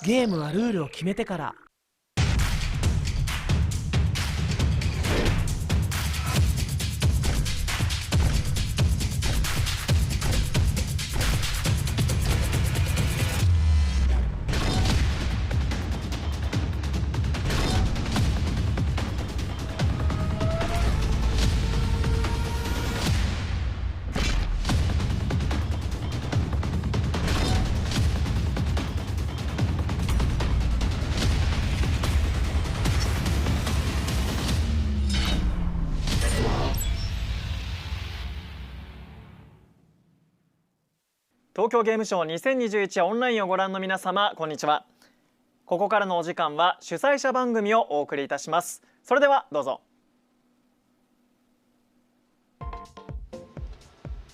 ゲームはルールを決めてから。東京ゲームショウ2021オンラインをご覧の皆様、こんにちは。ここからのお時間は主催者番組をお送りいたします。それではどうぞ。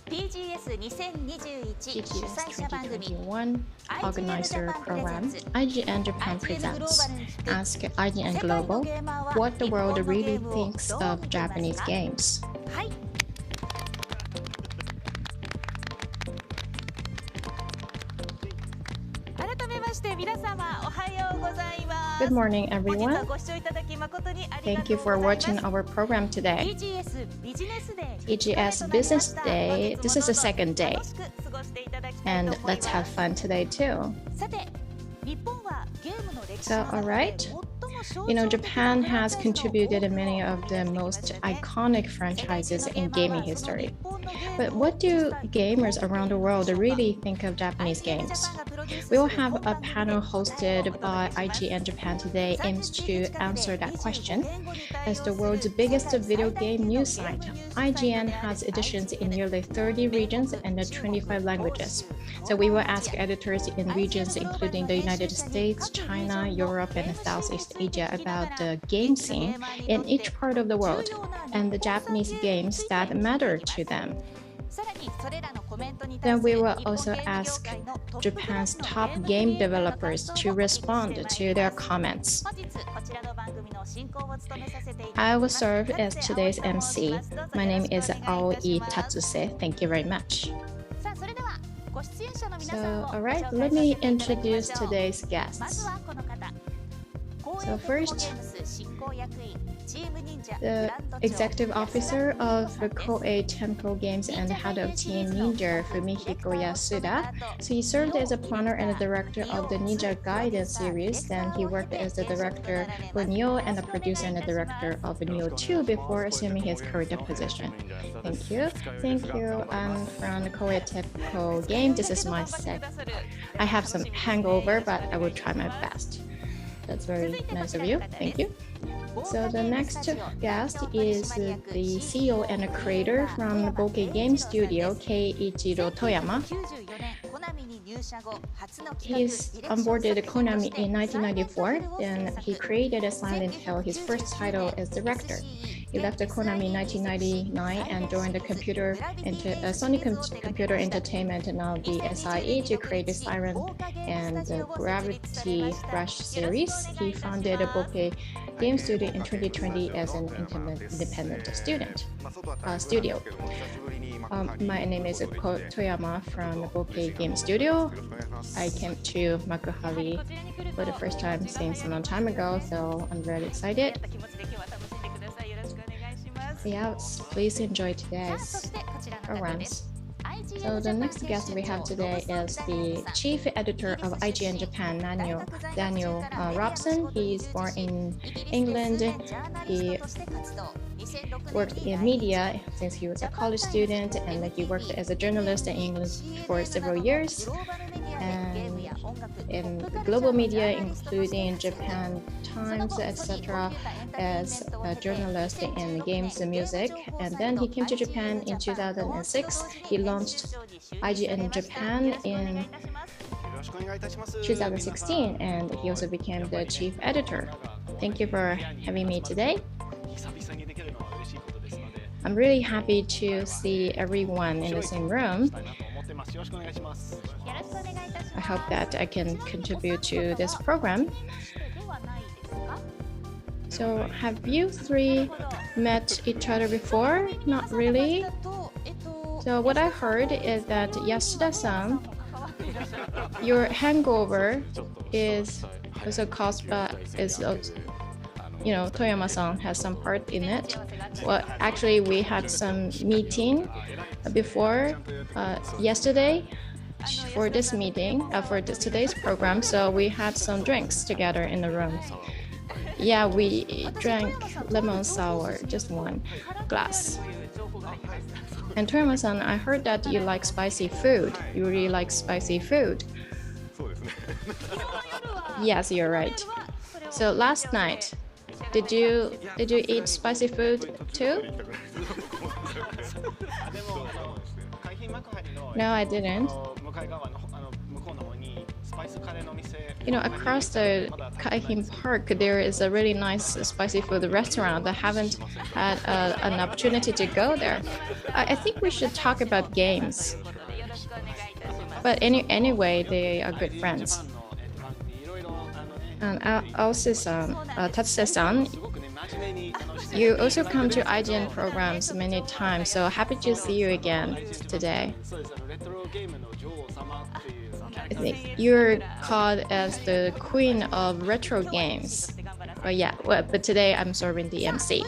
TGS2021 主催者番組 Organizer Program IGN Japan presents Ask IGN Global What the World Really Thinks of Japanese Games. Good morning, everyone. Thank you for watching our program today. TGS Business Day, this is the second day. And let's have fun today too. So, alright. Japan has contributed in many of the most iconic franchises in gaming history. But what do gamers around the world really think of Japanese games? We will have a panel hosted by IGN Japan today aims to answer that question. As the world's biggest video game news site, IGN has editions in nearly 30 regions and 25 languages. So we will ask editors in regions including the United States, China, Europe, and Southeast Asia about the game scene in each part of the world and the Japanese games that matter to them. Then we will also ask Japan's top game developers to respond to their comments. I will serve as today's MC. My name is Aoi Tatsuse. Thank you very much. So, alright, let me introduce today's guests. So first, the Executive Officer of Koei Tecmo Games and Head of Team Ninja, Fumihiko Yasuda. So he served as a planner and a director of the Ninja Gaiden series. Then he worked as the director for Nioh and a producer and a director of Nioh 2 before assuming his current position. Thank you. Thank you. I'm from Koei Tecmo Games. This is my second. I have some hangover, but I will try my best. That's very nice of you. Thank you. So the next guest is the CEO and creator from Bokeh Game Studio, Keiichiro Toyama. He's onboarded Konami in 1994, and he created Silent Hill, his first title as director. He left Konami in 1999 and joined the Sony Computer Entertainment, now the SIE, to create the Siren and the Gravity Rush series. He founded Bokeh Game Studio in 2020 as an independent studio. My name is Toyama from Bokeh Game Studio. I came to Makuhari for the first time since a long time ago, so I'm very excited. Yes, please enjoy today's programs. So the next guest we have today is the chief editor of IGN Japan, Daniel Robson. He's born in England. He worked in media since he was a college student, and he worked as a journalist in England for several years. And in global media, including Japan Times, etc., as a journalist in games and music. And then he came to Japan in 2006. He launched IGN Japan in 2016, and he also became the chief editor. Thank you for having me today. I'm really happy to see everyone in the same room. I hope that I can contribute to this program. So, have you three met each other before? Not really. So what I heard is that Yasuda-san, your hangover is also caused by Toyama-san has some part in it. Well, actually, we had some meeting before yesterday for this meeting for today's program. So we had some drinks together in the room. Yeah, we drank lemon sour, just one glass. And Toyama-san, I heard that you like spicy food. You really like spicy food. Yes, you're right. So last night, did you eat spicy food too? No, I didn't. Across the Kaihim Park, there is a really nice spicy food restaurant. I haven't had an opportunity to go there. I think we should talk about games. But anyway, they are good friends. And Tatsuse-san, you also come to IGN programs many times, so happy to see you again today. I think you're called as the queen of retro games. But today I'm serving the MC.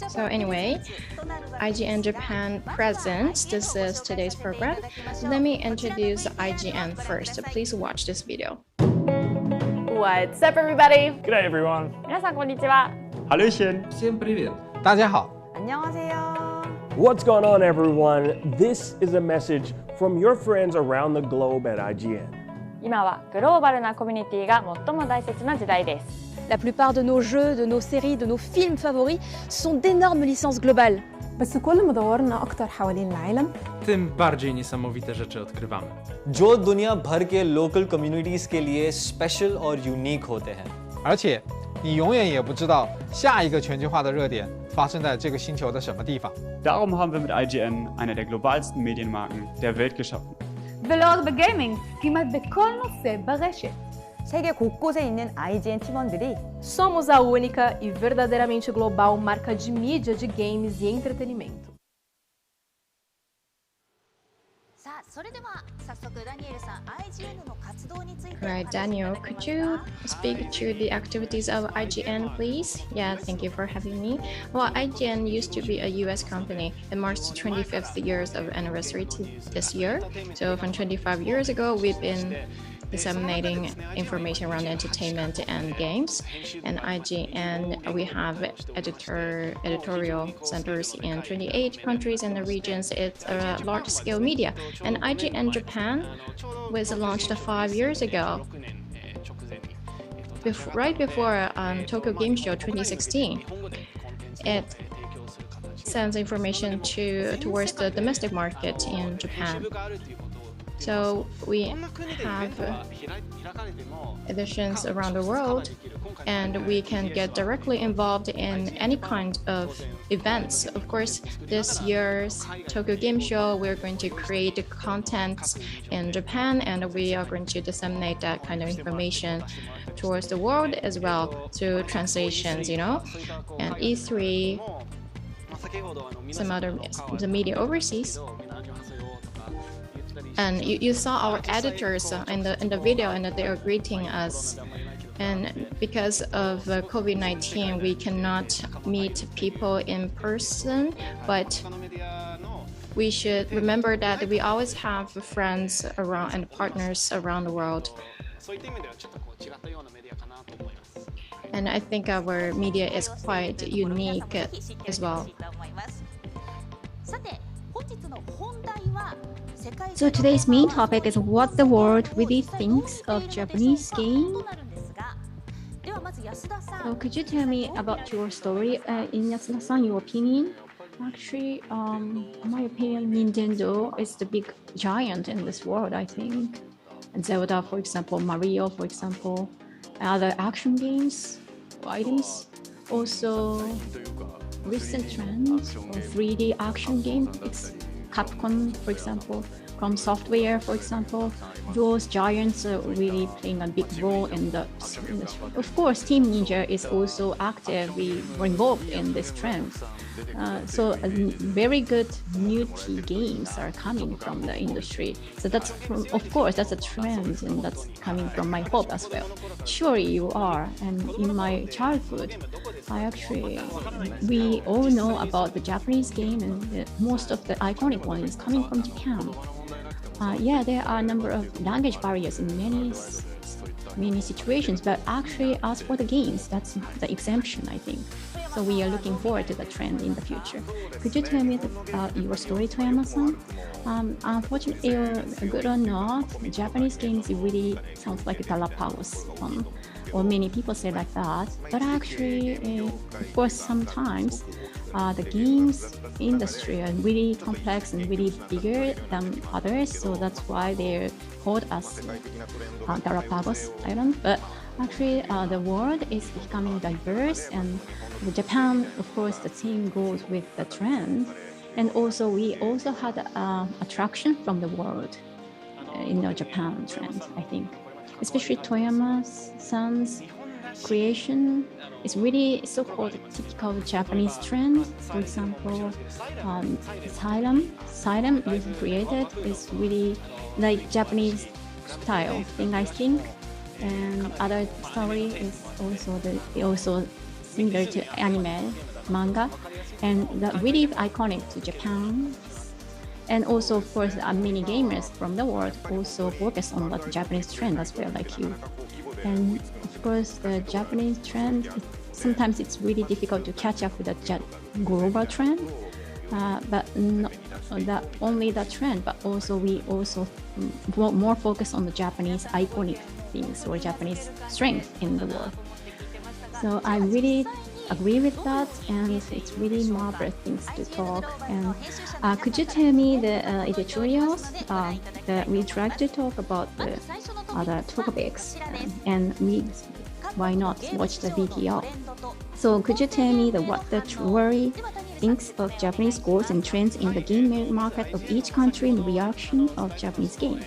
So anyway, IGN Japan presents. This is today's program. Let me introduce IGN first. Please watch this video. What's up, everybody? Good day, everyone. 皆さんこんにちは。 Hallöchen. Всем привет! 大家好! 안녕하세요. What's going on, everyone? This is a message from your friends around the globe at IGN. 今はグローバルなコミュニティが最も大切な時代です。 La plupart de nos jeux, de nos séries, de nos films favoris sont d'énormes licences globales. بس كل ما دورنا أكتر حوالين العالم Tym bardziej niesamowite rzeczy odkrywamy. जो दुनिया भर के local communities के लिए special और unique होते हैं 而且你永远也不知道下一个全球化的热点发生在这个星球的什么地方。 Darum haben wir mit IGN eine der globalsten Medienmarken der Welt geschaffen. ולא רק בגיימינג, כמעט בכל נושא ברשת. 세계 곳곳에 있는 IGN 팀원들이 Somos a única e verdadeiramente global marca de mídia de games e entretenimento. Right, Daniel, could you speak to the activities of IGN, please? Yeah, thank you for having me. Well, IGN used to be a US company. It marks the 25th years of anniversary this year. So from 25 years ago, we've been disseminating information around entertainment and games. And IGN, we have editorial centers in 28 countries and the regions. It's a large-scale media. And IGN Japan was launched 5 years ago, right before Tokyo Game Show 2016. It sends information towards the domestic market in Japan. So we have editions around the world, and we can get directly involved in any kind of events. Of course, this year's Tokyo Game Show, we're going to create content in Japan, and we are going to disseminate that kind of information towards the world as well through translations, and E3, some other the media overseas. And you saw our editors in the video, and they are greeting us. And because of COVID-19, we cannot meet people in person, but we should remember that we always have friends around and partners around the world. And I think our media is quite unique as well. So today's main topic is what the world really thinks of Japanese game. So could you tell me about your story in Yasuda-san, your opinion? Actually, in my opinion, Nintendo is the big giant in this world, I think. And Zelda, for example, Mario, for example, other action games, items. Also, recent trends of 3D action game. It's Capcom, for example, from software, for example, those giants are really playing a big role in the industry. Of course, Team Ninja is also actively involved in this trend. So very good new T games are coming from the industry. So that's, of course, that's a trend, and that's coming from my hope as well. Sure, you are. And in my childhood, we all know about the Japanese game, and most of the iconic one is coming from Japan. Yeah, there are a number of language barriers in many situations, but actually, as for the games, that's the exemption, I think. So we are looking forward to the trend in the future. Could you tell me your story, Toyama-san? Unfortunately, good or not, Japanese games really sounds like Galapagos, or many people say like that. But actually, of course, sometimes the games industry are really complex and really bigger than others, so that's why they're called as Galapagos Island. But actually, the world is becoming diverse, and Japan, of course, the same goes with the trend. And also, we also had attraction from the world in the Japan trend, I think. Especially Toyama-san's creation is really so-called typical Japanese trend. For example, Teil you created is really like Japanese style thing, I think. And other story is also similar to anime, manga, and that really iconic to Japan. And also, of course, many gamers from the world also focus on the Japanese trend as well, like you. And of course, the Japanese trend, sometimes it's really difficult to catch up with the global trend. But not only the trend, but also we also more focus on the Japanese iconic things or Japanese strength in the world. So I really agree with that, and it's really marvelous things to talk. And could you tell me the editorials that we try to talk about the other topics, and why not watch the video? So could you tell me what the worry thinks of Japanese goals and trends in the game market of each country in reaction of Japanese games?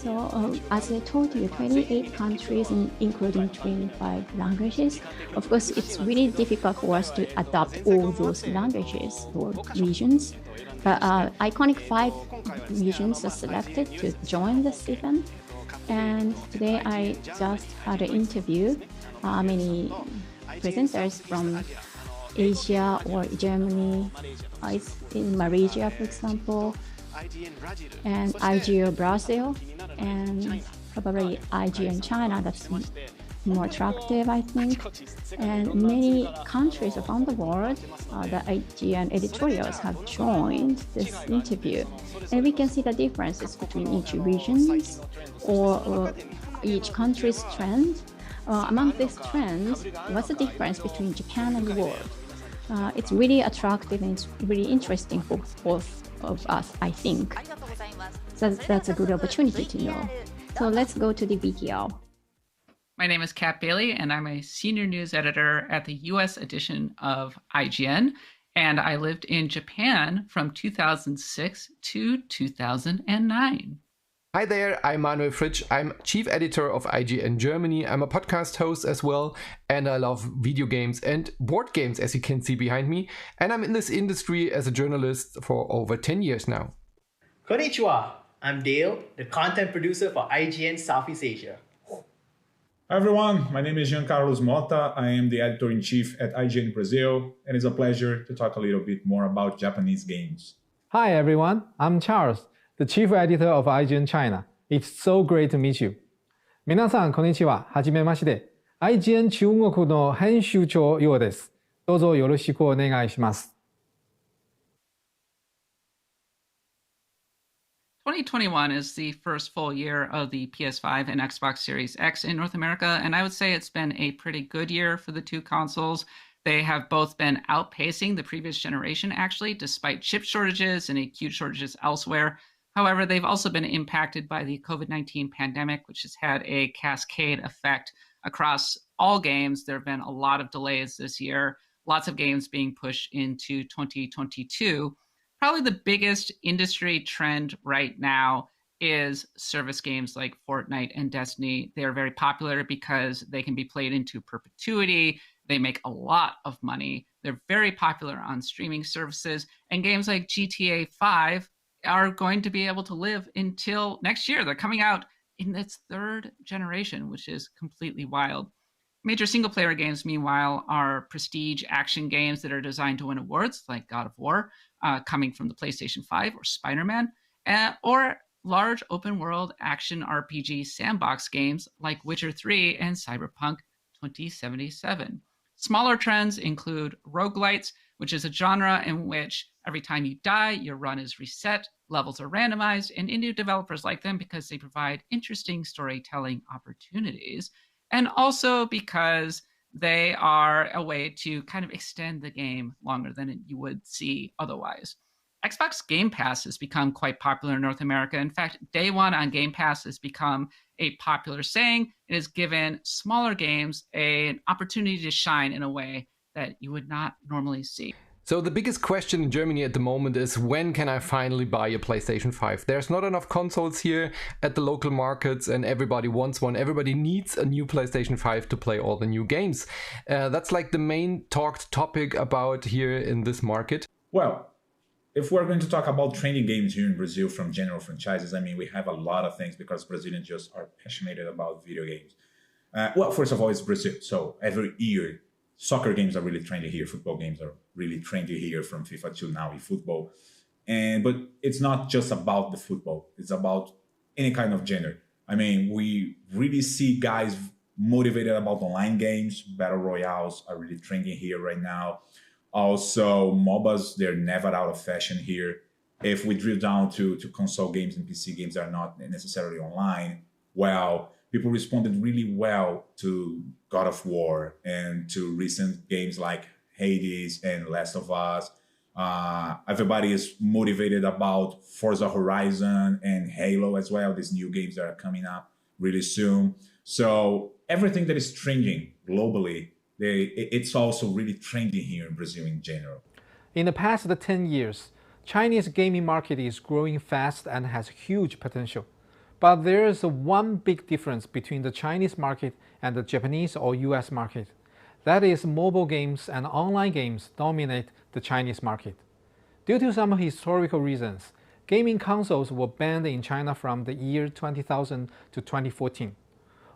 So as I told you, 28 countries, including 25 languages. Of course, it's really difficult for us to adopt all those languages or regions. But iconic 5 regions are selected to join this event. And today I just had an interview many presenters from Asia or Germany, in Malaysia, for example, and IG or Brazil, and probably IG in China. That's more attractive, I think. And many countries around the world, the IGN editorials have joined this interview. And we can see the differences between each regions or each country's trend. Among these trends, what's the difference between Japan and the world? It's really attractive and it's really interesting for both of us, I think. So that's a good opportunity to know. So let's go to the video. My name is Kat Bailey, and I'm a senior news editor at the US edition of IGN. And I lived in Japan from 2006 to 2009. Hi there, I'm Manuel Fritsch. I'm chief editor of IGN Germany. I'm a podcast host as well, and I love video games and board games, as you can see behind me. And I'm in this industry as a journalist for over 10 years now. Konnichiwa, I'm Dale, the content producer for IGN Southeast Asia. Hi everyone, my name is Jean Carlos Mota. I am the editor-in-chief at IGN Brazil, and it's a pleasure to talk a little bit more about Japanese games. Hi everyone, I'm Charles, the chief editor of IGN China. It's so great to meet you. 皆さんこんにちは。はじめまして。IGN 中国の編集長ようです。どうぞよろしくお願いします。2021 is the first full year of the PS5 and Xbox Series X in North America, and I would say it's been a pretty good year for the two consoles. They have both been outpacing the previous generation, actually, despite chip shortages and acute shortages elsewhere. However, they've also been impacted by the COVID-19 pandemic, which has had a cascade effect across all games. There have been a lot of delays this year, lots of games being pushed into 2022. Probably the biggest industry trend right now is service games like Fortnite and Destiny. They are very popular because they can be played into perpetuity. They make a lot of money. They're very popular on streaming services. And games like GTA 5 are going to be able to live until next year. They're coming out in its third generation, which is completely wild. Major single-player games, meanwhile, are prestige action games that are designed to win awards, like God of War, coming from the PlayStation 5, or Spider-Man, or large open-world action RPG sandbox games like Witcher 3 and Cyberpunk 2077. Smaller trends include roguelites, which is a genre in which every time you die, your run is reset, levels are randomized, and indie developers like them because they provide interesting storytelling opportunities, and also because they are a way to kind of extend the game longer than you would see otherwise. Xbox Game Pass has become quite popular in North America. In fact, day one on Game Pass has become a popular saying. It has given smaller games an opportunity to shine in a way that you would not normally see. So the biggest question in Germany at the moment is, when can I finally buy a PlayStation 5? There's not enough consoles here at the local markets and everybody wants one. Everybody needs a new PlayStation 5 to play all the new games. That's like the main talked topic about here in this market. Well, if we're going to talk about trending games here in Brazil from general franchises, I mean, we have a lot of things because Brazilians just are passionate about video games. Well, first of all, it's Brazil. So every year, soccer games are really trendy here. Football games are really trendy here, from FIFA to now eFootball. But it's not just about the football. It's about any kind of genre. I mean, we really see guys motivated about online games. Battle Royales are really trending here right now. Also, MOBAs, they're never out of fashion here. If we drill down to console games and PC games that are not necessarily online, well, people responded really well to God of War and to recent games like Hades and Last of Us. Everybody is motivated about Forza Horizon and Halo as well, these new games that are coming up really soon. So everything that is trending globally, it's also really trending here in Brazil in general. In the past 10 years, Chinese gaming market is growing fast and has huge potential. But there is one big difference between the Chinese market and the Japanese or US market. That is, mobile games and online games dominate the Chinese market. Due to some historical reasons, gaming consoles were banned in China from the year 2000 to 2014.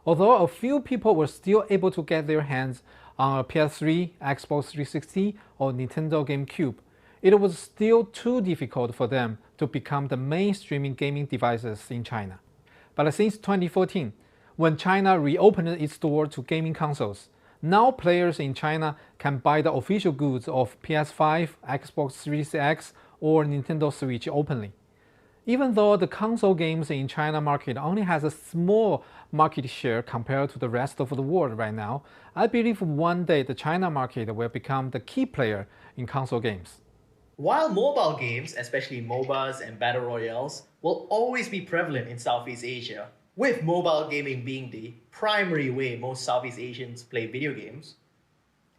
Although a few people were still able to get their hands on a PS3, Xbox 360, or Nintendo GameCube, it was still too difficult for them to become the mainstream gaming devices in China. But since 2014, when China reopened its door to gaming consoles, now players in China can buy the official goods of PS5, Xbox Series X, or Nintendo Switch openly. Even though the console games in China market only has a small market share compared to the rest of the world right now, I believe one day the China market will become the key player in console games. While mobile games, especially MOBAs and Battle Royales, will always be prevalent in Southeast Asia, with mobile gaming being the primary way most Southeast Asians play video games,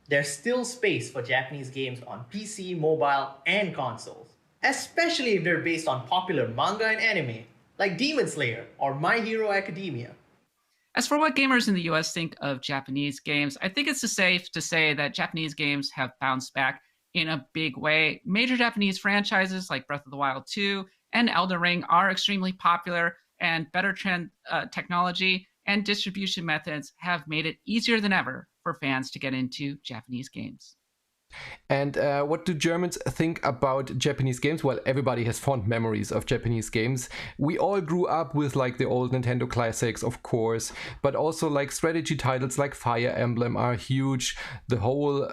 there's still space for Japanese games on PC, mobile, and consoles, especially if they're based on popular manga and anime, like Demon Slayer or My Hero Academia. As for what gamers in the US think of Japanese games, I think it's safe to say that Japanese games have bounced back in a big way. Major Japanese franchises like Breath of the Wild 2 and Elden Ring are extremely popular, and better technology and distribution methods have made it easier than ever for fans to get into Japanese games. And what do Germans think about Japanese games? Well, everybody has fond memories of Japanese games. We all grew up with like the old Nintendo classics, of course, but also like strategy titles like Fire Emblem are huge. The whole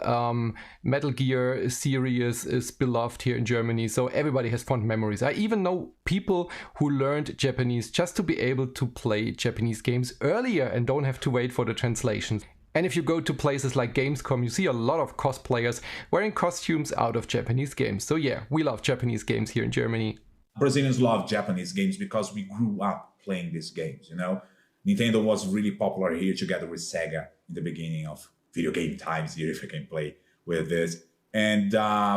Metal Gear series is beloved here in Germany, so everybody has fond memories. I even know people who learned Japanese just to be able to play Japanese games earlier and don't have to wait for the translations. And if you go to places like Gamescom, you see a lot of cosplayers wearing costumes out of Japanese games. So yeah, we love Japanese games here in Germany. Brazilians love Japanese games because we grew up playing these games, you know? Nintendo was really popular here together with Sega in the beginning of video game times here, if I can play with this. And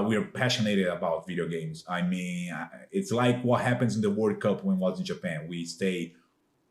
we're passionate about video games. I mean, it's like what happens in the World Cup when it was in Japan. We stay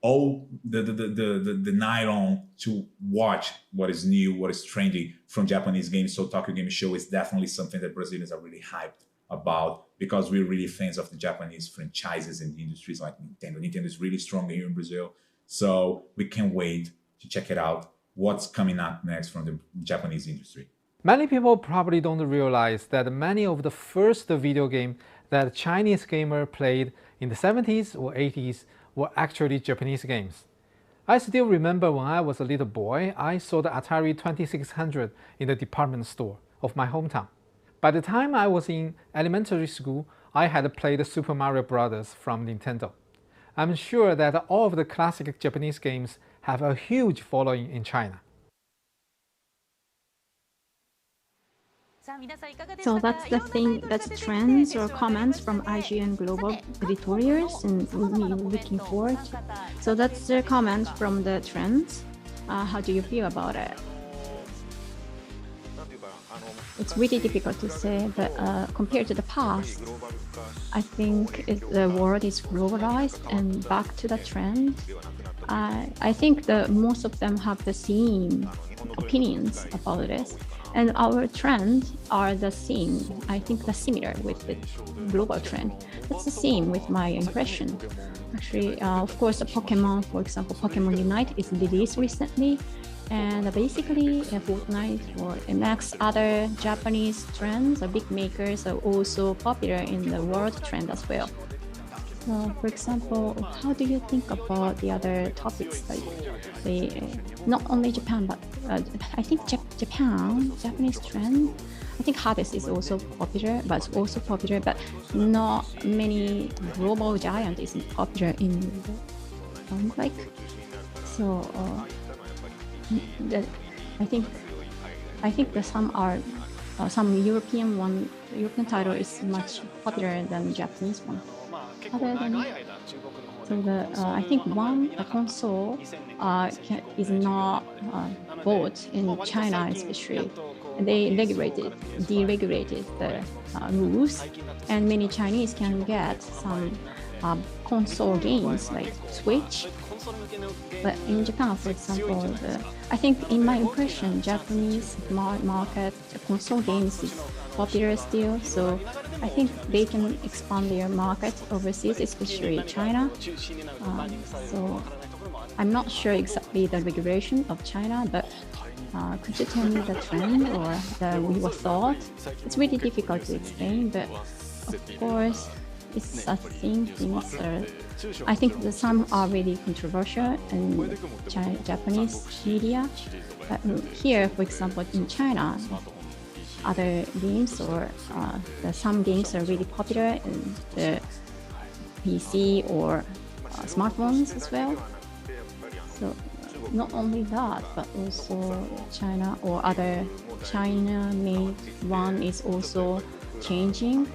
all the night on to watch what is new, what is trending from Japanese games. So Tokyo Game Show is definitely something that Brazilians are really hyped about because we're really fans of the Japanese franchises and industries like Nintendo. Nintendo is really strong here in Brazil. So we can't wait to check it out. What's coming up next from the Japanese industry. Many people probably don't realize that many of the first video games that Chinese gamers played in the 70s or 80s were actually Japanese games. I still remember when I was a little boy, I saw the Atari 2600 in the department store of my hometown. By the time I was in elementary school, I had played Super Mario Bros. From Nintendo. I'm sure that all of the classic Japanese games have a huge following in China. So that's the thing, that's trends or comments from IGN Global editorials and we're looking forward to. So that's the comment from the trends. How do you feel about it? It's really difficult to say, but compared to the past, I think the world is globalized and back to the trend. I think most of them have the same opinions about this. And our trends are the same. I think they're similar with the global trend. That's the same with my impression. Actually, of course, the Pokemon, for example, Pokemon Unite is released recently. And basically, Fortnite or MX, other Japanese trends or big makers are also popular in the world trend as well. So, for example, how do you think about the other topics, like not only Japan, but I think Japanese trend? I think Hades is also popular, but not many global giant is popular in like. So I think that some European title is much popular than Japanese one. Other than I think a console is not bought in China, especially. They deregulated the rules, and many Chinese can get some console games like Switch. But in Japan, for example, I think in my impression, Japanese market console games is popular still. So I think they can expand their market overseas, especially China. So I'm not sure exactly the regulation of China, but could you tell me the trend or your thought? It's really difficult to explain, but of course, it's a thing. I think that some are really controversial in Japanese media. But here, for example, in China, other games or some games are really popular in the PC or smartphones as well. So not only that, but also China or other China-made one is also changing.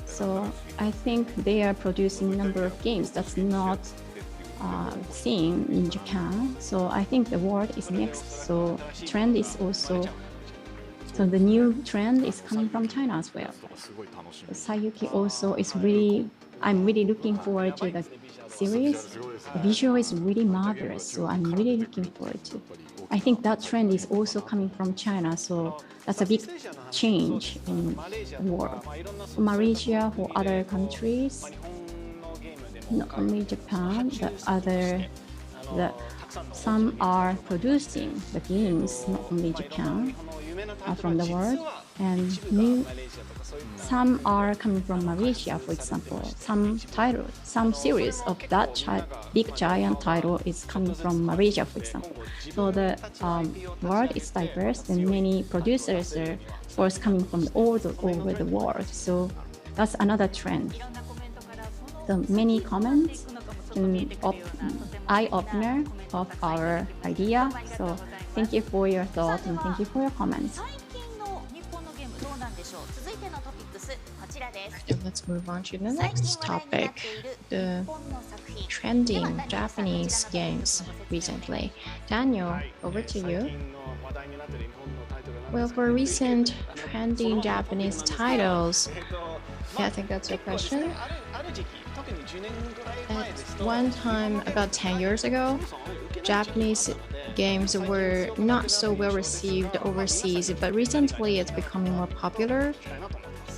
So I think they are producing a number of games that's not seen in Japan. So I think the world is mixed. So trend is also, so the new trend is coming from China as well. Sayuki also is really, I'm really looking forward to the series. The visual is really marvelous, so I'm really looking forward to. I think that trend is also coming from China, so that's a big change in the world. For Malaysia, for other countries, not only Japan, but some are producing the games, not only Japan, from the world, and some are coming from Malaysia, for example. Some series of that big giant title is coming from Malaysia, for example. So the world is diverse, and many producers are, of course, coming from all over the world. So that's another trend. So many comments, eye-opener of our idea. So thank you for your thoughts and thank you for your comments. Let's move on to the next topic, the trending Japanese games recently. Daniel, over to you. Well, for recent trending Japanese titles, yeah, I think that's your question. At one time, about 10 years ago, Japanese games were not so well received overseas, but recently it's becoming more popular.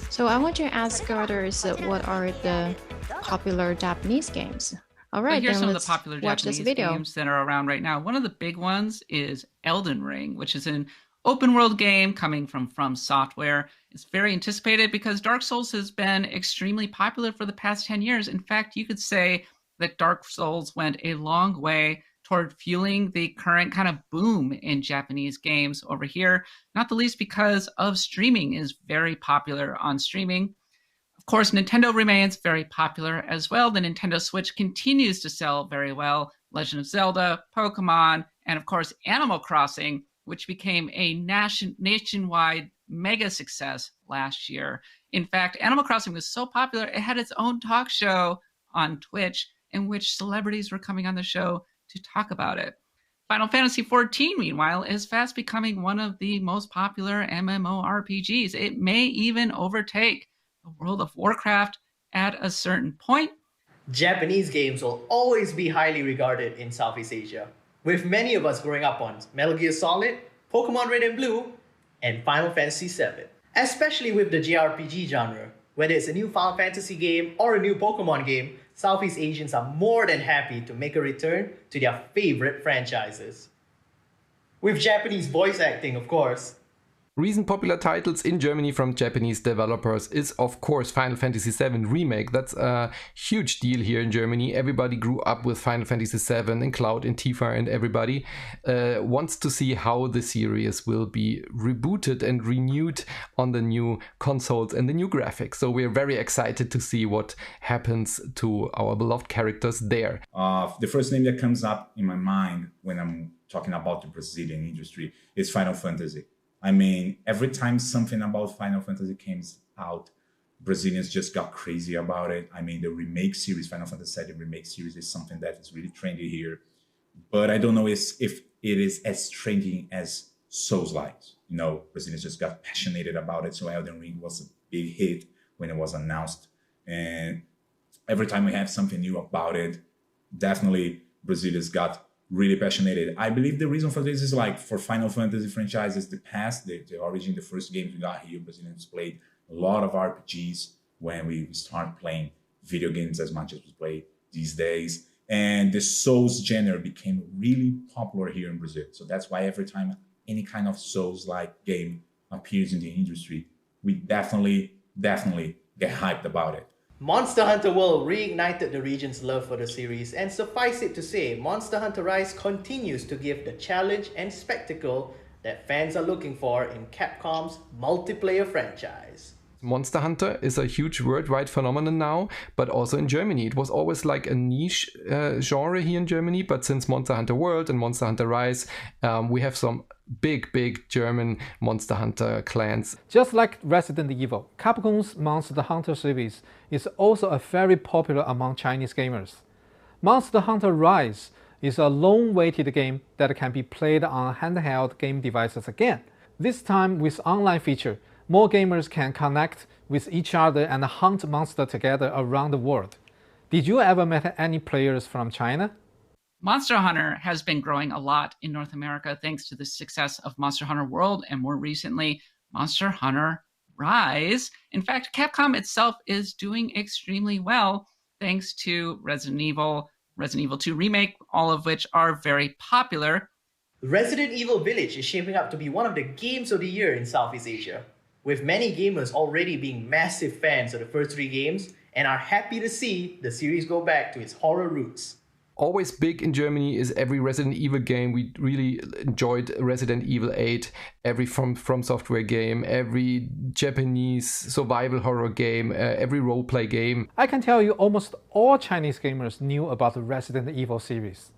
So I want to ask others what are the popular Japanese games? All right, here's then some of let's the popular watch Japanese this video. games that are around right now. One of the big ones is Elden Ring, which is an open world game coming from Software. It's very anticipated because Dark Souls has been extremely popular for the past 10 years. In fact, you could say that Dark Souls went a long way toward fueling the current kind of boom in Japanese games over here, not the least because of streaming is very popular on streaming. Of course, Nintendo remains very popular as well. The Nintendo Switch continues to sell very well. Legend of Zelda, Pokemon, and of course, Animal Crossing, which became a nationwide mega success last year. In fact, Animal Crossing was so popular, it had its own talk show on Twitch in which celebrities were coming on the show to talk about it. Final Fantasy XIV, meanwhile, is fast becoming one of the most popular MMORPGs. It may even overtake the World of Warcraft at a certain point. Japanese games will always be highly regarded in Southeast Asia, with many of us growing up on Metal Gear Solid, Pokemon Red and Blue, and Final Fantasy VII. Especially with the JRPG genre, whether it's a new Final Fantasy game or a new Pokemon game, Southeast Asians are more than happy to make a return to their favorite franchises. With Japanese voice acting, of course. Recent popular titles in Germany from Japanese developers is of course Final Fantasy VII Remake. That's a huge deal here in Germany. Everybody grew up with Final Fantasy VII and Cloud and Tifa, and everybody wants to see how the series will be rebooted and renewed on the new consoles and the new graphics. So we're very excited to see what happens to our beloved characters there. The first name that comes up in my mind when I'm talking about the Brazilian industry is Final Fantasy. I mean, every time something about Final Fantasy comes out, Brazilians just got crazy about it. I mean, the remake series, Final Fantasy VII remake series, is something that is really trendy here. But I don't know if it is as trendy as Souls-like. You know, Brazilians just got passionate about it. So Elden Ring was a big hit when it was announced. And every time we have something new about it, definitely Brazilians got really passionate. I believe the reason for this is like for Final Fantasy franchises, the past, the origin, the first games we got here, Brazilians played a lot of RPGs when we start playing video games as much as we play these days. And the Souls genre became really popular here in Brazil. So that's why every time any kind of Souls-like game appears in the industry, we definitely get hyped about it. Monster Hunter World reignited the region's love for the series, and suffice it to say, Monster Hunter Rise continues to give the challenge and spectacle that fans are looking for in Capcom's multiplayer franchise. Monster Hunter is a huge worldwide phenomenon now, but also in Germany. It was always like a niche genre here in Germany, but since Monster Hunter World and Monster Hunter Rise, we have some big German Monster Hunter clans. Just like Resident Evil, Capcom's Monster Hunter series is also a very popular among Chinese gamers. Monster Hunter Rise is a long-awaited game that can be played on handheld game devices again. This time with online feature, more gamers can connect with each other and hunt monsters together around the world. Did you ever meet any players from China? Monster Hunter has been growing a lot in North America thanks to the success of Monster Hunter World and more recently, Monster Hunter Rise. In fact, Capcom itself is doing extremely well thanks to Resident Evil 2 Remake, all of which are very popular. Resident Evil Village is shaping up to be one of the games of the year in Southeast Asia, with many gamers already being massive fans of the first three games and are happy to see the series go back to its horror roots. Always big in Germany is every Resident Evil game. We really enjoyed Resident Evil 8, every From Software game, every Japanese survival horror game, every roleplay game. I can tell you almost all Chinese gamers knew about the Resident Evil series.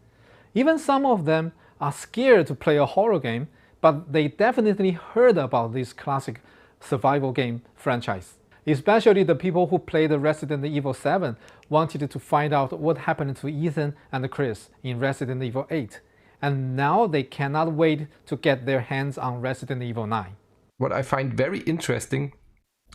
Even some of them are scared to play a horror game, but they definitely heard about this classic survival game franchise. Especially the people who played Resident Evil 7 wanted to find out what happened to Ethan and Chris in Resident Evil 8. And now they cannot wait to get their hands on Resident Evil 9. what I find very interesting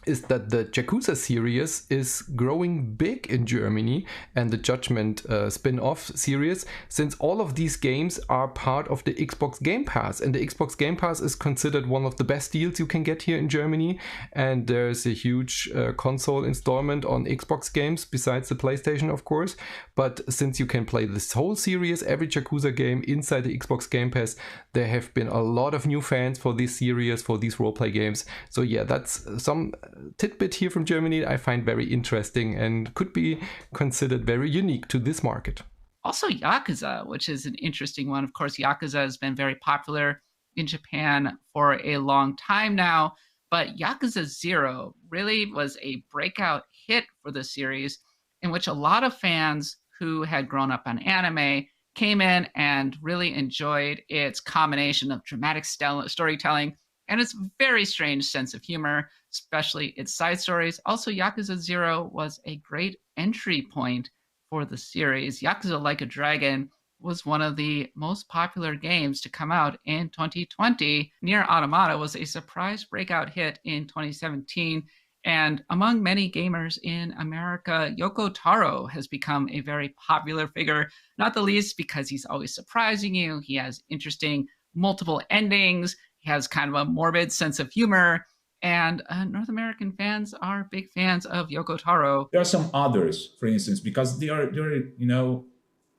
is that the Yakuza series is growing big in Germany, and the Judgment spin-off series, since all of these games are part of the Xbox Game Pass, and the Xbox Game Pass is considered one of the best deals you can get here in Germany, and there's a huge console installment on Xbox games besides the PlayStation, of course. But since you can play this whole series, every Yakuza game inside the Xbox Game Pass, there have been a lot of new fans for this series, for these roleplay games. So yeah, that's some tidbit here from Germany I find very interesting and could be considered very unique to this market. Also Yakuza, which is an interesting one. Of course, Yakuza has been very popular in Japan for a long time now, but Yakuza 0 really was a breakout hit for the series, in which a lot of fans who had grown up on anime came in and really enjoyed its combination of dramatic storytelling and its very strange sense of humor, especially its side stories. Also, Yakuza 0 was a great entry point for the series. Yakuza Like a Dragon was one of the most popular games to come out in 2020. Nier Automata was a surprise breakout hit in 2017. And among many gamers in America, Yoko Taro has become a very popular figure, not the least because he's always surprising you. He has interesting multiple endings. He has kind of a morbid sense of humor, and North American fans are big fans of Yoko Taro. There are some others, for instance, because they're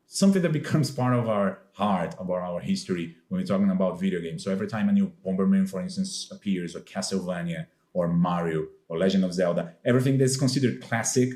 something that becomes part of our heart, about our history when we're talking about video games. So every time a new Bomberman, for instance, appears, or Castlevania, or Mario, or Legend of Zelda, everything that's considered classic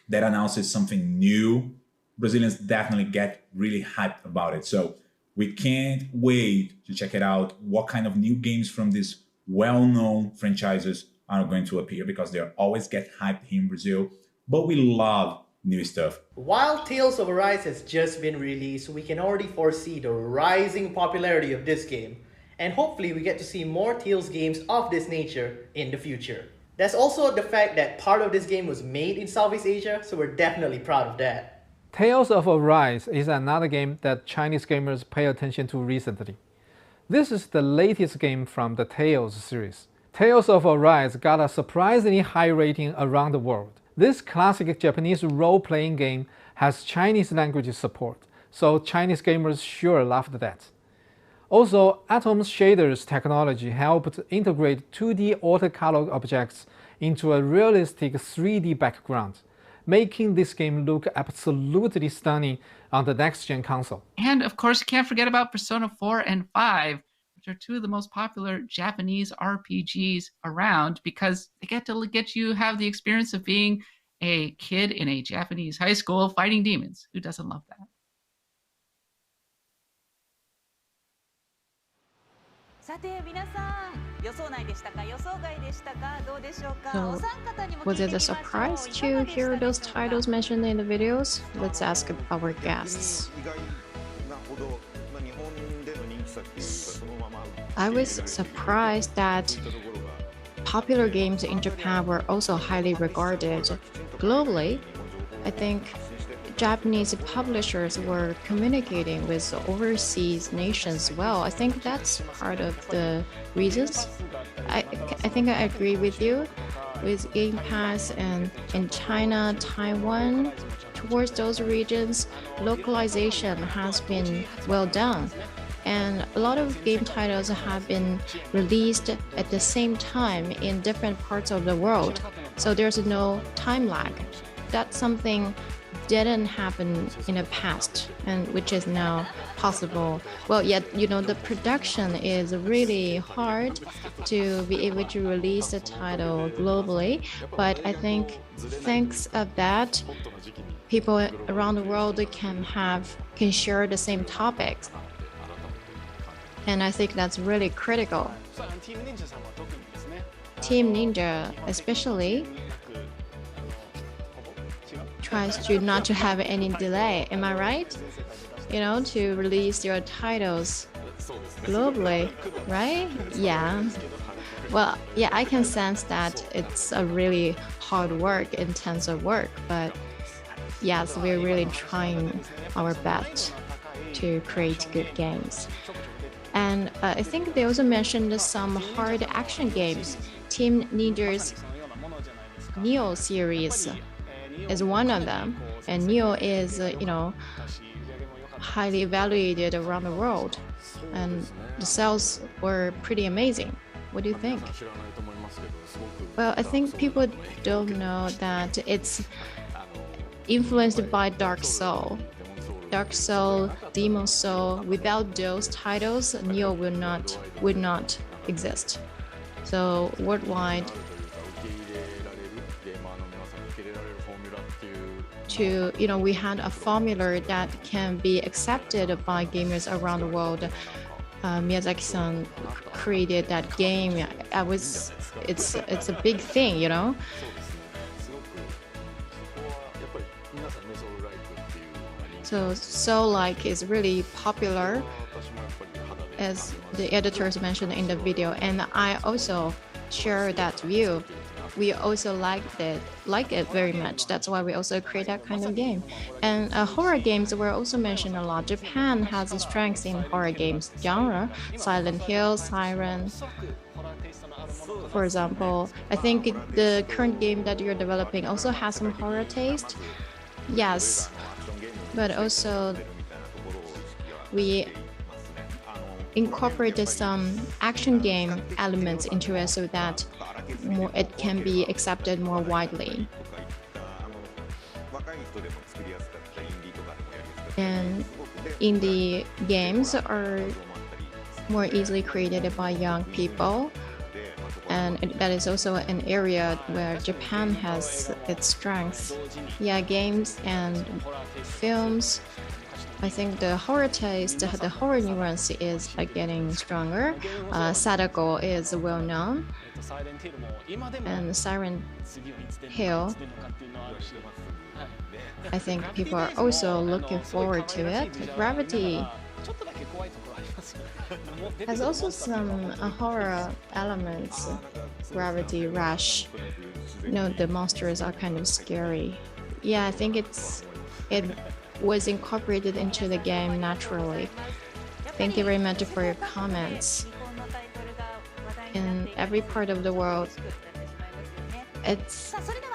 that announces something new, Brazilians definitely get really hyped about it. So we can't wait to check it out, what kind of new games from these well-known franchises are going to appear, because they always get hyped here in Brazil. But we love new stuff. While Tales of Arise has just been released, we can already foresee the rising popularity of this game. And hopefully we get to see more Tales games of this nature in the future. There's also the fact that part of this game was made in Southeast Asia, so we're definitely proud of that. Tales of Arise is another game that Chinese gamers pay attention to recently. This is the latest game from the Tales series. Tales of Arise got a surprisingly high rating around the world. This classic Japanese role-playing game has Chinese language support, so Chinese gamers sure loved that. Also, Atom's shaders technology helped integrate 2D watercolor objects into a realistic 3D background, making this game look absolutely stunning on the next-gen console. And of course, you can't forget about Persona 4 and 5, which are two of the most popular Japanese RPGs around, because they get to have the experience of being a kid in a Japanese high school fighting demons. Who doesn't love that? So, was it a surprise to hear those titles mentioned in the videos? Let's ask our guests. I was surprised that popular games in Japan were also highly regarded globally. I think Japanese publishers were communicating with overseas nations well. I think that's part of the reasons. I think I agree with you. With Game Pass and in China, Taiwan, towards those regions, localization has been well done. And a lot of game titles have been released at the same time in different parts of the world. So there's no time lag. That's something didn't happen in the past, and which is now possible. Well, yet, the production is really hard to be able to release a title globally, but I think thanks of that, people around the world can share the same topics. And I think that's really critical. Team Ninja especially tries to not to have any delay, am I right? To release your titles globally, right? Yeah. Well, yeah, I can sense that it's a really hard work, intensive work, but yes, we're really trying our best to create good games. And I think they also mentioned some hard action games. Team Ninja's Neo series is one of them, and Neo is highly evaluated around the world, and the sales were pretty amazing. What do you think? Well, I think people don't know that it's influenced by Dark Soul. Dark Soul, Demon Soul. Without those titles, Neo would not exist. So worldwide, we had a formula that can be accepted by gamers around the world. Miyazaki-san created that game. It's a big thing, So Soul-like is really popular, as the editors mentioned in the video, and I also share that view. We also like it very much. That's why we also create that kind of game. And horror games were also mentioned a lot. Japan has a strength in horror games genre. Silent Hill, Siren, for example. I think the current game that you're developing also has some horror taste. Yes, but also we incorporated some action game elements into it so that it can be accepted more widely. And indie games are more easily created by young people, and that is also an area where Japan has its strengths. Yeah, games and films. I think the horror taste, the horror nuance is getting stronger. Sadako is well known, and Siren Hill, I think people are also looking forward to it. Gravity has also some horror elements. Gravity Rush. The monsters are kind of scary. Yeah, I think it was incorporated into the game naturally. Thank you very much for your comments. In every part of the world,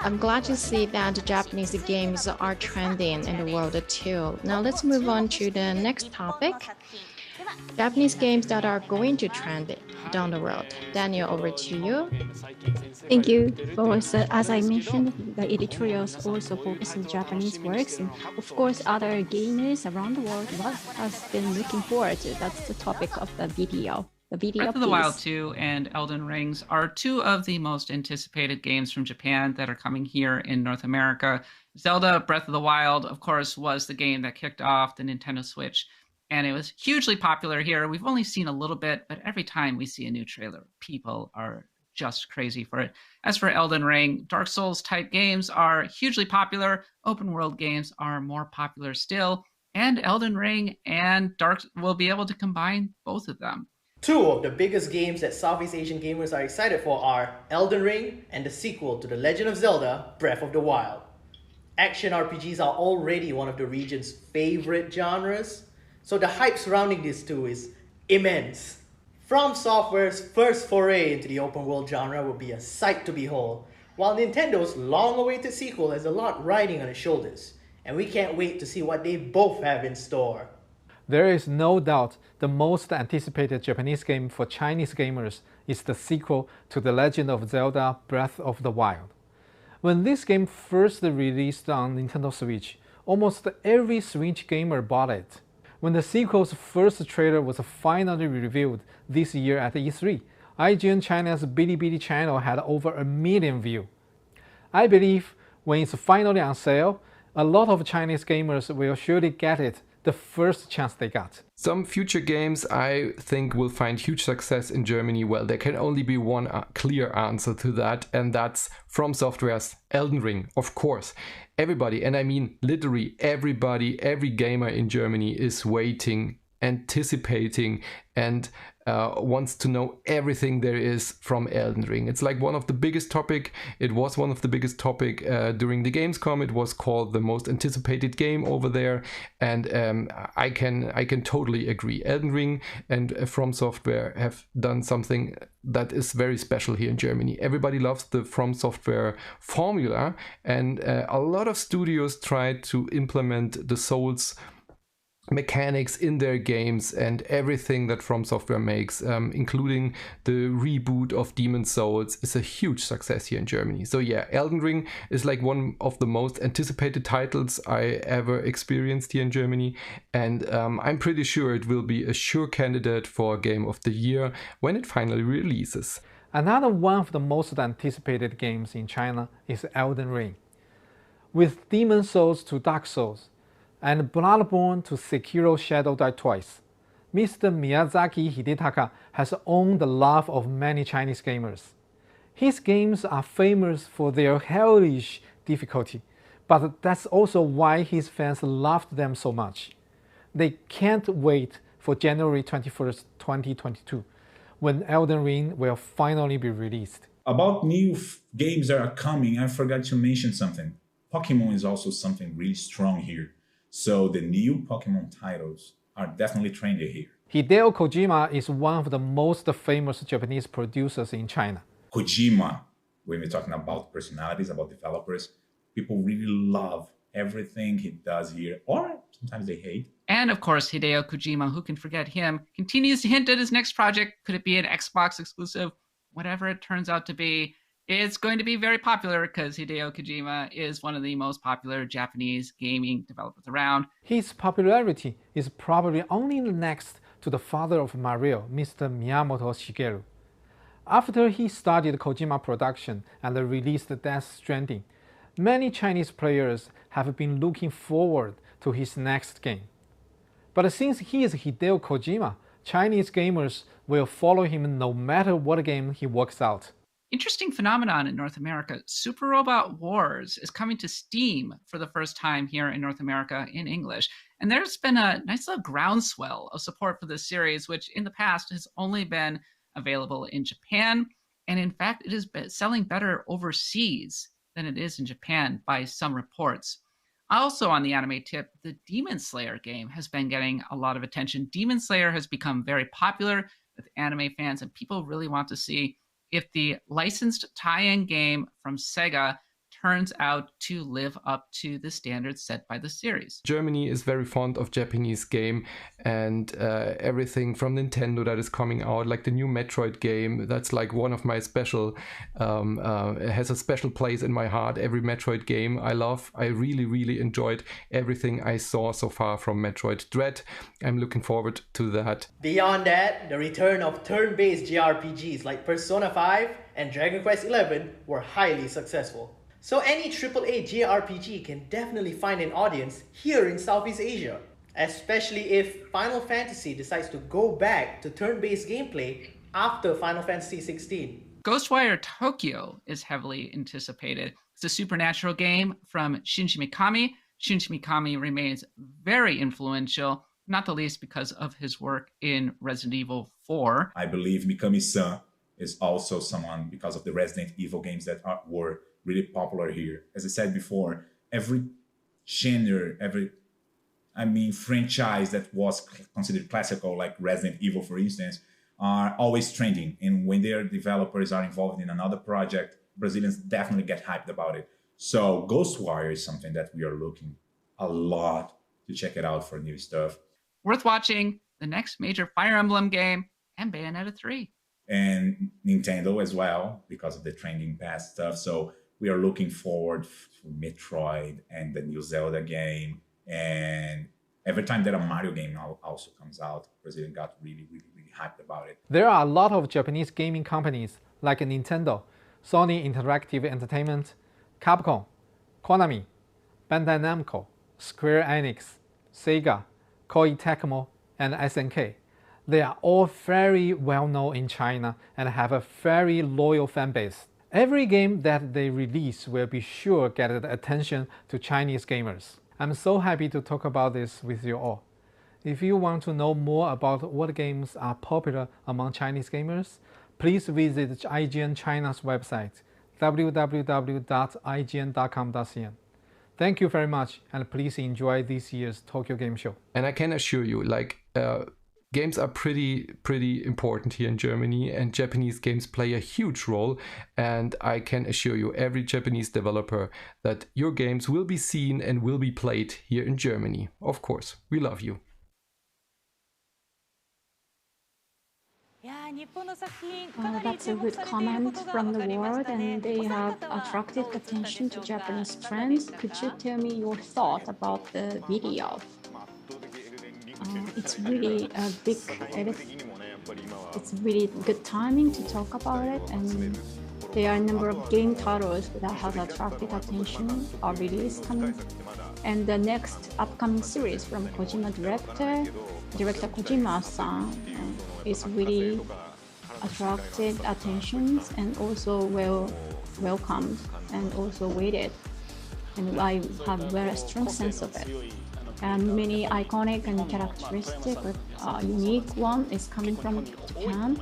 I'm glad to see that Japanese games are trending in the world too. Now let's move on to the next topic. Japanese games that are going to trend down the road. Daniel, over to you. Thank you. As I mentioned, the editorials also focus on Japanese works, and of course, other gamers around the world has been looking forward to. That's the topic of the video. Breath of the Wild 2 and Elden Rings are two of the most anticipated games from Japan that are coming here in North America. Zelda Breath of the Wild, of course, was the game that kicked off the Nintendo Switch, and it was hugely popular here. We've only seen a little bit, but every time we see a new trailer, people are just crazy for it. As for Elden Ring, Dark Souls type games are hugely popular. Open world games are more popular still, and Elden Ring and Dark will be able to combine both of them. Two of the biggest games that Southeast Asian gamers are excited for are Elden Ring and the sequel to The Legend of Zelda, Breath of the Wild. Action RPGs are already one of the region's favorite genres, so the hype surrounding these two is immense. From Software's first foray into the open world genre will be a sight to behold, while Nintendo's long-awaited sequel has a lot riding on its shoulders, and we can't wait to see what they both have in store. There is no doubt the most anticipated Japanese game for Chinese gamers is the sequel to The Legend of Zelda Breath of the Wild. When this game first released on Nintendo Switch, almost every Switch gamer bought it. When the sequel's first trailer was finally revealed this year at E3, IGN China's Bilibili channel had over 1 million views. I believe when it's finally on sale, a lot of Chinese gamers will surely get it the first chance they got. Some future games I think will find huge success in Germany. Well, there can only be one clear answer to that, and that's From Software's Elden Ring, of course. Everybody, and I mean literally everybody, every gamer in Germany is waiting anticipating and wants to know everything there is from Elden Ring. It's like one of the biggest topic. It was one of the biggest topic during the Gamescom. It was called the most anticipated game over there, and I can totally agree. Elden Ring and From Software have done something that is very special here in Germany. Everybody loves the From Software formula, and a lot of studios try to implement the Souls mechanics in their games and everything that From Software makes, including the reboot of Demon's Souls, is a huge success here in Germany. So yeah, Elden Ring is like one of the most anticipated titles I ever experienced here in Germany, and I'm pretty sure it will be a sure candidate for Game of the Year when it finally releases. Another one of the most anticipated games in China is Elden Ring. With Demon's Souls to Dark Souls, and Bloodborne to Sekiro Shadow Die Twice, Mr. Miyazaki Hidetaka has owned the love of many Chinese gamers. His games are famous for their hellish difficulty, but that's also why his fans loved them so much. They can't wait for January 21st, 2022, when Elden Ring will finally be released. About new games that are coming, I forgot to mention something. Pokemon is also something really strong here. So the new Pokemon titles are definitely trendy here. Hideo Kojima is one of the most famous Japanese producers in China. Kojima, when we're talking about personalities, about developers, people really love everything he does here, or sometimes they hate. And of course, Hideo Kojima, who can forget him, continues to hint at his next project. Could it be an Xbox exclusive? Whatever it turns out to be, it's going to be very popular because Hideo Kojima is one of the most popular Japanese gaming developers around. His popularity is probably only next to the father of Mario, Mr. Miyamoto Shigeru. After he started Kojima Production and released Death Stranding, many Chinese players have been looking forward to his next game. But since he is Hideo Kojima, Chinese gamers will follow him no matter what game he works out. Interesting phenomenon in North America. Super Robot Wars is coming to Steam for the first time here in North America in English. And there's been a nice little groundswell of support for this series, which in the past has only been available in Japan. And in fact, it is selling better overseas than it is in Japan by some reports. Also on the anime tip, the Demon Slayer game has been getting a lot of attention. Demon Slayer has become very popular with anime fans, and people really want to see if the licensed tie-in game from Sega turns out to live up to the standards set by the series. Germany is very fond of Japanese game, and everything from Nintendo that is coming out, like the new Metroid game, that's like one of my special, it has a special place in my heart. Every Metroid game I love. I really enjoyed everything I saw so far from Metroid Dread. I'm looking forward to that. Beyond that, the return of turn-based JRPGs like Persona 5 and Dragon Quest XI were highly successful. So any AAA JRPG can definitely find an audience here in Southeast Asia, especially if Final Fantasy decides to go back to turn-based gameplay after Final Fantasy XVI. Ghostwire Tokyo is heavily anticipated. It's a supernatural game from Shinji Mikami. Shinji Mikami remains very influential, not the least because of his work in Resident Evil 4. I believe Mikami-san is also someone, because of the Resident Evil games that were really popular here. As I said before, every genre, franchise that was considered classical, like Resident Evil, for instance, are always trending. And when their developers are involved in another project, Brazilians definitely get hyped about it. So Ghostwire is something that we are looking a lot to check it out for new stuff. Worth watching, the next major Fire Emblem game, and Bayonetta 3. And Nintendo as well, because of the trending past stuff. So we are looking forward to Metroid and the new Zelda game. And every time that a Mario game also comes out, Brazilian got really hyped about it. There are a lot of Japanese gaming companies like Nintendo, Sony Interactive Entertainment, Capcom, Konami, Bandai Namco, Square Enix, Sega, Koei Tecmo, and SNK. They are all very well known in China and have a very loyal fan base. Every game that they release will be sure get the attention to Chinese gamers. I'm so happy to talk about this with you all. If you want to know more about what games are popular among Chinese gamers, please visit IGN China's website, www.ign.com.cn. Thank you very much, and please enjoy this year's Tokyo Game Show. And I can assure you, games are pretty important here in Germany, and Japanese games play a huge role. And I can assure you, every Japanese developer, that your games will be seen and will be played here in Germany. Of course, we love you. That's a good comment from the world, and they have attracted attention to Japanese trends. Could you tell me your thought about the video? It's really a big edit. It's really good timing to talk about it, and there are a number of game titles that have attracted attention are released coming. And the next upcoming series from Kojima director Kojima-san is really attracted attentions and also well welcomed and also waited. And I have a very strong sense of it. And many iconic and characteristic, unique one is coming from Japan.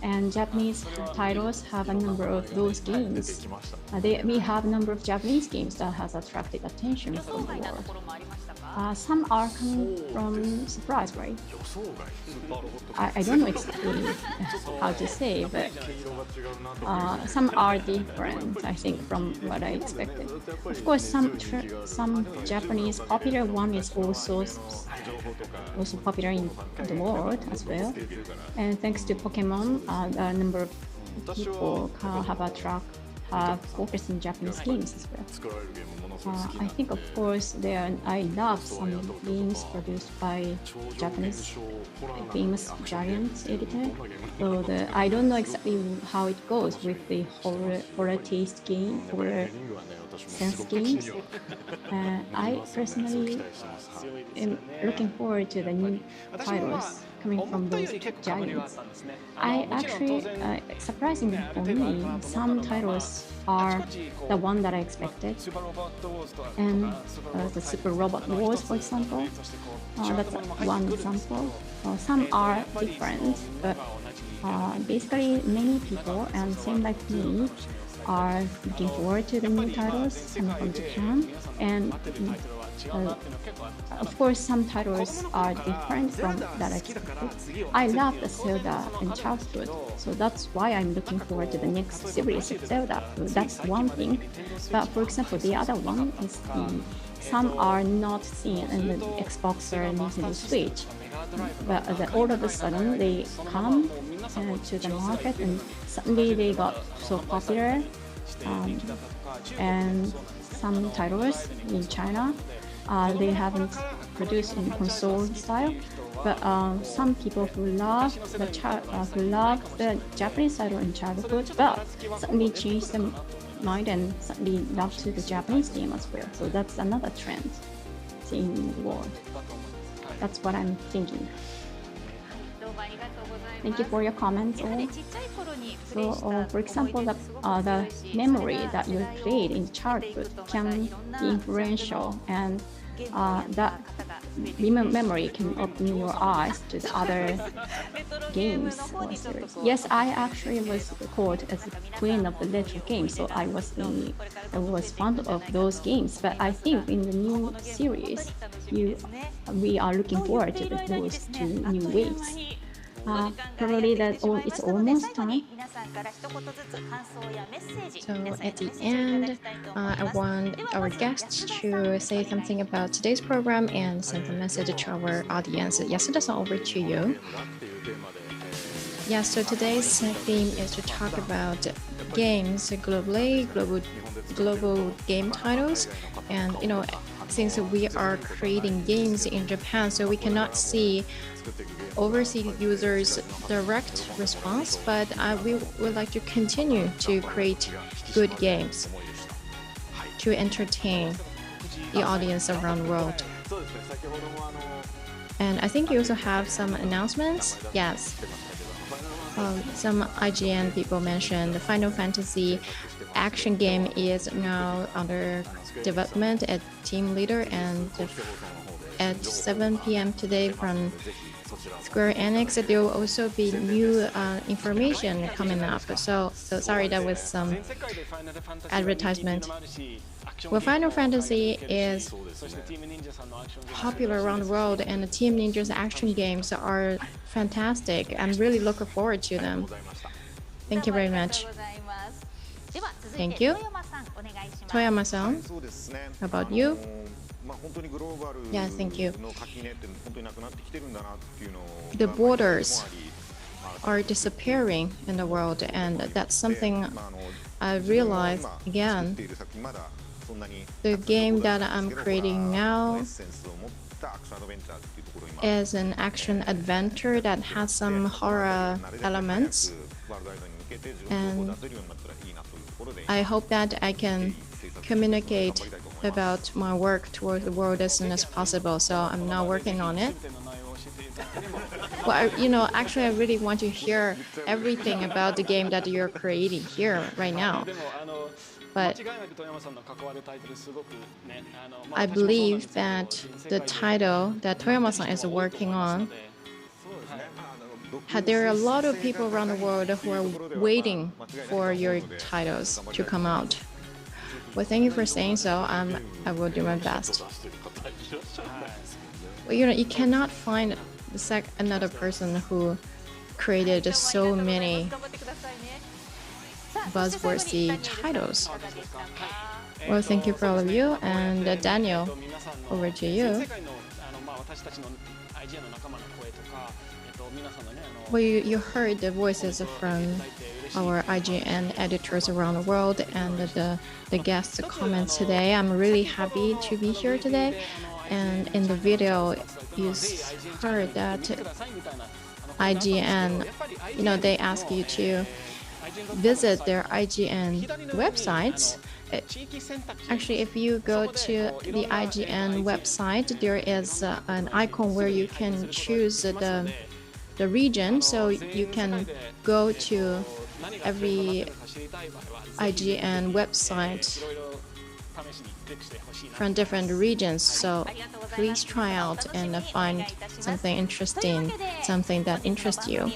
And Japanese titles have a number of those games. We have a number of Japanese games that has attracted attention from the world. Some are coming from surprise, right? I don't know exactly how to say, but some are different, I think, from what I expected. Of course, some Japanese popular one is also popular in the world as well. And thanks to Pokemon, a number of people have focused on Japanese games as well. I think, of course, I love some games produced by Japanese famous giant editor. So I don't know exactly how it goes with the horror taste game, horror sense games. I personally am looking forward to the new titles coming from those giants. I actually, surprisingly for me, some titles are the one that I expected. And the Super Robot Wars, for example, that's one example. Some are different, but basically many people, and same like me, are looking forward to the new titles coming from Japan. And of course, some titles are different from that I expected. I love the Zelda in childhood, so that's why I'm looking forward to the next series of Zelda. That's one thing. But for example, the other one is some are not seen in the Xbox or Nintendo Switch, but all of a sudden they come to the market and suddenly they got so popular. And some titles in China, they haven't produced in console style, but some people who love the Japanese title in childhood, but suddenly changed their mind and suddenly love to the Japanese game as well. So that's another trend in the world. That's what I'm thinking. Thank you for your comments. So, for example, the memory that you played in childhood can be influential, and that memory can open your eyes to the other games or series. Yes, I actually was called as a queen of the retro games, so I was fond of those games. But I think in the new series, we are looking forward to those two new waves. Probably it's almost time. So at the end, I want our guests to say something about today's program and send a message to our audience. Yasuda-san, over to you. Yeah, so today's theme is to talk about games globally, global game titles, and since we are creating games in Japan, so we cannot see overseas users' direct response, but we would like to continue to create good games to entertain the audience around the world. And I think you also have some announcements. Yes. Some IGN people mentioned the Final Fantasy action game is now under development at team leader, and at 7 p.m. today from Square Enix. There will also be new information coming up. So sorry, that was some advertisement. Well, Final Fantasy is popular around the world, and the Team Ninja's action games are fantastic. I'm really looking forward to them. Thank you very much. Thank you. Toyama-san, how about you? Yeah, thank you. The borders are disappearing in the world, and that's something I realized again. The game that I'm creating now is an action adventure that has some horror elements, and I hope that I can communicate about my work toward the world as soon as possible. So I'm now working on it. Well, actually, I really want to hear everything about the game that you're creating here right now. But I believe that the title that Toyama-san is working on, there are a lot of people around the world who are waiting for your titles to come out. Well, thank you for saying so. I will do my best. Well, you cannot find another person who created so many buzzworthy titles. Well, thank you for all of you, and Daniel, over to you. Well, you heard the voices from our IGN editors around the world and the guest comments today. I'm really happy to be here today. And in the video, you heard that IGN, they ask you to visit their IGN websites. Actually, if you go to the IGN website, there is an icon where you can choose the region, so you can go to every IGN website from different regions. So please try out and find something interesting, something that interests you.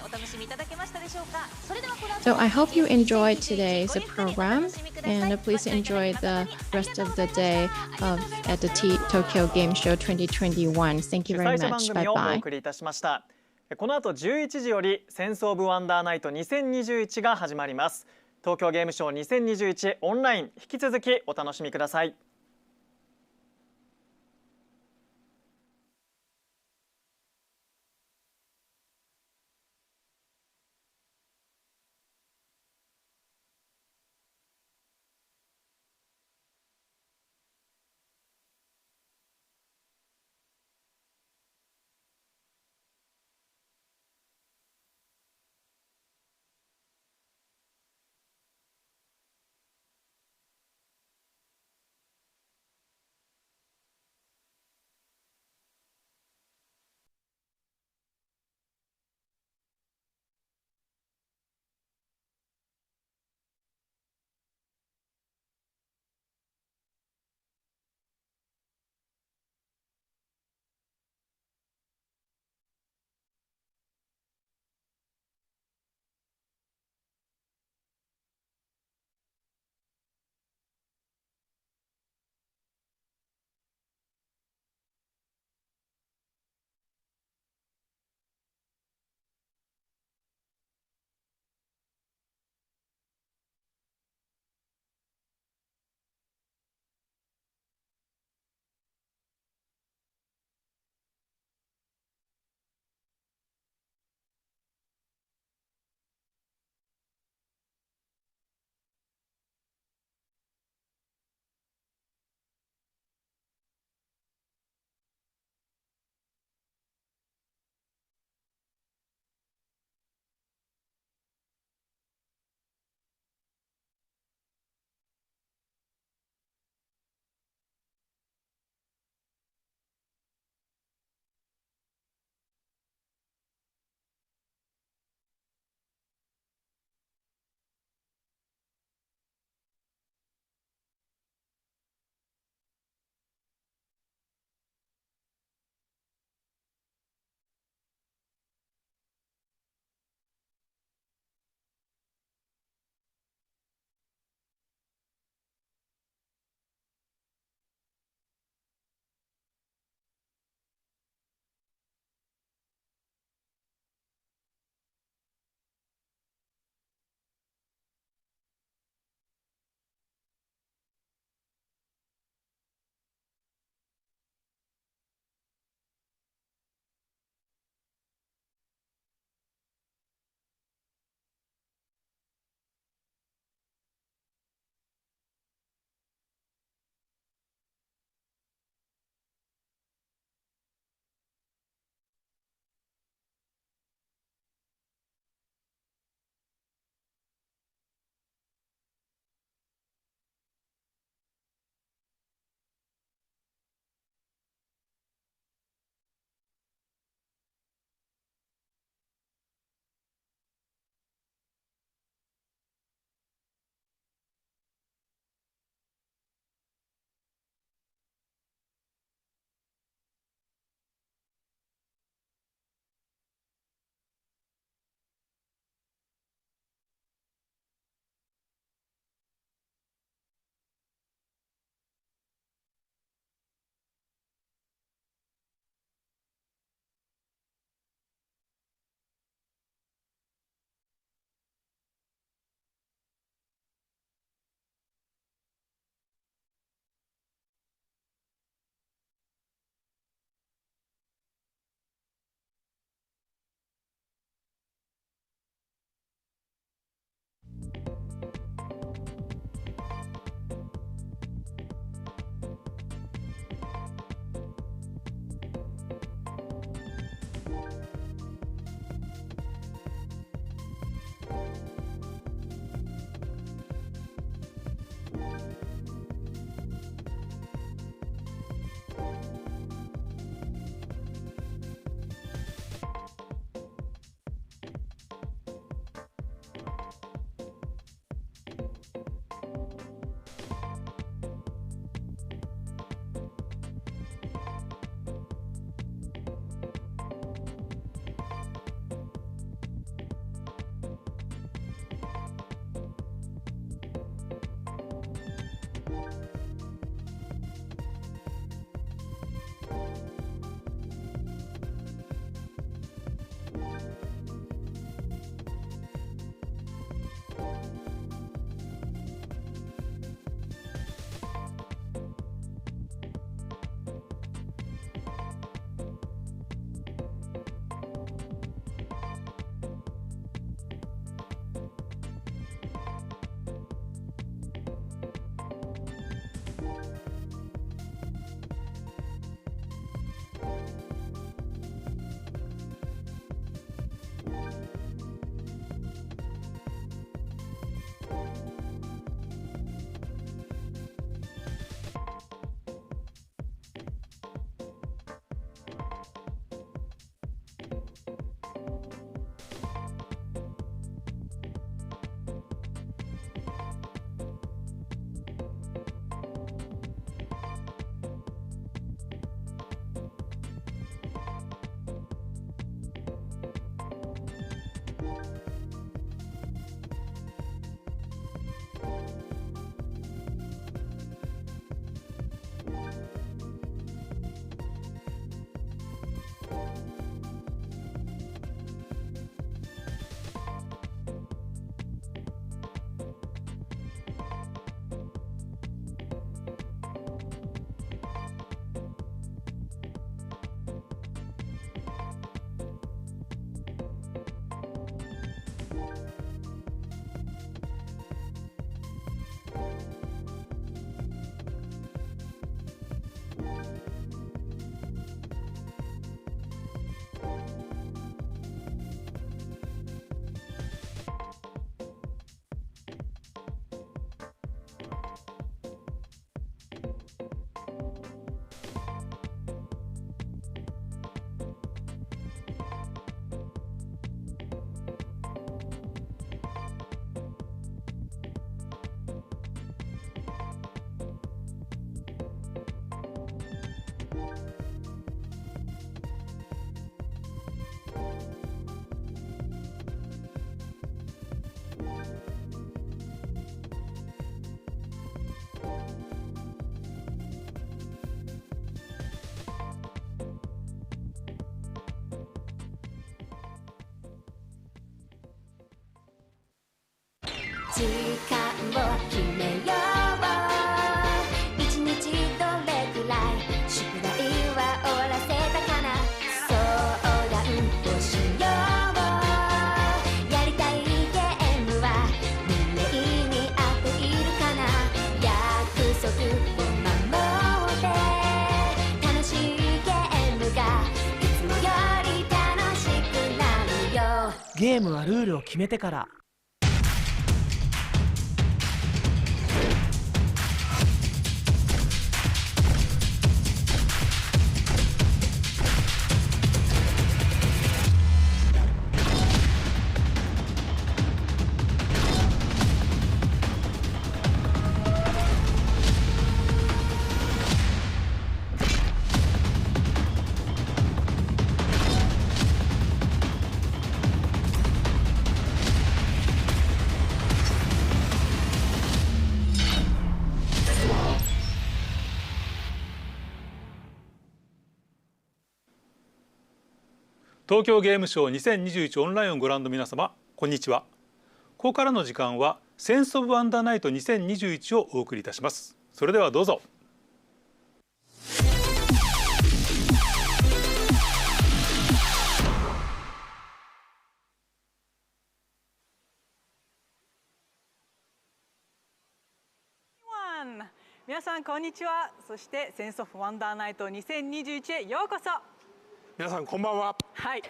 So I hope you enjoyed today's program, and please enjoy the rest of the day at the Tokyo Game Show 2021. Thank you very much. Bye bye. この後11時よりセンスオブワンダーナイト2021が始まります。東京ゲームショウ2021オンライン、引き続きお楽しみください。ゲームはルールを決めてから。東京ゲームショウ2021オンラインをご覧の皆様、こんにちは。ここからの時間はセンスオブワンダーナイト2021をお送りいたします。それではどうぞ。皆さんこんにちは。そしてセンスオブワンダーナイト2021へようこそ。皆さんこんばんは。はい。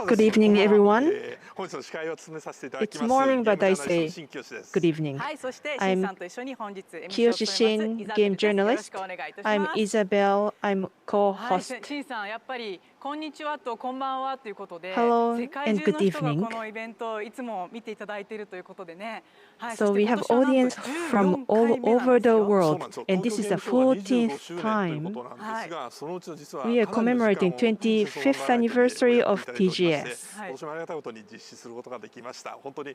Good evening, everyone. It's morning, but I say good evening. はい、そしてシンさんと一緒に本日 Kiyoshi Shin, game journalist. I'm Isabel. I'm co-host. シンさん、やっぱりこんにちはとこんばんはということで、 Hello 世界 and 中 good の人が evening. このイベントをいつも見ていただいているということでね。So we have audience from all over the world, and this is the 14th time we are commemorating 25th anniversary of TGS.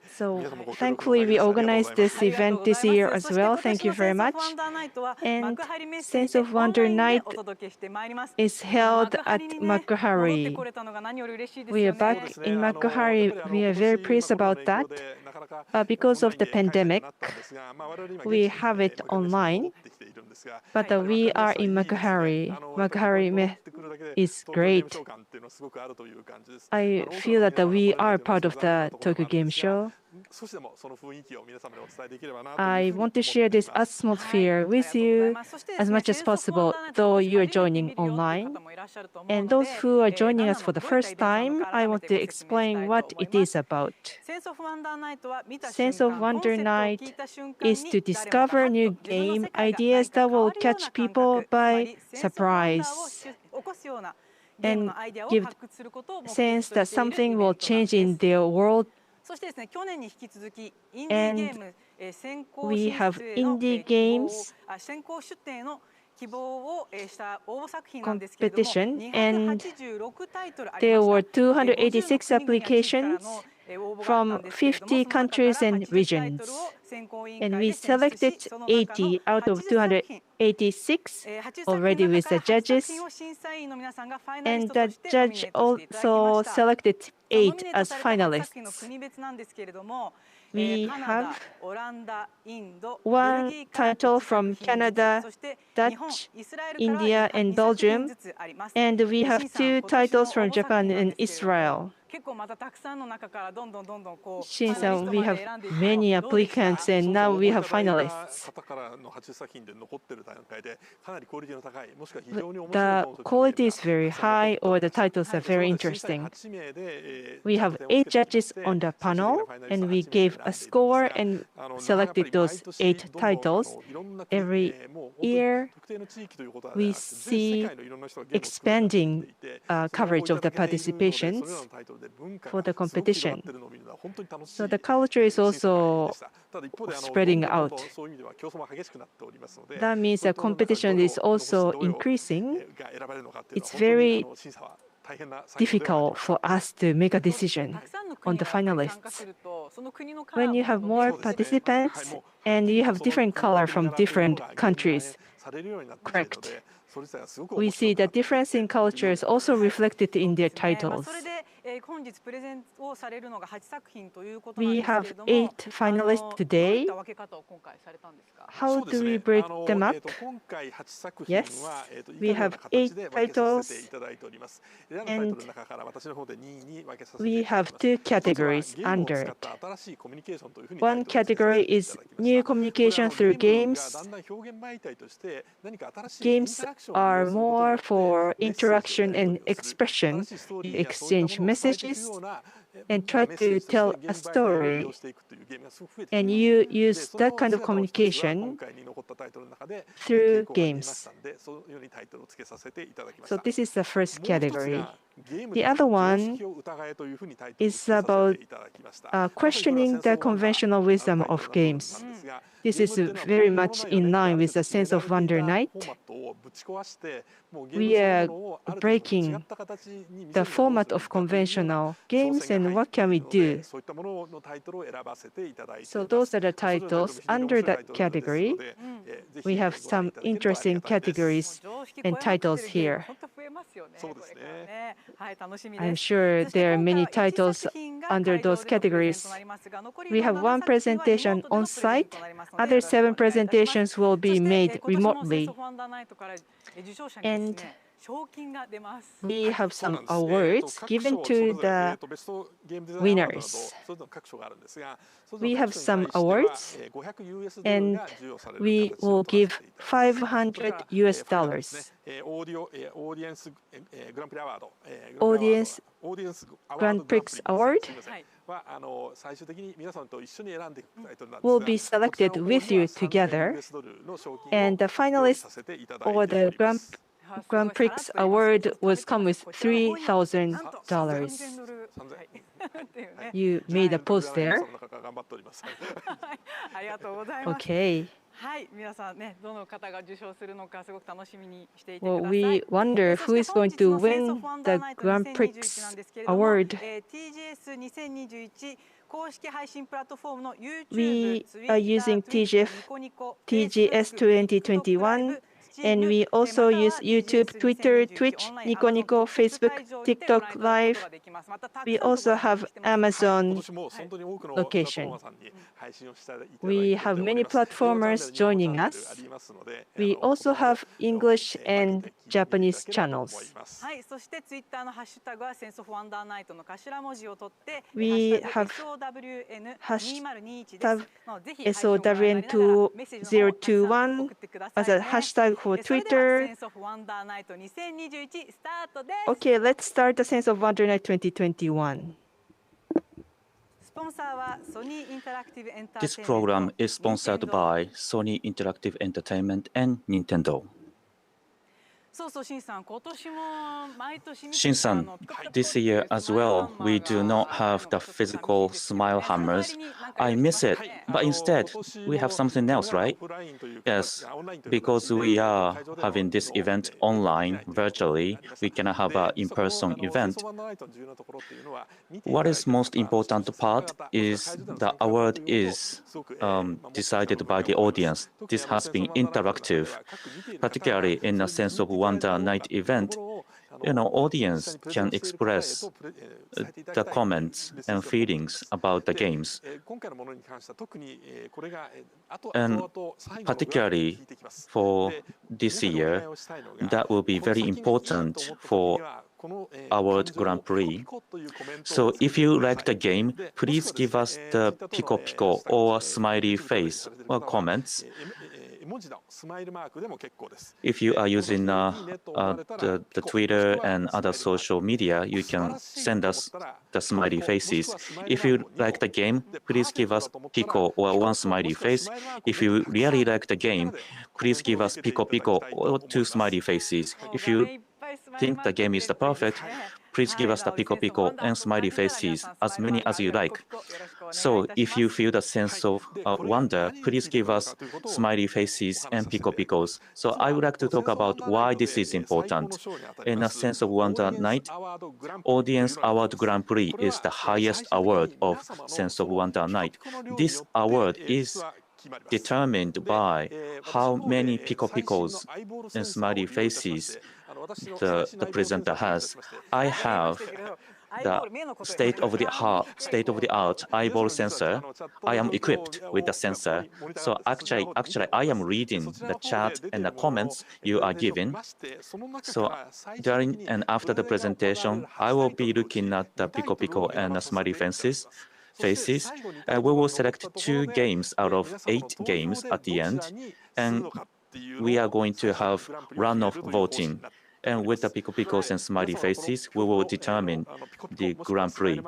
So thankfully we organized this event this year as well. Thank you very much. And Sense of Wonder Night is held at Makuhari. We are back in Makuhari. We are very pleased about that. Because of the pandemic, we have it online, but we are in Makuhari. Makuhari is great. I feel that we are part of the Tokyo Game Show. I want to share this atmosphere with you as much as possible, though you are joining online. And those who are joining us for the first time, I want to explain what it is about. Sense of Wonder Night is to discover new game ideas that will catch people by surprise and give sense that something will change in their world. And we have indie games competition, and there were 286 applications from 50 countries and regions. And we selected 80 out of 286 already with the judges. And the judge also selected 8 as finalists. We have one title from Canada, Dutch, India, and Belgium, and we have 2 titles from Japan and Israel. Shin-san, we have many applicants, and now we have finalists. The quality is very high, or the titles are very interesting. We have 8 judges on the panel, and we gave a score and selected those 8 titles. Every year, we see expanding coverage of the participations for the competition. So the culture is also spreading out. That means the competition is also increasing. It's very difficult for us to make a decision on the finalists. When you have more participants and you have different color from different countries, correct? We see the difference in culture is also reflected in their titles. We have 8 finalists today. How do we break them up? Yes, we have 8 titles, and we have 2 categories under it. One category is new communication through games. Games are more for interaction and expression. You exchange messages messages and try to tell a story. And you use that kind of communication through games. So this is the first category. The other one is about questioning the conventional wisdom of games. This is very much in line with the Sense of Wonder Night. We are breaking the format of conventional games, and what can we do? So those are the titles under that category. We have some interesting categories and titles here. I'm sure there are many titles under those categories. We have one presentation on site. Other 7 presentations will be made remotely. And we have some awards given to the winners. We have some awards, and we will give $500. Audience Grand Prix Award will be selected with you together, and the finalists or the Grand Prix Award was come with $3,000. You made a post there. Okay. Well, we wonder who is going to win the Grand Prix Award. We are using TGS 2021, and we also use YouTube, Twitter, Twitch, Nico Nico, Facebook, TikTok Live. We also have Amazon location. We have many platformers joining us. We also have English and Japanese channels. We have hashtag SOWN2021 as a hashtag for Twitter. Okay, let's start the Sense of Wonder Night 2021. This program is sponsored by Sony Interactive Entertainment and Nintendo. Shin-san, this year as well, we do not have the physical smile hammers. I miss it, but instead, we have something else, right? Yes, because we are having this event online, virtually, we cannot have an in-person event. What is most important part is the award is decided by the audience. This has been interactive, particularly in a Sense of Wonder Night event. Audience can express the comments and feelings about the games. And particularly for this year, that will be very important for Award Grand Prix. So if you like the game, please give us the pico pico or smiley face or comments. If you are using the Twitter and other social media, you can send us the smiley faces. If you like the game, please give us pico or one smiley face. If you really like the game, please give us pico pico or 2 smiley faces. If you think the game is the perfect, please give us the pico pico and smiley faces, as many as you like. So if you feel the sense of wonder, please give us smiley faces and pico picos. So I would like to talk about why this is important. In a Sense of Wonder Night, Audience Award Grand Prix is the highest award of Sense of Wonder Night. This award is determined by how many pico picos and smiley faces the presenter has. I have the state-of-the-art eyeball sensor. I am equipped with the sensor. So actually, I am reading the chat and the comments you are giving. So during and after the presentation, I will be looking at the pico pico and the smiley faces. We will select 2 games out of 8 games at the end, and we are going to have runoff voting. And with the Pico Picos and smiley faces, we will determine the Grand Prix.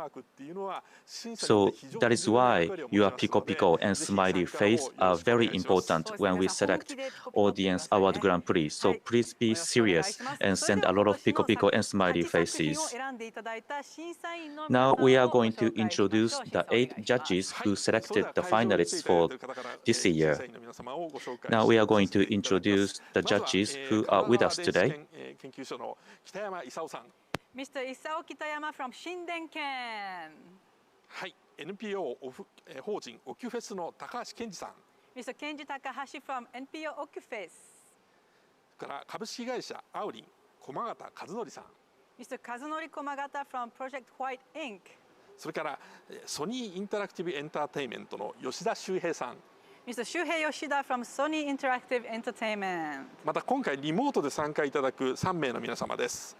So that is why your Pico Pico and smiley face are very important when we select Audience Award Grand Prix. So please be serious and send a lot of Pico Pico and smiley faces. Now we are going to introduce the 8 judges who selected the finalists for this year. Now we are going to introduce the judges who are with us today. Mr. Isao Kitayama from Shinden-ken. はい、NPO 法人オキュフェスの高橋健二さん。Mr. Kenji Takahashi from NPO Okufes. から株式会社アウリン駒形和則さん。Mr. Kazunori Komagata from Project White Inc. それからソニーインタラクティブエンターテインメントの吉田修平さん。Mr. Shuhei Yoshida from Sony Interactive Entertainment. また今回リモートで参加いただく3名の皆様です。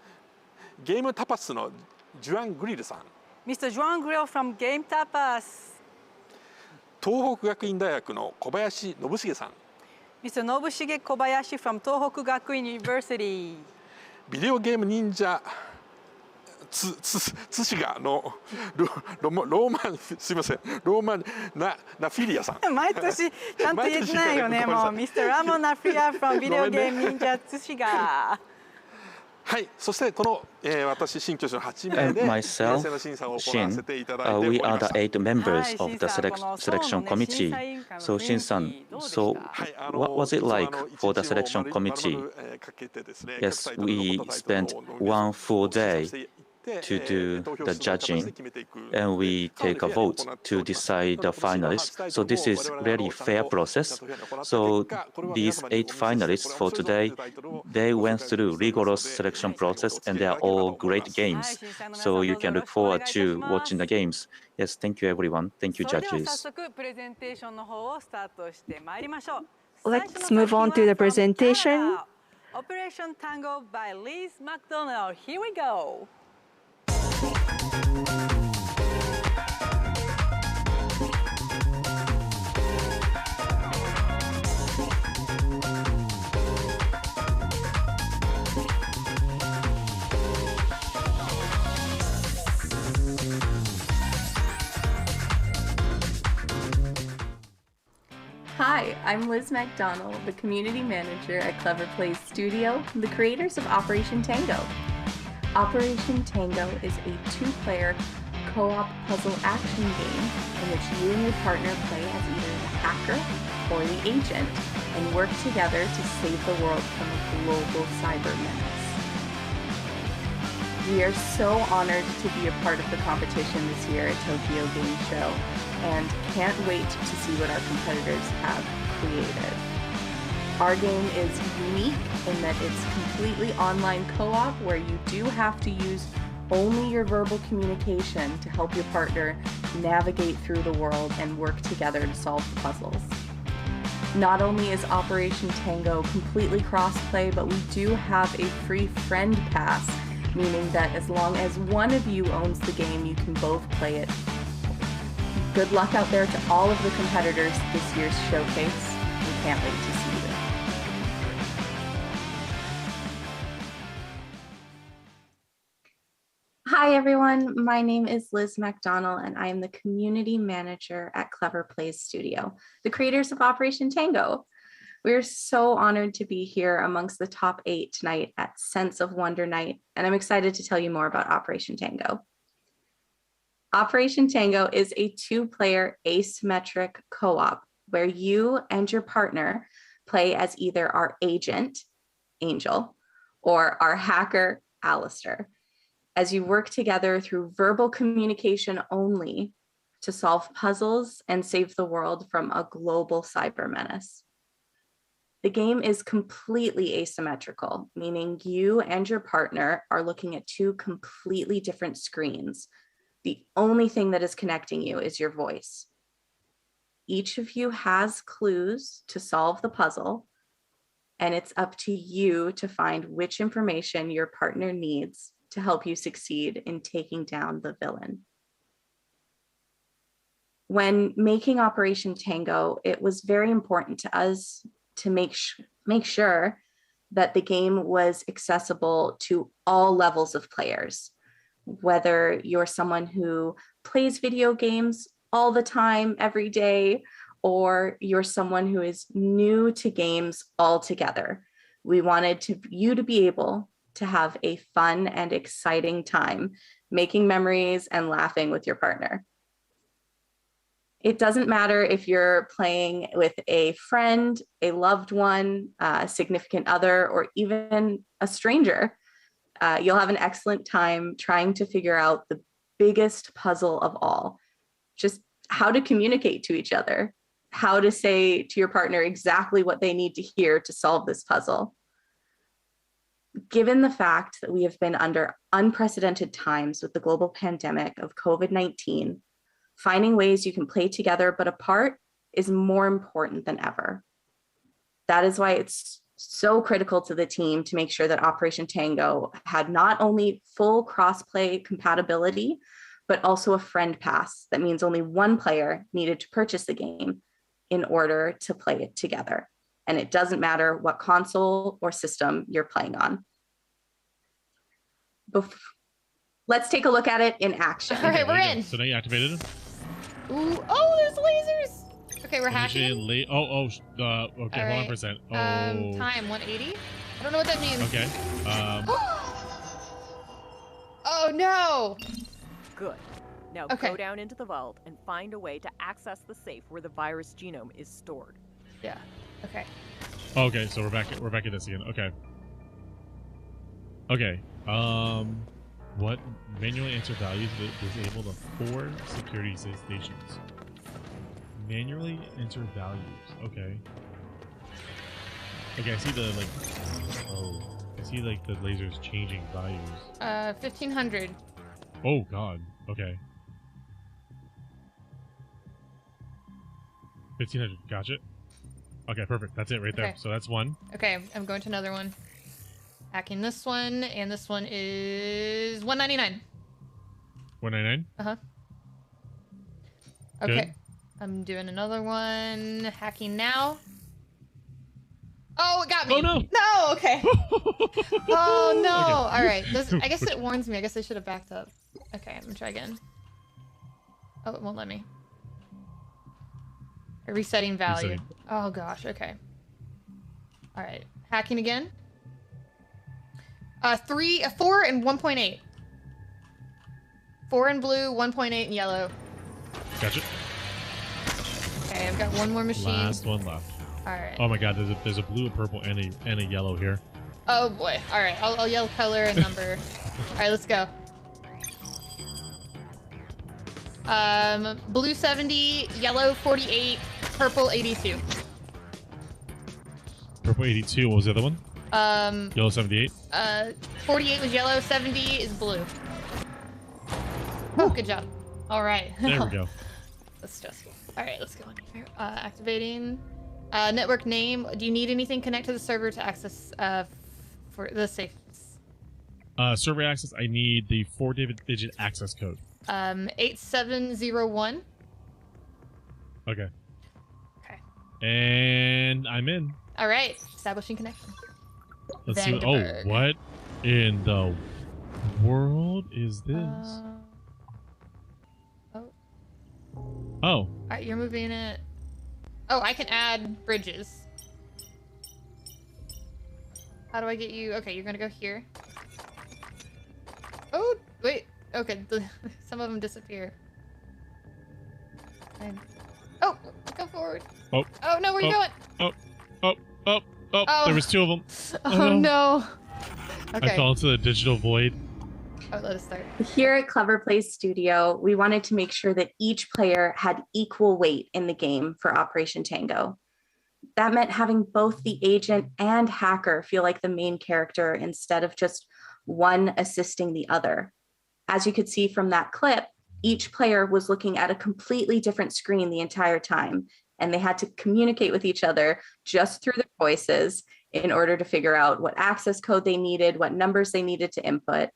ゲームタパスのジュアン・グリルさん。Mr. Juan Grill from Game Tapas. 東北学院大学の小林信重さん。Mr. Nobushige Kobayashi from Tohoku Gakuin University. ビデオゲーム忍者津賀のローマンすみませんローマンナフィリアさん。毎年ちゃんと言えてないよねもう Mr. Ramon Nafria from Video Game Ninja 津賀。はい、そしてこの、私新居の8名で myself, 厳正な審査を行わせていただいてお we りま are し the た。 8 members of the selection committee. So Shin-san, so what was it like for the selection committee? Yes, we spent one full day to do the judging, and we take a vote to decide the finalists. So this is really fair process. So these 8 finalists for today, they went through rigorous selection process, and they are all great games. So you can look forward to watching the games. Yes, thank you everyone. Thank you judges. Let's move on to the presentation. Operation Tango by Liz McDonald. Here we go. Hi, I'm Liz McDonald, the community manager at Clever Plays Studio, the creators of Operation Tango. Operation Tango is a 2-player co-op puzzle action game in which you and your partner play as either the hacker or the agent and work together to save the world from a global cyber menace. We are so honored to be a part of the competition this year at Tokyo Game Show and can't wait to see what our competitors have created. Our game is unique in that it's completely online co-op where you do have to use only your verbal communication to help your partner navigate through the world and work together to solve the puzzles. Not only is Operation Tango completely cross-play, but we do have a free friend pass, meaning that as long as one of you owns the game, you can both play it. Good luck out there to all of the competitors this year's showcase. We can't wait to see you. Hi everyone, my name is Liz McDonald and I am the community manager at Clever Plays Studio, the creators of Operation Tango. We're so honored to be here amongst the top 8 tonight at Sense of Wonder Night, and I'm excited to tell you more about Operation Tango. Operation Tango is a 2-player asymmetric co-op where you and your partner play as either our agent, Angel, or our hacker, Alistair, as you work together through verbal communication only to solve puzzles and save the world from a global cyber menace. The game is completely asymmetrical, meaning you and your partner are looking at 2 completely different screens. The only thing that is connecting you is your voice. Each of you has clues to solve the puzzle, and it's up to you to find which information your partner needs to help you succeed in taking down the villain. When making Operation Tango, it was very important to us to make sure that the game was accessible to all levels of players. Whether you're someone who plays video games all the time, every day, or you're someone who is new to games altogether. We wanted you to be able to have a fun and exciting time, making memories and laughing with your partner. It doesn't matter if you're playing with a friend, a loved one, a significant other, or even a stranger. You'll have an excellent time trying to figure out the biggest puzzle of all, just how to communicate to each other, how to say to your partner exactly what they need to hear to solve this puzzle. Given the fact that we have been under unprecedented times with the global pandemic of COVID-19, finding ways you can play together but apart is more important than ever. That is why it's so critical to the team to make sure that Operation Tango had not only full cross-play compatibility, but also a friend pass. That means only one player needed to purchase the game in order to play it together. And it doesn't matter what console or system you're playing on. Let's take a look at it in action. All right, we're in. So now you activated it? Ooh, oh, there's lasers. Okay, we're hacking. Okay, hold on for a second. Oh. Time 180. I don't know what that means. Okay. Oh no. Good. Now go down into the vault and find a way to access the safe where the virus genome is stored. Yeah. Okay. Okay, so we're back at this again. Okay. Okay. What manually enter values to disable the 4 security stations. Manually enter values. Okay. Okay, I see the I see like the lasers changing values. 1500. Oh god. Okay. 1500. Gotcha. Okay, perfect. That's it right there. Okay. So that's one. Okay, I'm going to another one. Hacking this one, and this one is 199. 199. Uh-huh. Okay. Good. I'm doing another one. Hacking now. Oh, it got me. Oh no. No. Okay. Oh no. Okay. All right. I guess it warns me. I guess I should have backed up. Okay, I'm gonna try again. Oh, it won't let me. Resetting value. Resetting. Oh gosh. Okay. All right. Hacking again. 4 and 1.8. 4 in blue, 1.8 in yellow. Gotcha. Okay, I've got one more machine. Last one left. All right. Oh my god, there's a blue, a purple, and a yellow here. Oh boy. All right, I'll yell color and number. All right, let's go. Blue 70, yellow 48, purple 82. Purple 82. What was the other one? Yellow 78. 48 was yellow, 70 is blue. Oh, good job. All right. There we go. That's stressful. All right, let's go on here. Activating. Network name. Do you need anything connect to the server to access for the safe? Server access. I need the 4-digit access code. 8701. Okay. Okay. And I'm in. All right. Establishing connection. Let's see. Oh, what in the world is this? Oh. All right, you're moving it. Oh, I can add bridges. How do I get you? Okay, you're gonna go here. Oh, wait. Okay, some of them disappear. Oh, go forward. Oh. Oh no, where are you going? Oh, there was 2 of them. Oh no. Okay. I fell into the digital void. Oh, let us start. Here at Clever Play Studio, we wanted to make sure that each player had equal weight in the game for Operation Tango. That meant having both the agent and hacker feel like the main character instead of just one assisting the other. As you could see from that clip, each player was looking at a completely different screen the entire time, and they had to communicate with each other just through their voices in order to figure out what access code they needed, what numbers they needed to input.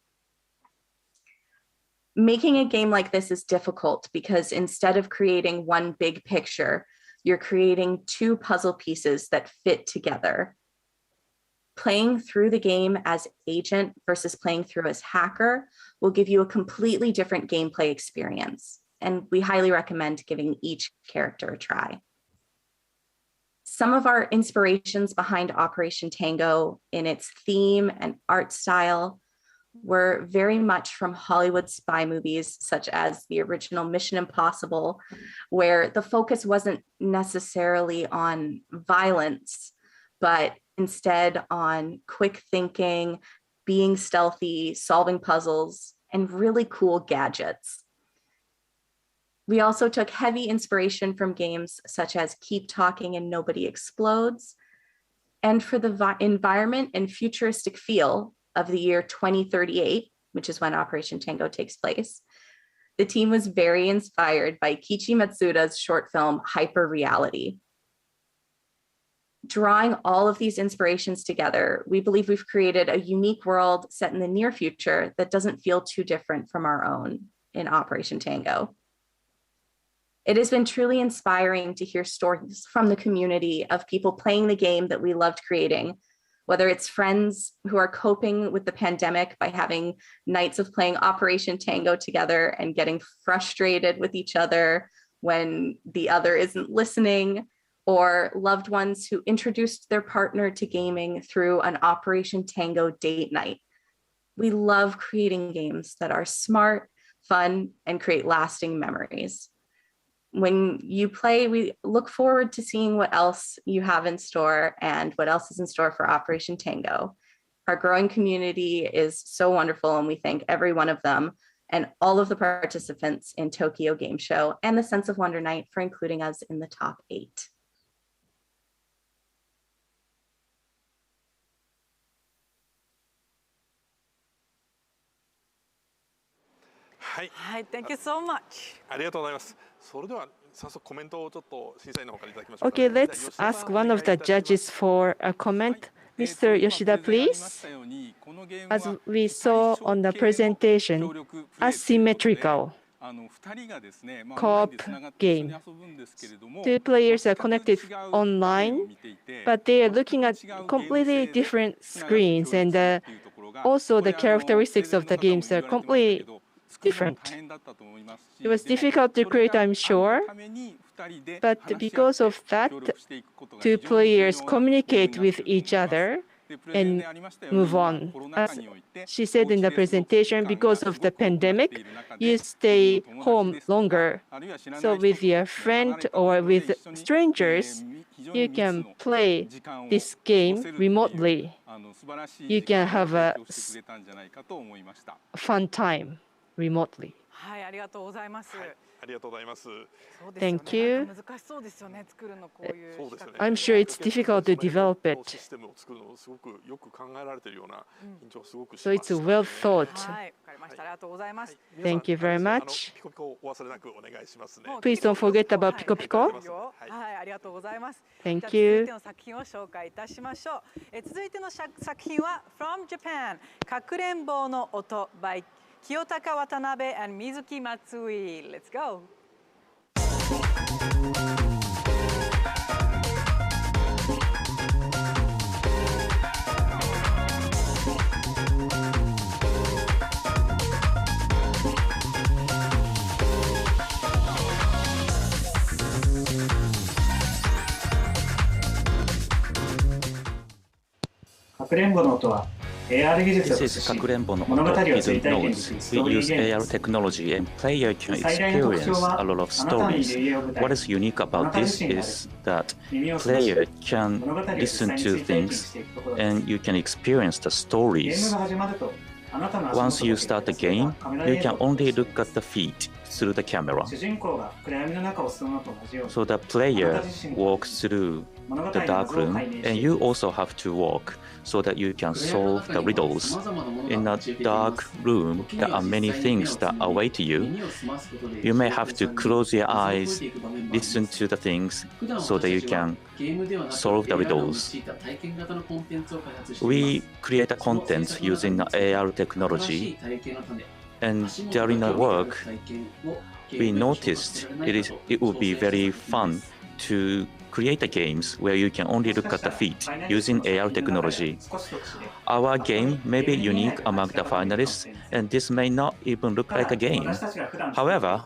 Making a game like this is difficult because instead of creating one big picture, you're creating 2 puzzle pieces that fit together. Playing through the game as agent versus playing through as hacker will give you a completely different gameplay experience, and we highly recommend giving each character a try. Some of our inspirations behind Operation Tango in its theme and art style were very much from Hollywood spy movies, such as the original Mission Impossible, where the focus wasn't necessarily on violence, but instead on quick thinking, being stealthy, solving puzzles, and really cool gadgets. We also took heavy inspiration from games such as Keep Talking and Nobody Explodes. And for the environment and futuristic feel of the year 2038, which is when Operation Tango takes place, the team was very inspired by Kiichi Matsuda's short film, Hyper Reality. Drawing all of these inspirations together, we believe we've created a unique world set in the near future that doesn't feel too different from our own in Operation Tango. It has been truly inspiring to hear stories from the community of people playing the game that we loved creating, whether it's friends who are coping with the pandemic by having nights of playing Operation Tango together and getting frustrated with each other when the other isn't listening, or loved ones who introduced their partner to gaming through an Operation Tango date night. We love creating games that are smart, fun, and create lasting memories. When you play, we look forward to seeing what else you have in store and what else is in store for Operation Tango. Our growing community is so wonderful, and we thank every one of them and all of the participants in Tokyo Game Show and the Sense of Wonder Night for including us in the top 8. Thank you so much. ありがとうございます。それでは早速コメントをちょっと審査員の方からいただきましょう。Okay, let's ask one of the judges for a comment. Mr. Yoshida, please. As we saw on the presentation, asymmetrical co-op game. Two players are connected online, but they are looking at completely different screens, and also the characteristics of the games are completely different. It was difficult to create, I'm sure, but because of that, two players communicate with each other and move on. As she said in the presentation, because of the pandemic, you stay home longer. So with your friend or with strangers, you can play this game remotely. You can have a fun time remotely. はい、ありがとうございます。ありがとうございます。Thank you. 難しそうですよね、作るのこういう。I'm sure it's difficult to develop it. システムを作るのすごくよく考えられているような緊張がすごくし So ます。 it's well thought. はい、わかりました。ありがとうございます。Thank you very much. ピコピコをお忘れなくお願いしますね。 Please don't forget about Pico Pico. はい、ありがとうございます。 Thank じゃあ続 you. いての作品を紹介いたしましょう。続いての作品は From Japan かくれんぼうの音 by 清高渡辺 and Mizuki Matsui. Let's go. かくれんぼの音は AR 技術を This 駆 is 使し Kakurenbo no 物語 Oto を追 Hidden 体験で Notes. きるス We トーリー use ゲームで AR す。 technology and player can 最大の特徴 experience は a lot of あなたに stories. 霊を舞台 What is unique about あなた this 自身が is that 耳を澄まして player can 物語を実 listen 際に to 追体験 things していくところです。 and you can experience the ゲーム stories. が始まるとあなたの足 Once 元 you だけ start the 照らされ game, たカメラ you 映像 can を only 映し look at the feet through the camera. 主人公が暗闇の中を進むのと同じように So the player walks through 物語 the の dark 謎を room 解明して and い you く。 also have to walk so that you can solve the riddles. In a dark room, there are many things that await you. You may have to close your eyes, listen to the things so that you can solve the riddles. We create a content using AR technology, and during the work, we noticed it would be very fun to create the games where you can only look at the feet using AR technology. Our game may be unique among the finalists, and this may not even look like a game. However,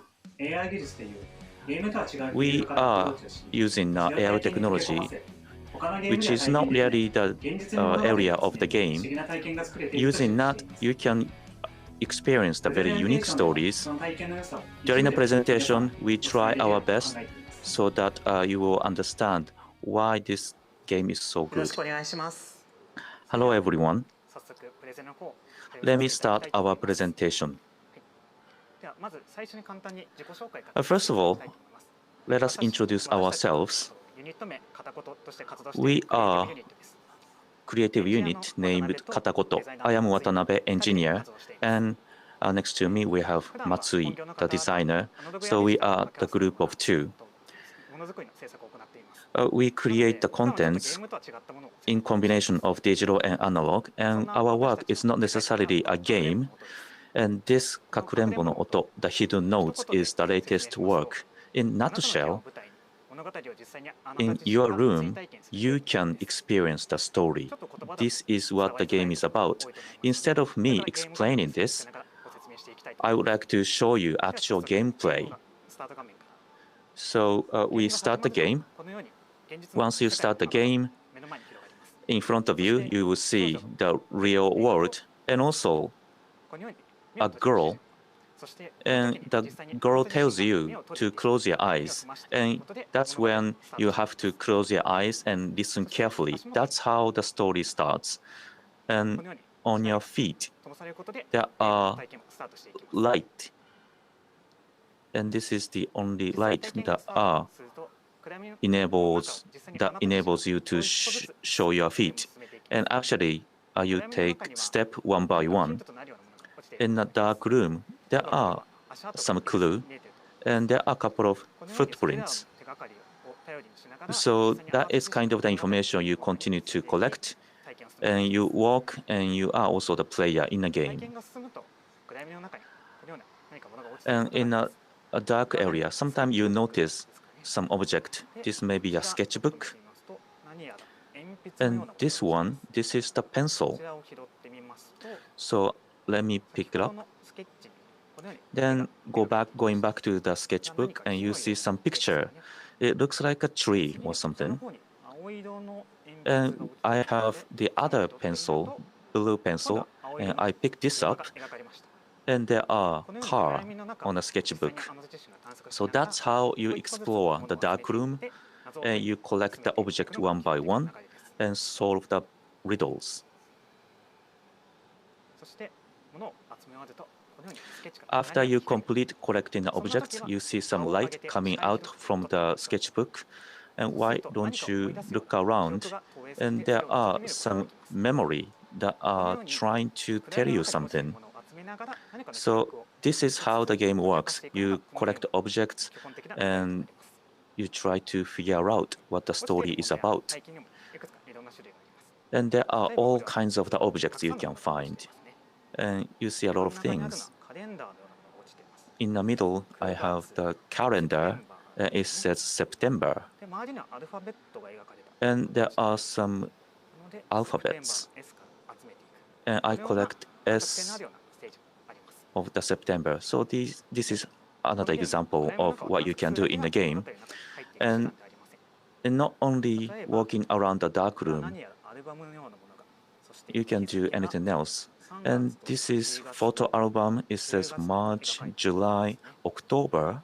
we are using AR technology, which is not really the area of the game. Using that, you can experience the very unique stories. During the presentation, we try our best so that you will understand why this game is so good. Hello everyone. Let me start our presentation. First of all, let us introduce ourselves. We are a creative unit named Katakoto. I am Watanabe, engineer, and next to me we have Matsui, the designer. So we are the group of two. We create the contents in combination of digital and analog, and our work is not necessarily a game. And this Kakurenbo no Oto, the hidden notes, is the latest work. In nutshell, in your room, you can experience the story. This is what the game is about. Instead of me explaining this, I would like to show you actual gameplay. So we start the game. Once you start the game, in front of you, you will see the real world and also a girl. And the girl tells you to close your eyes. And that's when you have to close your eyes and listen carefully. That's how the story starts. And on your feet, there are light. And this is the only light that enables you to show your feet. And actually, you take step one by one. In a dark room, there are some clues, and there are a couple of footprints. So that is kind of the information you continue to collect, and you walk, and you are also the player in a game. And in a dark area, sometimes you notice some object. This may be a sketchbook. And this one, this is the pencil. So let me pick it up. Then going back to the sketchbook, and you see some picture. It looks like a tree or something. And I have the other pencil, blue pencil, and I pick this up. And there are cars on the sketchbook. So that's how you explore the dark room, and you collect the object one by one and solve the riddles. After you complete collecting the objects, you see some light coming out from the sketchbook. And why don't you look around? And there are some memory that are trying to tell you something. So this is how the game works. You collect objects and you try to figure out what the story is about. And there are all kinds of the objects you can find. And you see a lot of things. In the middle, I have the calendar. It says September. And there are some alphabets. And I collect S of the September. So this is another example of what you can do in the game. And not only walking around the dark room, you can do anything else. And this is photo album. It says March, July, October.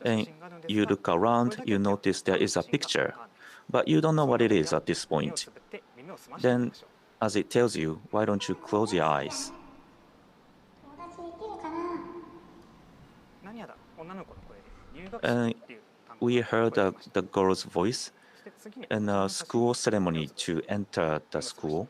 And you look around, you notice there is a picture, but you don't know what it is at this point. Then, as it tells you, why don't you close your eyes? And we heard the girl's voice in a school ceremony to enter the school.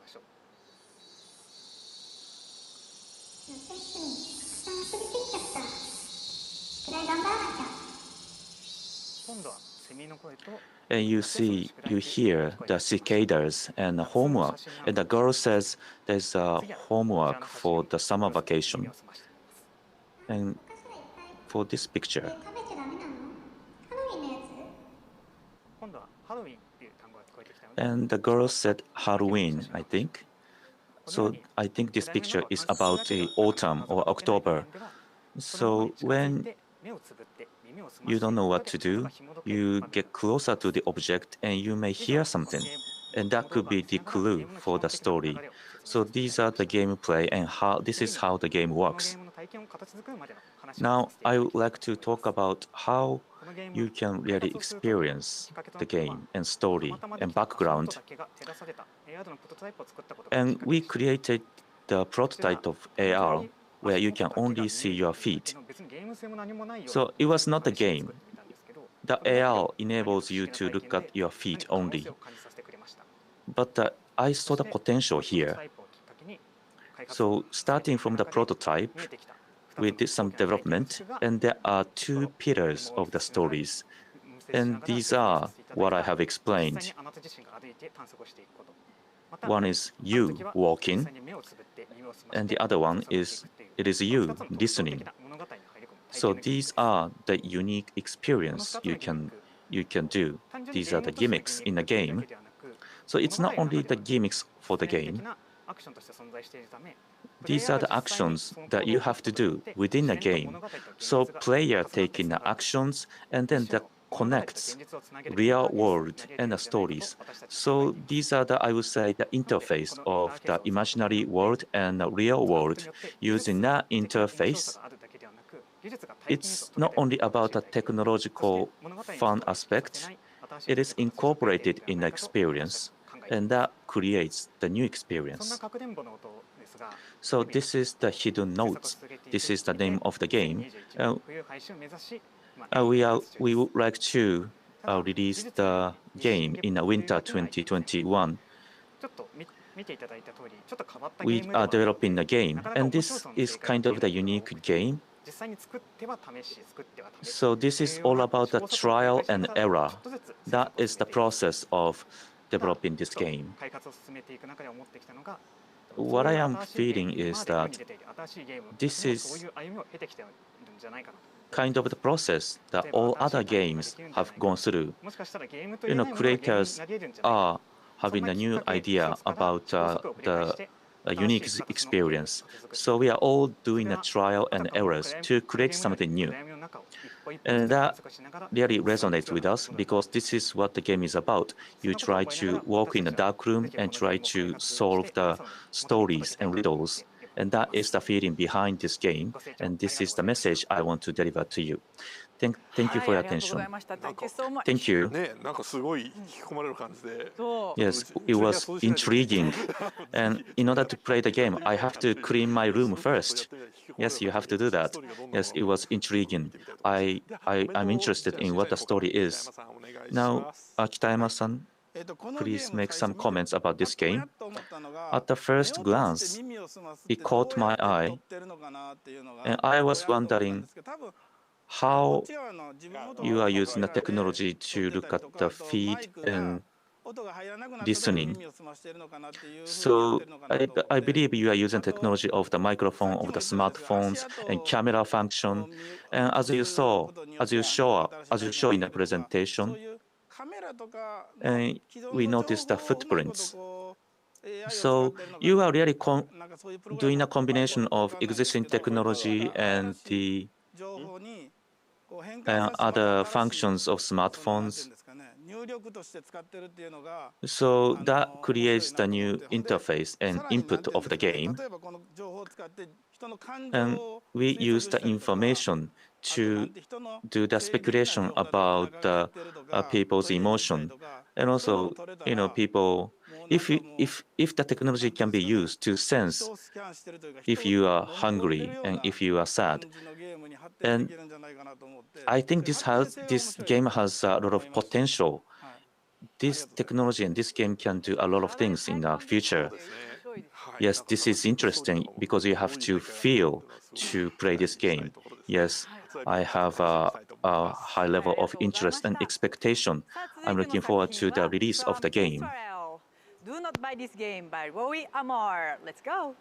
And you hear the cicadas and homework. And the girl says there's a homework for the summer vacation. And for this picture, And the girl said Halloween, I think. So I think this picture is about the autumn or October. So when you don't know what to do, you get closer to the object and you may hear something. And that could be the clue for the story. So these are the gameplay and this is how the game works. Now I would like to talk about how you can really experience the game and story and background. And we created the prototype of AR where you can only see your feet. So it was not a game. The AR enables you to look at your feet only. But I saw the potential here. So starting from the prototype, we did some development, and there are two pillars of the stories. And these are what I have explained. One is you walking, and the other one is it is you listening. So these are the unique experience you can do. These are the gimmicks in the game. So it's not only the gimmicks for the game. These are the actions that you have to do within the game. So player taking the actions and then that connects real world and the stories. So these are the, I would say, the interface of the imaginary world and the real world. Using that interface, it's not only about the technological fun aspect, it is incorporated in the experience, and that creates the new experience. So this is the hidden notes. This is the name of the game. We would like to release the game in winter 2021. We are developing the game, and this is kind of the unique game. So this is all about the trial and error. That is the process of developing this game. What I am feeling is that this is kind of the process that all other games have gone through. Creators are having a new idea about the unique experience. So we are all doing a trial and errors to create something new. And that really resonates with us because this is what the game is about. You try to walk in a dark room and try to solve the stories and riddles. And that is the feeling behind this game. And this is the message I want to deliver to you. Thank you for your attention. Thank you. Yes, it was intriguing. And in order to play the game, I have to clean my room first. Yes, you have to do that. Yes, it was intriguing. I'm interested in what the story is. Now, Kitayama-san, please make some comments about this game. At the first glance, it caught my eye, and I was wondering how you are using the technology to look at the feed and listening. So I believe you are using technology of the microphone of the smartphones and camera function. And as you show in the presentation, and we noticed the footprints. So you are really doing a combination of existing technology and the other functions of smartphones. So that creates the new interface and input of the game. And we use the information to do the speculation about the people's emotion. And also, people, if the technology can be used to sense if you are hungry and if you are sad, and I think this game has a lot of potential. This technology and this game can do a lot of things in the future. Yes, this is interesting because you have to feel to play this game. Yes, I have a high level of interest and expectation. I'm looking forward to the release of the game. Do Not Buy This Game by Roy Amar. Let's go.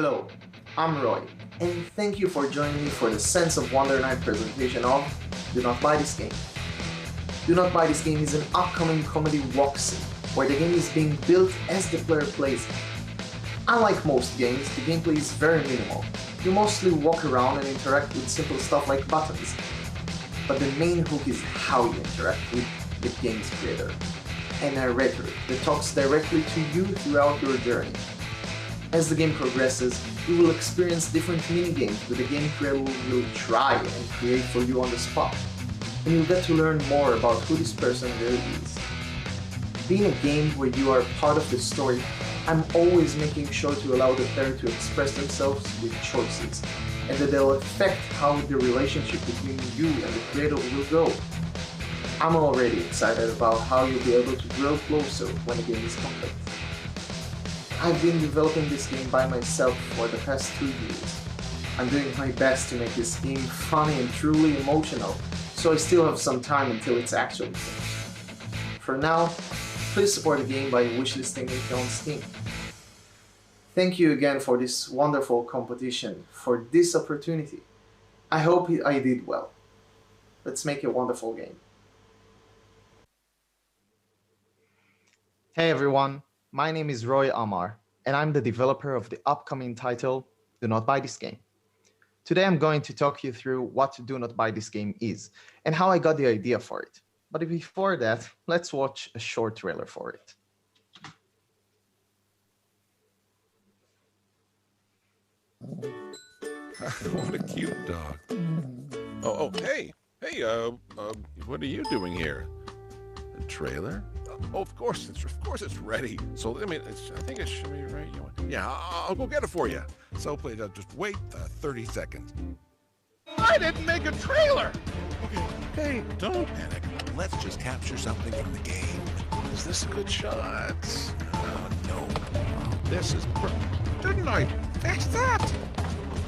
Hello, I'm Roy, and thank you for joining me for the Sense of Wonder Night presentation of Do Not Buy This Game. Do Not Buy This Game is an upcoming comedy walk sim, where the game is being built as the player plays it. Unlike most games, the gameplay is very minimal. You mostly walk around and interact with simple stuff like buttons. But the main hook is how you interact with the game's creator, a narrator that talks directly to you throughout your journey. As the game progresses, you will experience different mini-games that the game creator will try and create for you on the spot, and you'll get to learn more about who this person really is. Being a game where you are part of the story, I'm always making sure to allow the player to express themselves with choices, and that they'll affect how the relationship between you and the creator will go. I'm already excited about how you'll be able to grow closer when the game is complete. I've been developing this game by myself for the past 2 years. I'm doing my best to make this game funny and truly emotional, so I still have some time until it's actually finished. For now, please support the game by wishlisting it on Steam. Thank you again for this wonderful competition, for this opportunity. I hope I did well. Let's make a wonderful game. Hey everyone, my name is Roy Amar, and I'm the developer of the upcoming title, Do Not Buy This Game. Today I'm going to talk you through what Do Not Buy This Game is, and how I got the idea for it. But before that, let's watch a short trailer for it. What a cute dog. Oh, hey, what are you doing here? A trailer? Oh, of course it's ready. So I think it should be right. Yeah, I'll go get it for you. So please, just wait 30 seconds. I didn't make a trailer. Okay, don't panic. Let's just capture something from the game. Is this a good shot? No. This is perfect. Didn't I fix that?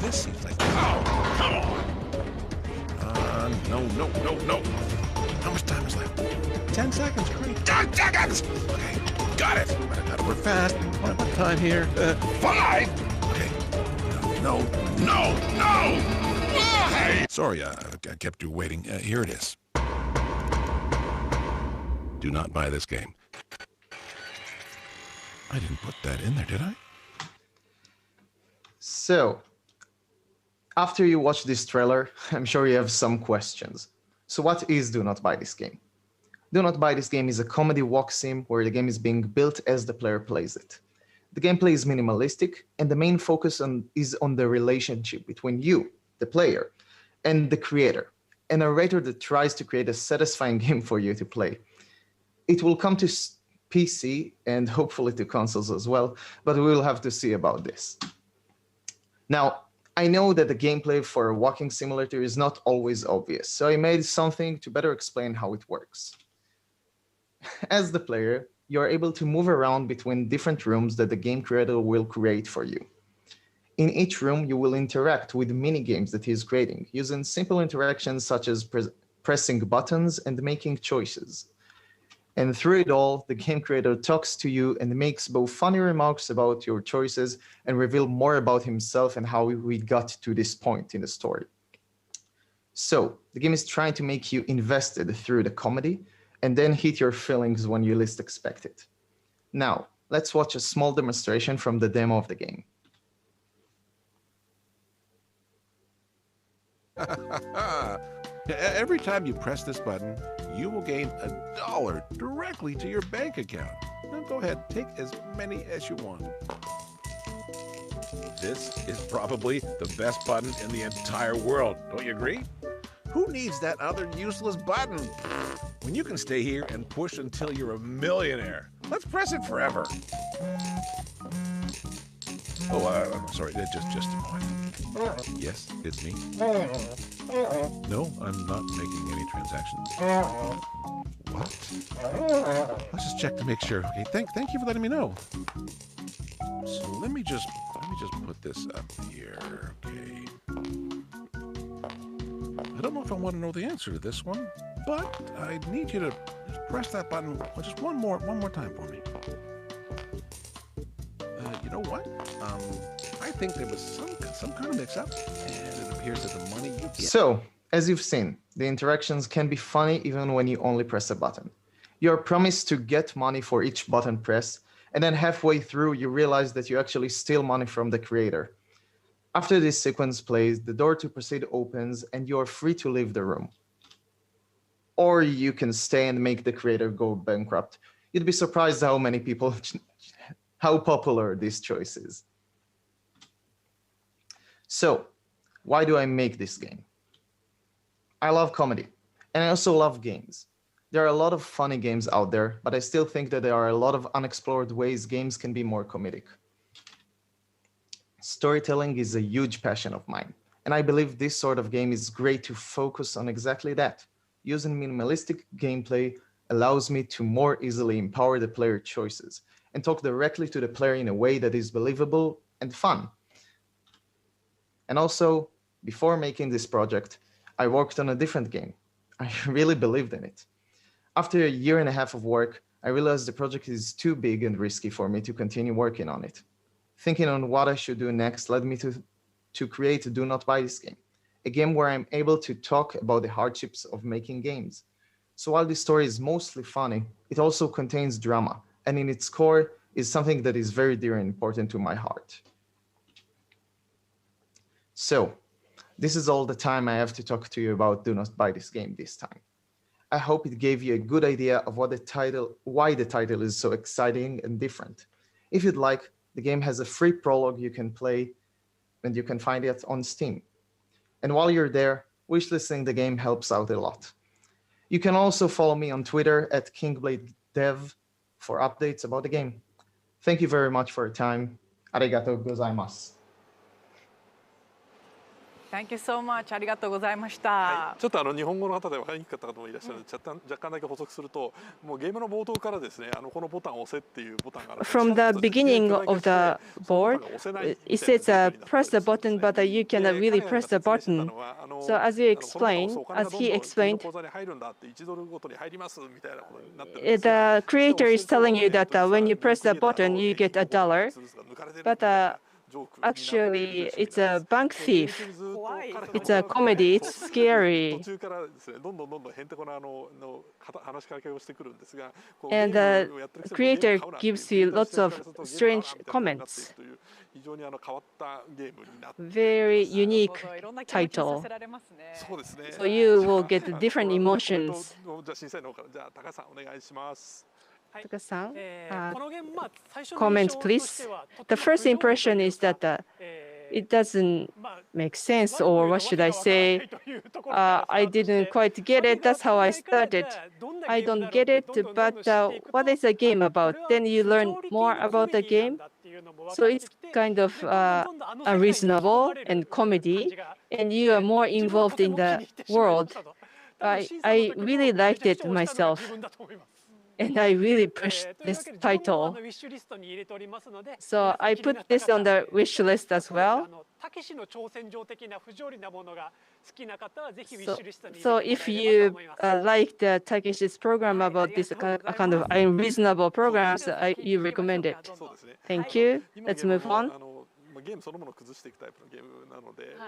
This seems like. Oh, come on. No. How much time is left? 10 seconds, great. 10 seconds! Okay, got it. I gotta work fast. What time here? 5! Okay. No! Hey! Sorry, I kept you waiting. Here it is. Do not buy this game. I didn't put that in there, did I? So, after you watch this trailer, I'm sure you have some questions. So what is Do Not Buy This Game? Do Not Buy This Game is a comedy walk sim where the game is being built as the player plays it. The gameplay is minimalistic, and the main focus is on the relationship between you, the player, and the creator, a narrator that tries to create a satisfying game for you to play. It will come to PC and hopefully to consoles as well, but we will have to see about this. Now, I know that the gameplay for a walking simulator is not always obvious, so I made something to better explain how it works. As the player, you are able to move around between different rooms that the game creator will create for you. In each room, you will interact with mini-games that he is creating, using simple interactions such as pressing buttons and making choices. And through it all, the game creator talks to you and makes both funny remarks about your choices and reveal more about himself and how we got to this point in the story. So, the game is trying to make you invested through the comedy and then hit your feelings when you least expect it. Now, let's watch a small demonstration from the demo of the game. Every time you press this button, you will gain $1 directly to your bank account. Now go ahead, take as many as you want. This is probably the best button in the entire world. Don't you agree? Who needs that other useless button? When you can stay here and push until you're a millionaire. Let's press it forever. Oh, sorry, just a moment. Yes, it's me. No, I'm not making any transactions. What? Let's just check to make sure. Okay, thank you for letting me know. So let me just put this up here. Okay. I don't know if I want to know the answer to this one, but I need you to just press that button just one more time for me. You know what? I I think there was some kind of mix-up, and it appears that the money you get... So, as you've seen, the interactions can be funny even when you only press a button. You're promised to get money for each button press, and then halfway through you realize that you actually steal money from the creator. After this sequence plays, the door to proceed opens and you're free to leave the room. Or you can stay and make the creator go bankrupt. You'd be surprised how popular this choice is. So, why do I make this game? I love comedy, and I also love games. There are a lot of funny games out there, but I still think that there are a lot of unexplored ways games can be more comedic. Storytelling is a huge passion of mine, and I believe this sort of game is great to focus on exactly that. Using minimalistic gameplay allows me to more easily empower the player choices and talk directly to the player in a way that is believable and fun. And also, before making this project, I worked on a different game. I really believed in it. After a year and a half of work, I realized the project is too big and risky for me to continue working on it. Thinking on what I should do next led me to create Do Not Buy This Game, a game where I'm able to talk about the hardships of making games. So while this story is mostly funny, it also contains drama, and in its core is something that is very dear and important to my heart. So, this is all the time I have to talk to you about Do Not Buy This Game this time. I hope it gave you a good idea of why the title is so exciting and different. If you'd like, the game has a free prologue you can play, and you can find it on Steam. And while you're there, wishlisting the game helps out a lot. You can also follow me on Twitter at KingBladeDev for updates about the game. Thank you very much for your time. Arigatou gozaimasu. Thank you so much. ありがとうございました。ちょっと日本語の方で分かりにくかった方もいらっしゃるので、若干だけ補足すると、もうゲームの冒頭からですね、このボタンを押せっていうボタンがある。From the beginning of the board, it says press the button, but you cannot really press the button. So as he explained, the creator is telling you that when you press the button, you get $1. But actually, it's a bank thief. It's a comedy. It's scary. And the creator gives you lots of strange comments. Very unique title. So you will get different emotions. Taka-san, comments, please. The first impression is that it doesn't make sense, or what should I say? I didn't quite get it. That's how I started. I don't get it, but what is the game about? Then you learn more about the game. So it's kind of unreasonable and comedy, and you are more involved in the world. I really liked it myself. And I really pushed this title. So I put this on the wish list as well. So if you like the Takeshi's program about this kind of unreasonable programs, you recommend it. Thank you. Let's move on.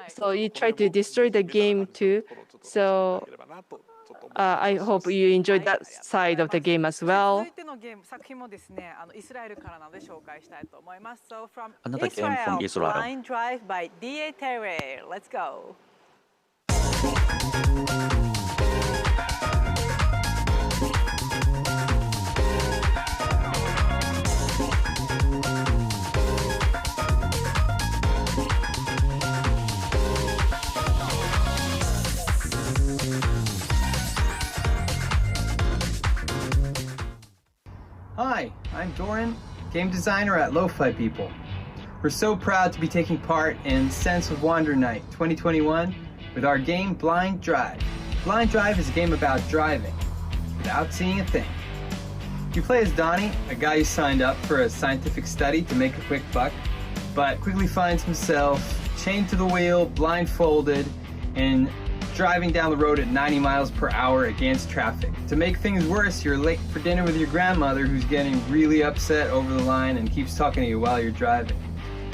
So you try to destroy the game too. So I hope you enjoyed that side of the game as well. Another game from Israel. Blind Drive by Teil. Let's go. Hi, I'm Doran, game designer at Lo-Fi People. We're so proud to be taking part in Sense of Wonder Night 2021 with our game Blind Drive. Blind Drive is a game about driving without seeing a thing. You play as Donnie, a guy who signed up for a scientific study to make a quick buck, but quickly finds himself chained to the wheel, blindfolded, and driving down the road at 90 miles per hour against traffic. To make things worse, you're late for dinner with your grandmother who's getting really upset over the line and keeps talking to you while you're driving.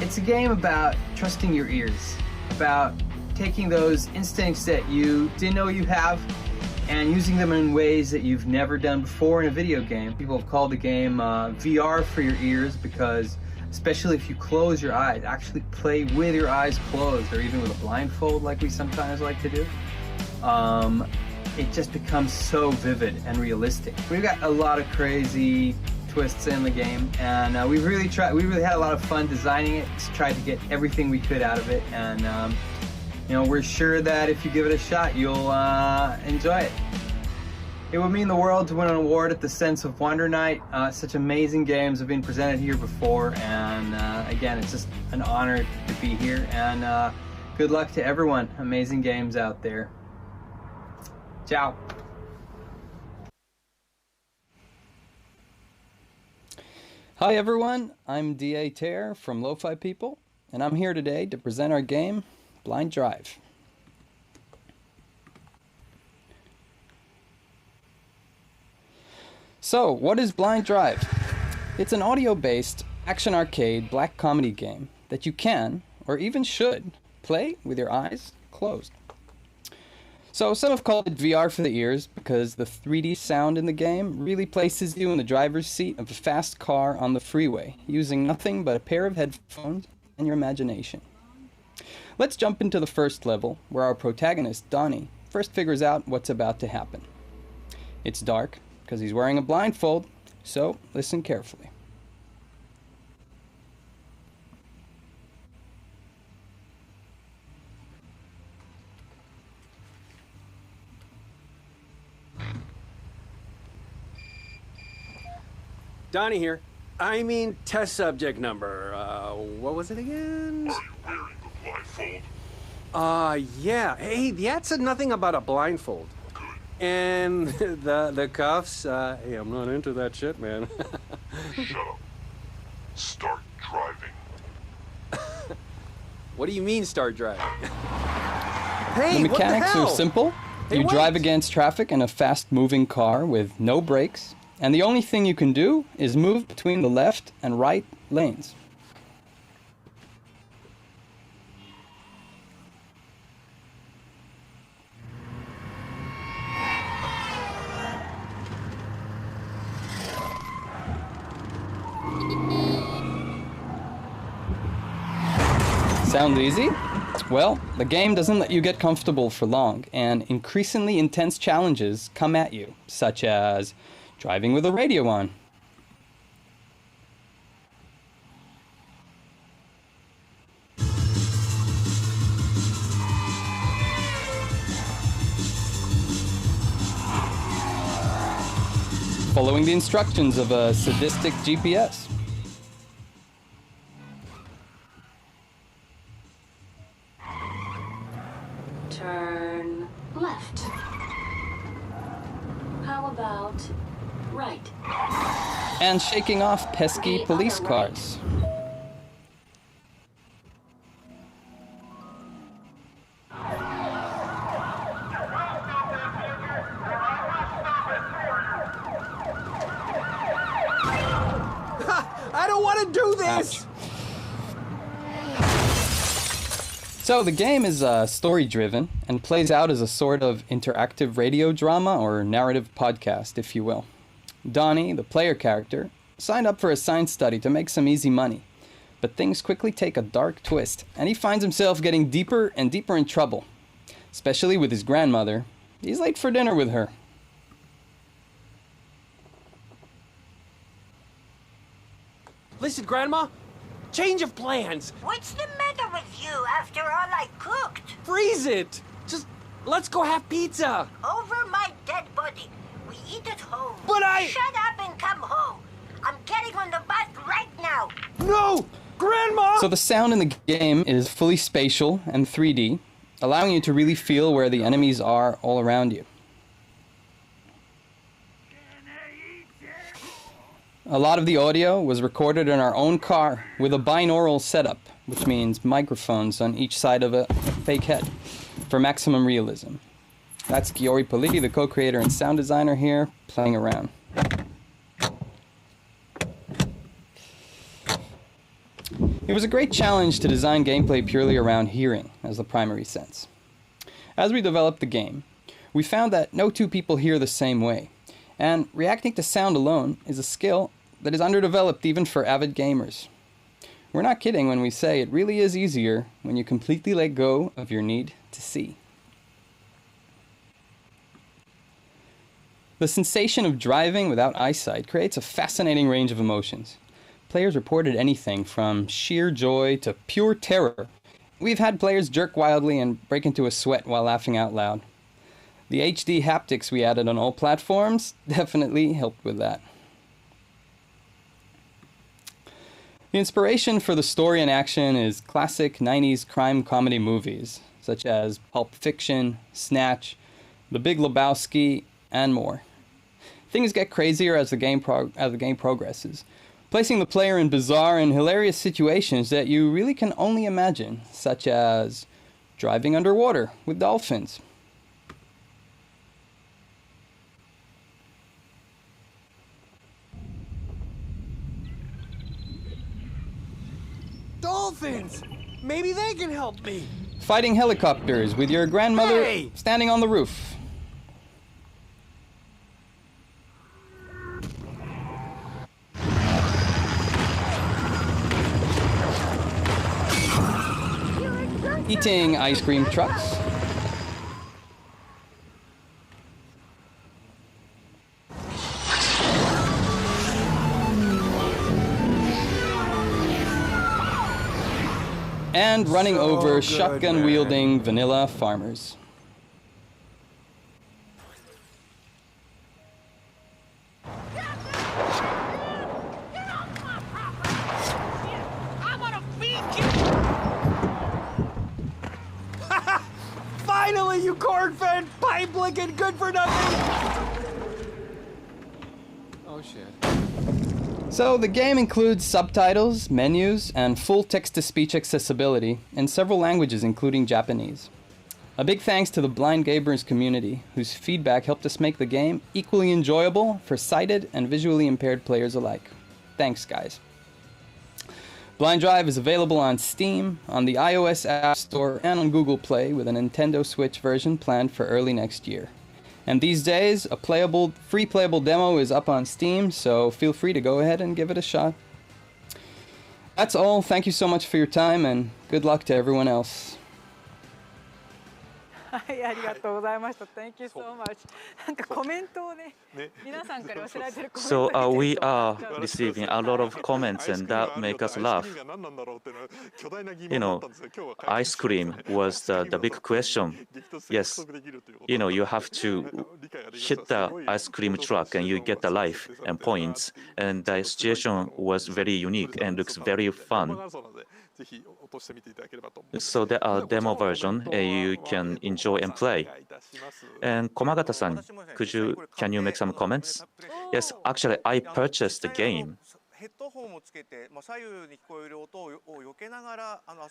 It's a game about trusting your ears, about taking those instincts that you didn't know you have and using them in ways that you've never done before in a video game. People have called the game VR for your ears because, especially if you close your eyes, actually play with your eyes closed or even with a blindfold like we sometimes like to do, it just becomes so vivid and realistic. We've got a lot of crazy twists in the game, and we really had a lot of fun designing it, just tried to get everything we could out of it, and you know, we're sure that if you give it a shot, you'll enjoy it. It would mean the world to win an award at the Sense of Wonder Night. Such amazing games have been presented here before, and again, it's just an honor to be here, and good luck to everyone. Amazing games out there. Ciao. Hi everyone, I'm D.A. Teil from Lo-Fi People, and I'm here today to present our game, Blind Drive. So, what is Blind Drive? It's an audio-based, action arcade black comedy game that you can, or even should, play with your eyes closed. So some have called it VR for the ears because the 3D sound in the game really places you in the driver's seat of a fast car on the freeway, using nothing but a pair of headphones and your imagination. Let's jump into the first level, where our protagonist, Donnie, first figures out what's about to happen. It's dark, because he's wearing a blindfold, so listen carefully. Donnie here. I mean, test subject number. What was it again? Are you wearing the blindfold? Yeah. Hey, that said nothing about a blindfold. Good. And the cuffs. Hey, I'm not into that shit, man. Shut up. Start driving. What do you mean, start driving? Hey, the mechanics are simple. Hey, you wait. drive against traffic in a fast-moving car with no brakes, and the only thing you can do is move between the left and right lanes. Sounds easy? Well, the game doesn't let you get comfortable for long, and increasingly intense challenges come at you, such as driving with the radio on. Following the instructions of a sadistic GPS. Turn left. How about right? And shaking off pesky police cars. I don't want to do this! Ouch. So the game is story-driven and plays out as a sort of interactive radio drama or narrative podcast, if you will. Donnie, the player character, signed up for a science study to make some easy money. But things quickly take a dark twist, and he finds himself getting deeper and deeper in trouble. Especially with his grandmother. He's late for dinner with her. Listen, Grandma, change of plans. What's the matter with you after all I cooked? Freeze it. Just let's go have pizza. Over my dead body. We eat at home. But Shut up and come home. I'm getting on the bus right now. No! Grandma! So the sound in the game is fully spatial and 3D, allowing you to really feel where the enemies are all around you. A lot of the audio was recorded in our own car with a binaural setup, which means microphones on each side of a fake head, for maximum realism. That's Giori Pali, the co-creator and sound designer here, playing around. It was a great challenge to design gameplay purely around hearing as the primary sense. As we developed the game, we found that no two people hear the same way, and reacting to sound alone is a skill that is underdeveloped even for avid gamers. We're not kidding when we say it really is easier when you completely let go of your need to see. The sensation of driving without eyesight creates a fascinating range of emotions. Players reported anything from sheer joy to pure terror. We've had players jerk wildly and break into a sweat while laughing out loud. The HD haptics we added on all platforms definitely helped with that. The inspiration for the story and action is classic 90s crime comedy movies, such as Pulp Fiction, Snatch, The Big Lebowski, and more. Things get crazier as the game progresses, placing the player in bizarre and hilarious situations that you really can only imagine, such as driving underwater with dolphins. Dolphins! Maybe they can help me! Fighting helicopters with your grandmother Hey! standing on the roof. Eating ice cream trucks. And running over shotgun-wielding vanilla farmers. Finally, you corn-fed, pipe-licking, good-for-nothing! Oh, shit. So the game includes subtitles, menus, and full text-to-speech accessibility in several languages, including Japanese. A big thanks to the blind gamers community, whose feedback helped us make the game equally enjoyable for sighted and visually impaired players alike. Thanks, guys. Blind Drive is available on Steam, on the iOS App Store, and on Google Play, with a Nintendo Switch version planned for early next year. And these days, a free playable demo is up on Steam, so feel free to go ahead and give it a shot. That's all. Thank you so much for your time, and good luck to everyone else. はい、ありがとうございました。Thank you so much. なんかコメントをね、皆さんから寄せられてるコメント So we are receiving a lot of comments, and that make us laugh. You know, ice cream was the big question. Yes, you know, you have to hit the ice cream truck and you get the life and points. And the situation was very unique and looks very fun. So there are demo version you can enjoy and play. And Komagata-san, can you make some comments? Yes, actually I purchased the game.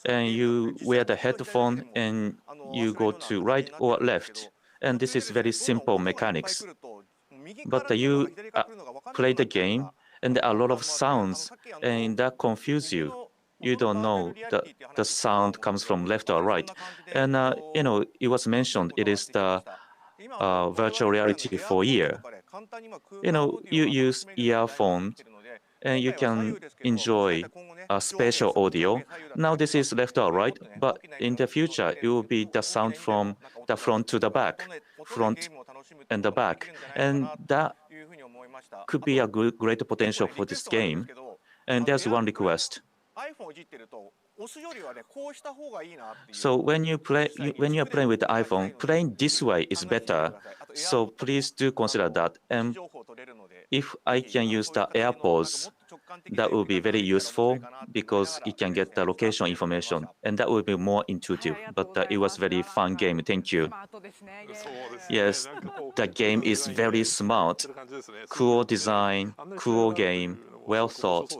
And you wear the headphone and you go to right or left. And this is very simple mechanics. But you play the game and there are a lot of sounds and that confuse you. You don't know the sound comes from left or right. And, you know, it was mentioned it is the virtual reality for ear. You know, you use earphones and you can enjoy spatial audio. Now this is left or right, but in the future, it will be the sound from the front to the back, front and the back. And that could be a great potential for this game. And there's one request. So when you are playing with the iPhone, playing this way is better. So please do consider that. And if I can use the AirPods, that will be very useful because it can get the location information, and that will be more intuitive. But it was very fun game. Thank you. Yes, the game is very smart, cool design, cool game, well thought.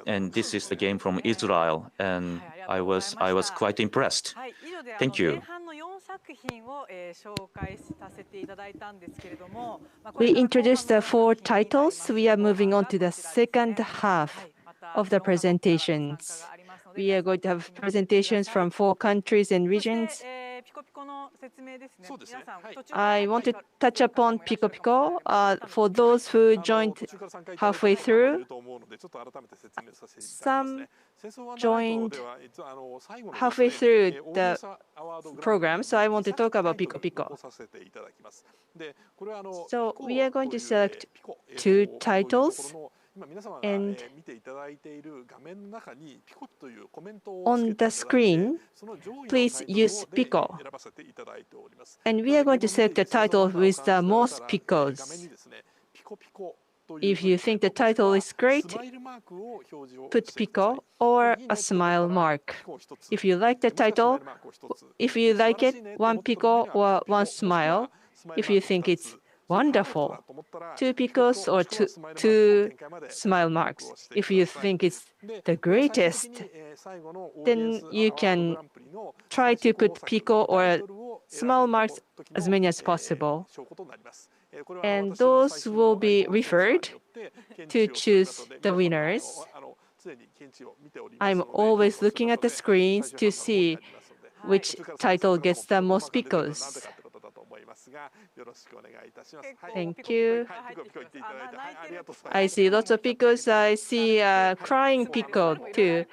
And this is the game from Israel, and I was quite impressed. Thank you. We introduced the 4 titles. We are moving on to the second half. of the presentations. We are going to have presentations from 4 countries and regions. I want to touch upon Pico Pico. For those who joined halfway through, some joined halfway through the program, so I want to talk about Pico Pico. So we are going to select 2 titles, and on the screen, please use Pico. And we are going to select the title with the most Picos. If you think the title is great, put Pico or a smile mark. If you like the title, if you like it, 1 Pico or 1 smile. If you think it's wonderful, 2 Picos or two smile marks. If you think it's the greatest, then you can try to put Pico or smile marks as many as possible. And those will be referred to choose the winners. I'm always looking at the screens to see which title gets the most Picos. Thank you. I see lots of Picos. I see crying Pico too.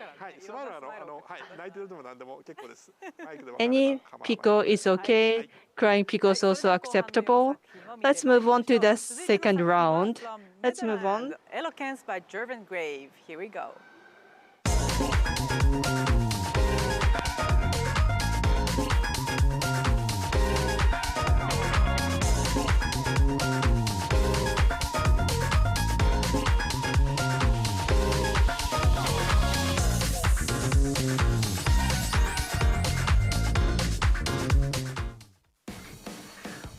Any Pico is okay. Crying Pico is also acceptable. Let's move on to the second round. Let's move on. Eloquence by Jervin Grave. Here we go.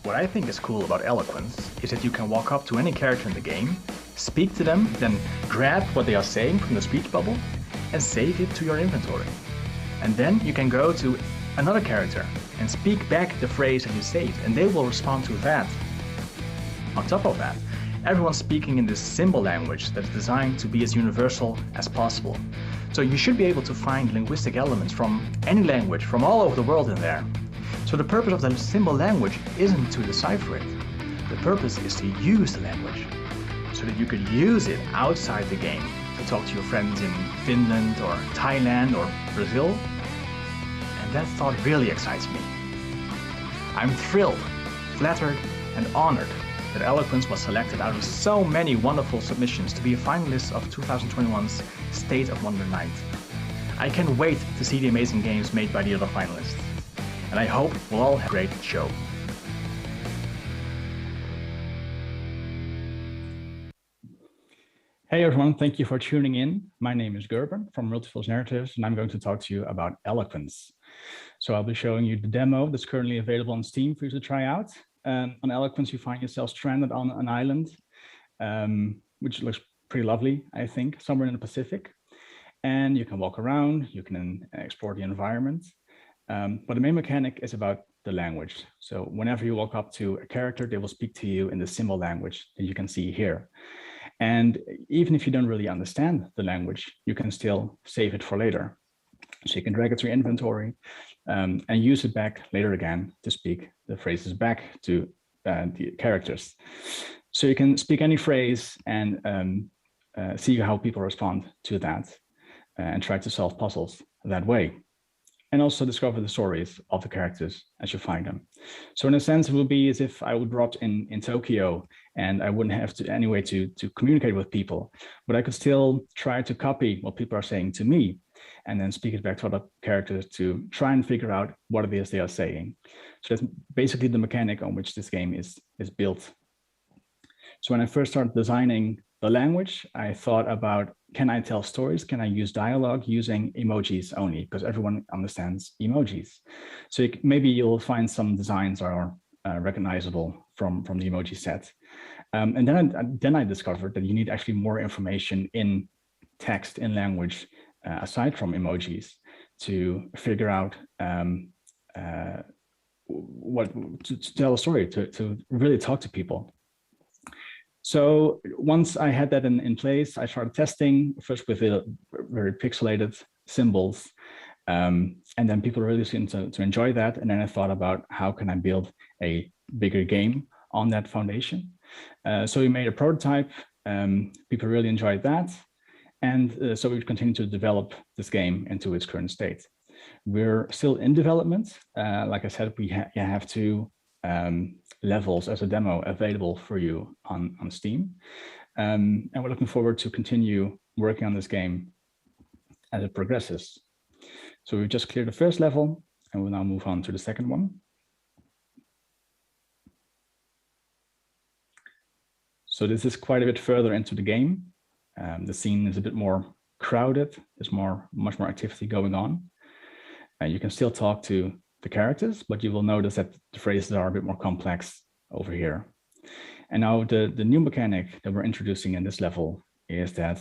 What I think is cool about Eloquence is that you can walk up to any character in the game, speak to them, then grab what they are saying from the speech bubble and save it to your inventory. And then you can go to another character and speak back the phrase that you saved, and they will respond to that. On top of that, everyone's speaking in this symbol language that's designed to be as universal as possible. So you should be able to find linguistic elements from any language from all over the world in there. So the purpose of the symbol language isn't to decipher it. The purpose is to use the language so that you could use it outside the game to talk to your friends in Finland or Thailand or Brazil. And that thought really excites me. I'm thrilled, flattered, and honored that Eloquence was selected out of so many wonderful submissions to be a finalist of 2021's State of Wonder Night. I can't wait to see the amazing games made by the other finalists. And I hope we'll all have a great show. Hey everyone, thank you for tuning in. My name is Gerben from Multiverse Narratives, and I'm going to talk to you about Eloquence. So I'll be showing you the demo that's currently available on Steam for you to try out. On Eloquence, you find yourself stranded on an island, which looks pretty lovely, I think, somewhere in the Pacific. And you can walk around, you can explore the environment. But the main mechanic is about the language. So whenever you walk up to a character, they will speak to you in the symbol language that you can see here. And even if you don't really understand the language, you can still save it for later. So you can drag it to your inventory and use it back later again to speak the phrases back to the characters. So you can speak any phrase and see how people respond to that and try to solve puzzles that way. And also discover the stories of the characters as you find them. So in a sense, it would be as if I would drop in Tokyo and I wouldn't have to any way to communicate with people, but I could still try to copy what people are saying to me and then speak it back to other characters to try and figure out what it is they are saying. So that's basically the mechanic on which this game is built. So when I first started designing the language, I thought about, can I tell stories? Can I use dialogue using emojis only? Because everyone understands emojis. So maybe you'll find some designs are recognizable from the emoji set. And then I discovered that you need actually more information in text, in language, aside from emojis, to figure out what to tell a story, to really talk to people. So once I had that in place, I started testing first with the very pixelated symbols. And then people really seemed to enjoy that. And then I thought about how can I build a bigger game on that foundation. So we made a prototype. People really enjoyed that. And so we've continued to develop this game into its current state. We're still in development. Like I said, we have two levels as a demo available for you on Steam. And we're looking forward to continue working on this game as it progresses. So we've just cleared the first level and we'll now move on to the second one. So this is quite a bit further into the game. The scene is a bit more crowded. There's much more activity going on. You can still talk to the characters, but you will notice that the phrases are a bit more complex over here. And now the new mechanic that we're introducing in this level is that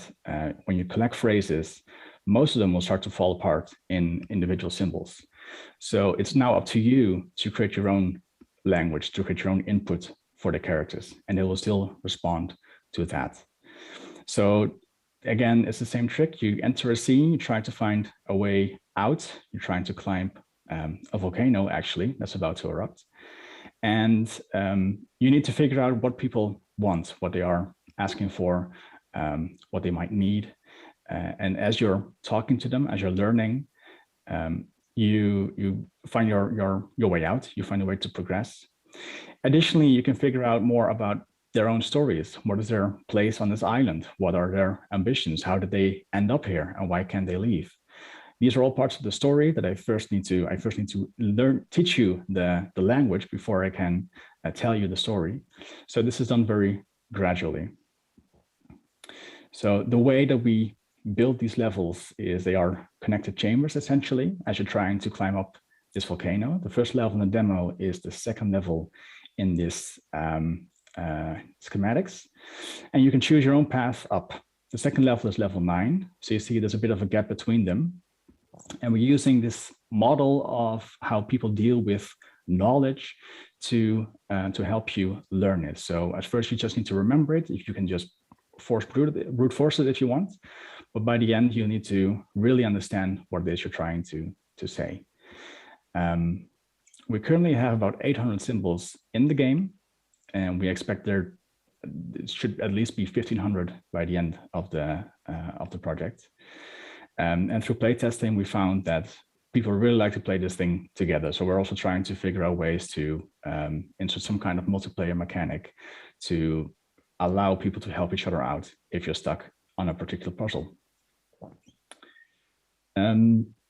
when you collect phrases, most of them will start to fall apart in individual symbols. So it's now up to you to create your own language, to create your own input for the characters, and they will still respond to that. So again, it's the same trick. You enter a scene, you try to find a way out. You're trying to climb a volcano, actually, that's about to erupt. And you need to figure out what people want, what they are asking for, what they might need. And as you're talking to them, as you're learning, you find your way out, you find a way to progress. Additionally, you can figure out more about their own stories. What is their place on this island? What are their ambitions? How did they end up here? And why can't they leave? These are all parts of the story that I first need to teach you the language before I can tell you the story. So this is done very gradually. So the way that we build these levels is they are connected chambers, essentially, as you're trying to climb up this volcano. The first level in the demo is the second level in this schematics, and you can choose your own path up. The second level is level 9, so you see there's a bit of a gap between them, and we're using this model of how people deal with knowledge to help you learn it. So at first you just need to remember it. If you can just brute force it if you want, but by the end you need to really understand what it is you're trying to say. We currently have about 800 symbols in the game, and we expect it should at least be 1,500 by the end of the project. And through playtesting, we found that people really like to play this thing together. So we're also trying to figure out ways to insert some kind of multiplayer mechanic to allow people to help each other out if you're stuck on a particular puzzle.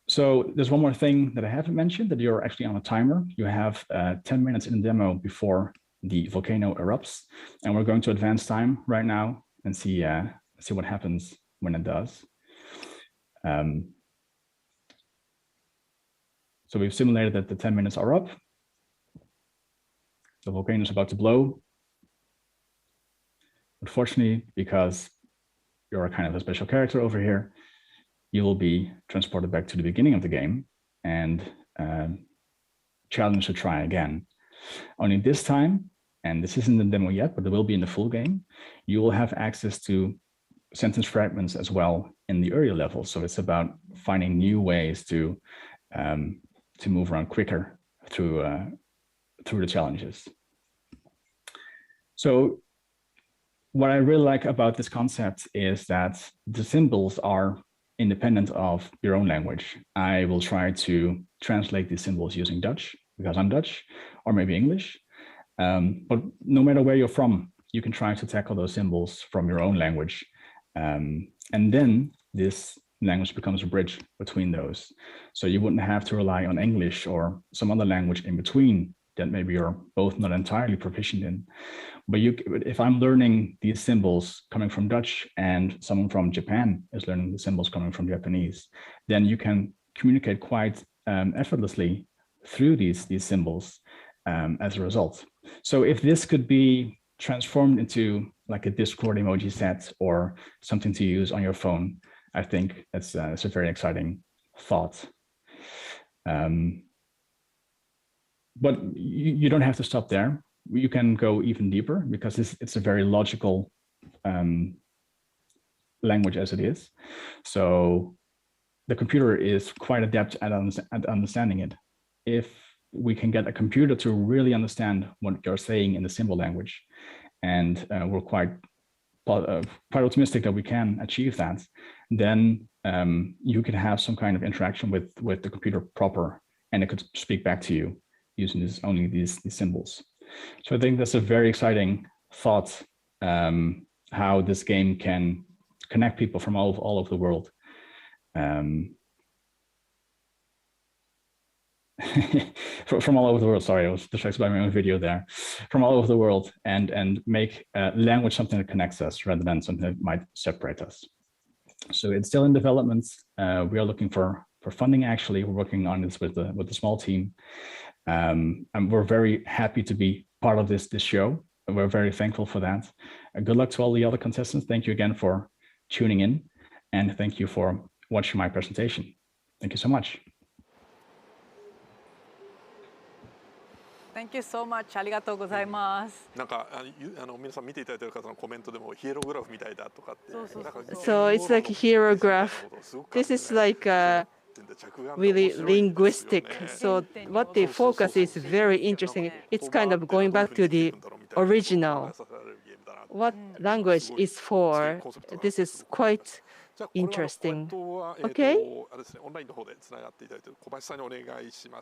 So there's one more thing that I haven't mentioned, that you're actually on a timer. You have 10 minutes in the demo before the volcano erupts, and we're going to advance time right now and see what happens when it does. So we've simulated that the 10 minutes are up. The volcano is about to blow. Unfortunately, because you're a kind of a special character over here, you will be transported back to the beginning of the game and challenged to try again. Only this time, and this isn't the demo yet, but it will be in the full game, you will have access to sentence fragments as well in the earlier levels. So it's about finding new ways to move around quicker through the challenges. So what I really like about this concept is that the symbols are independent of your own language. I will try to translate these symbols using Dutch because I'm Dutch, or maybe English. But no matter where you're from, you can try to tackle those symbols from your own language. And then this language becomes a bridge between those. So you wouldn't have to rely on English or some other language in between that maybe you're both not entirely proficient in. But if I'm learning these symbols coming from Dutch and someone from Japan is learning the symbols coming from Japanese, then you can communicate quite effortlessly through these symbols as a result. So if this could be transformed into like a Discord emoji set or something to use on your phone, I think it's a very exciting thought. But you don't have to stop there. you can go even deeper because it's a very logical language as it is. So the computer is quite adept at understanding it. If we can get a computer to really understand what you're saying in the symbol language, and we're quite optimistic that we can achieve that, then you can have some kind of interaction with the computer proper, and it could speak back to you using only these symbols. So I think that's a very exciting thought, how this game can connect people from all over the world. From all over the world. Sorry, I was distracted by my own video there. From all over the world, and make language something that connects us rather than something that might separate us. So it's still in development. We are looking for funding. Actually, we're working on this with a small team, and we're very happy to be part of this show. And we're very thankful for that. Good luck to all the other contestants. Thank you again for tuning in, and thank you for watching my presentation. Thank you so much. Thank you so much. ありがとうございます。なんか皆さん見ていただいている方のコメントでもヒエログラフみたいだとかって。So it's like a hieroglyph. This is like really linguistic. So what they focus is very interesting. It's kind of going back to the original. What language is for? This is quite interesting. Okay.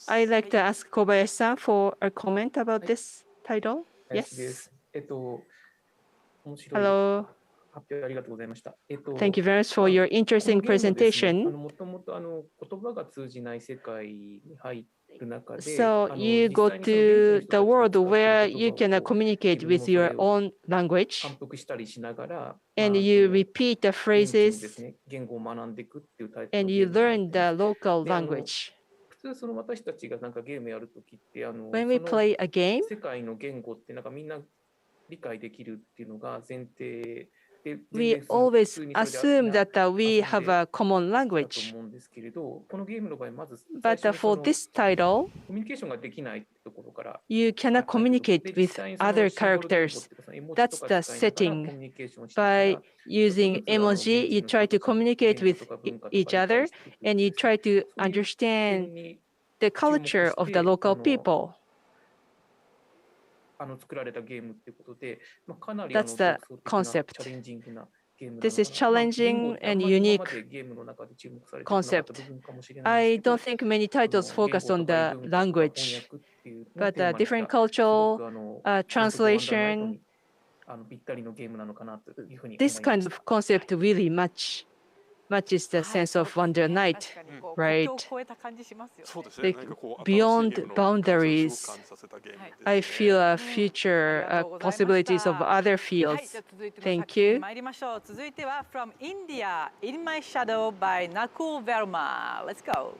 I'd like to ask Kobayashi-san for a comment about this title. Yes. Hello. Thank you very much for your interesting presentation. So you go to the world where you can communicate with your own language, and you repeat the phrases, and you learn the local language. When we play a game, we always assume that we have a common language. But for this title, you cannot communicate with other characters. That's the setting. By using emoji, you try to communicate with each other, and you try to understand the culture of the local people. That's the concept. This is challenging and unique concept. I don't think many titles focus on the language, but different cultural translation, this kind of concept really matches the sense of Wonder Night, right? Like beyond boundaries, I feel a future possibilities of other fields. Thank you. From India, In My Shadow by Nakul Verma. Let's go.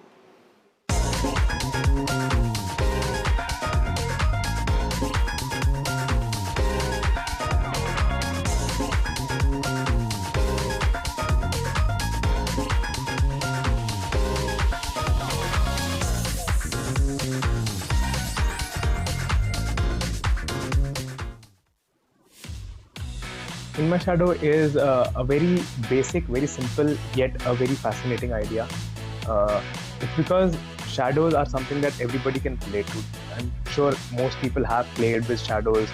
In My Shadow is a very basic, very simple, yet a very fascinating idea. It's because shadows are something that everybody can relate to. I'm sure most people have played with shadows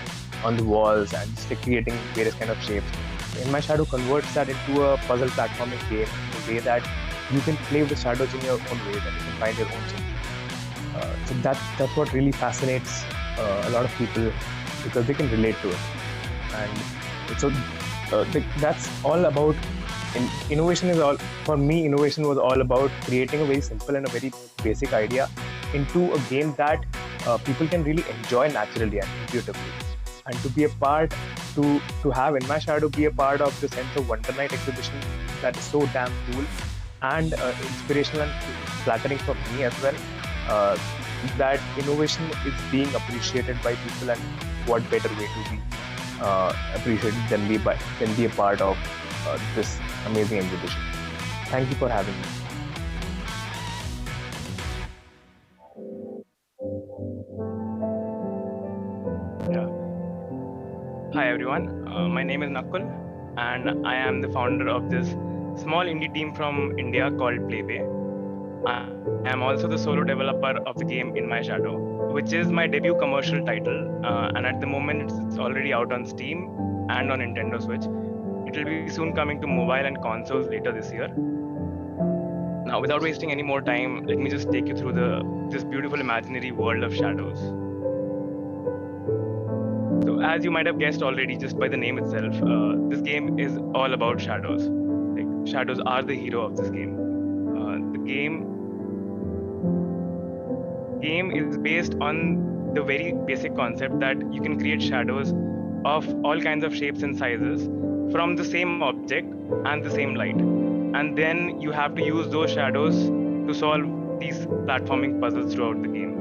on the walls and just creating various kind of shapes. In My Shadow converts that into a puzzle platforming game in a way that you can play with shadows in your own way, that you can find your own solution. So that's what really fascinates a lot of people, because they can relate to it. And so that's all about innovation. Is all for me. Innovation was all about creating a very simple and a very basic idea into a game that people can really enjoy naturally and intuitively. And to be a part, to have In My Shadow be a part of the Sense of Wonder Night exhibition, that is so damn cool and inspirational and flattering for me as well. That innovation is being appreciated by people, and what better way to be appreciated than be a part of this amazing exhibition. Thank you for having me. Yeah. everyone. My name is Nakul, and I am the founder of this small indie team from India called Playbay. I am also the solo developer of the game In My Shadow, which is my debut commercial title, and at the moment it's already out on Steam and on Nintendo Switch. It will be soon coming to mobile and consoles later this year. Now, without wasting any more time, let me just take you through this beautiful imaginary world of shadows. So, as you might have guessed already, just by the name itself, this game is all about shadows. Like, shadows are the hero of this game. The game is based on the very basic concept that you can create shadows of all kinds of shapes and sizes from the same object and the same light. And then you have to use those shadows to solve these platforming puzzles throughout the game.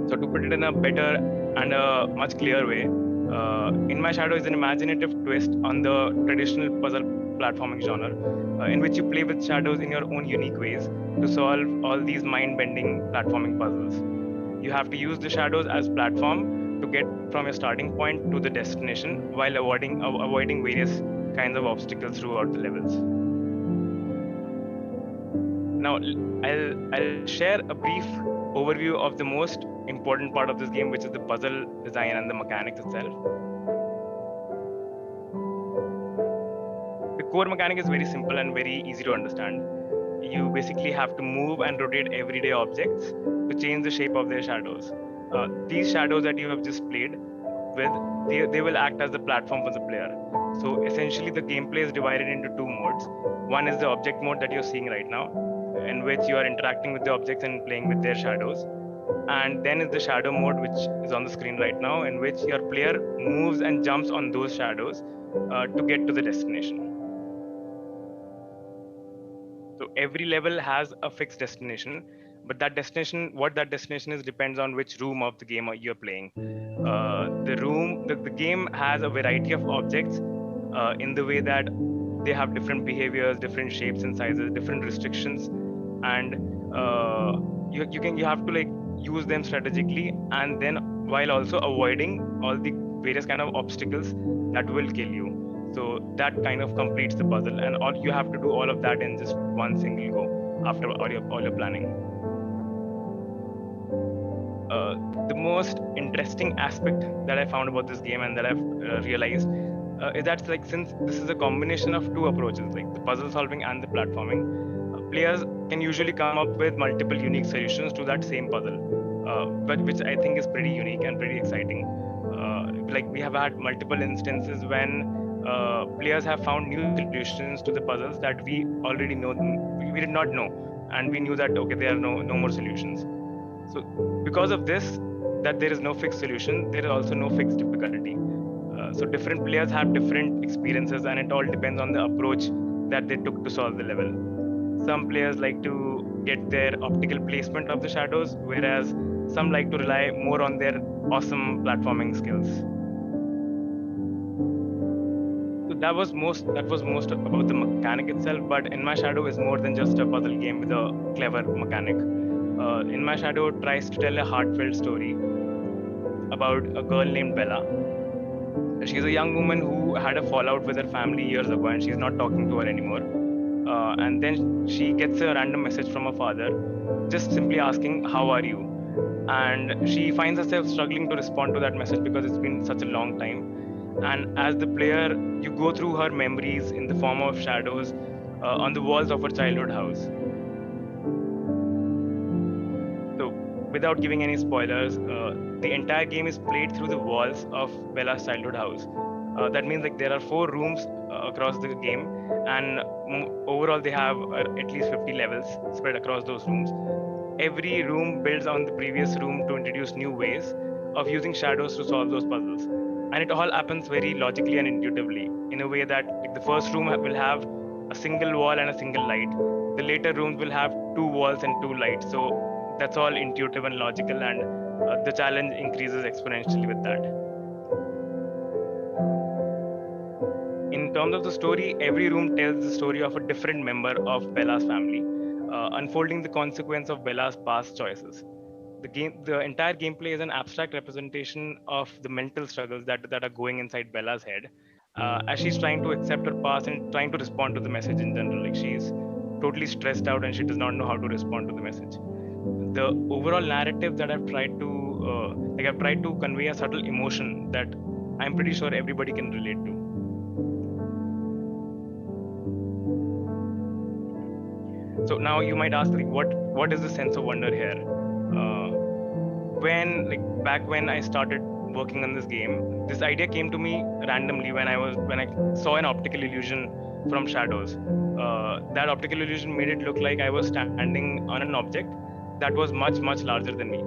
So to put it in a better and a much clearer way, In My Shadow is an imaginative twist on the traditional puzzle platforming genre, in which you play with shadows in your own unique ways to solve all these mind-bending platforming puzzles. You have to use the shadows as platform to get from your starting point to the destination while avoiding various kinds of obstacles throughout the levels. Now, I'll share a brief overview of the most important part of this game, which is the puzzle design and the mechanics itself. The core mechanic is very simple and very easy to understand. You basically have to move and rotate everyday objects to change the shape of their shadows. These shadows that you have just played with, they will act as the platform for the player. So essentially the gameplay is divided into two modes. One is the object mode that you're seeing right now, in which you are interacting with the objects and playing with their shadows. And then is the shadow mode, which is on the screen right now, in which your player moves and jumps on those shadows to get to the destination. So every level has a fixed destination, but what that destination is depends on which room of the game you're playing. The game has a variety of objects in the way that they have different behaviors, different shapes and sizes, different restrictions, and you have to like use them strategically, and then while also avoiding all the various kind of obstacles that will kill you. So that kind of completes the puzzle, and you have to do all of that in just one single go after all your planning. The most interesting aspect that I found about this game and that I've realized is that like since this is a combination of two approaches, like the puzzle solving and the platforming, players can usually come up with multiple unique solutions to that same puzzle, but which I think is pretty unique and pretty exciting. Like we have had multiple instances when players have found new solutions to the puzzles that we already know, we did not know, and we knew that okay, there are no more solutions. So because of this, that there is no fixed solution, there is also no fixed difficulty. So different players have different experiences, and it all depends on the approach that they took to solve the level. Some players like to get their optical placement of the shadows, whereas some like to rely more on their awesome platforming skills. So that was most about the mechanic itself, but In My Shadow is more than just a puzzle game with a clever mechanic. In My Shadow tries to tell a heartfelt story about a girl named Bella. She's a young woman who had a fallout with her family years ago, and she's not talking to her anymore. And then she gets a random message from her father, just simply asking, "How are you?" And she finds herself struggling to respond to that message because it's been such a long time. And as the player, you go through her memories in the form of shadows on the walls of her childhood house. So, without giving any spoilers, the entire game is played through the walls of Bella's childhood house. That means like there are 4 rooms across the game, and overall they have at least 50 levels spread across those rooms. Every room builds on the previous room to introduce new ways of using shadows to solve those puzzles. And it all happens very logically and intuitively, in a way that like, the first room will have a single wall and a single light. The later rooms will have 2 walls and 2 lights. So that's all intuitive and logical, and the challenge increases exponentially with that. In terms of the story, every room tells the story of a different member of Bella's family, unfolding the consequence of Bella's past choices. the entire gameplay is an abstract representation of the mental struggles that are going inside Bella's head as she's trying to accept her past and trying to respond to the message in general. Like she's totally stressed out and she does not know how to respond to the message. The overall narrative that I've tried to convey a subtle emotion that I'm pretty sure everybody can relate to. So now you might ask, like, what is the sense of wonder here? Back when I started working on this game, this idea came to me randomly when I saw an optical illusion from shadows. That optical illusion made it look like I was standing on an object that was much larger than me.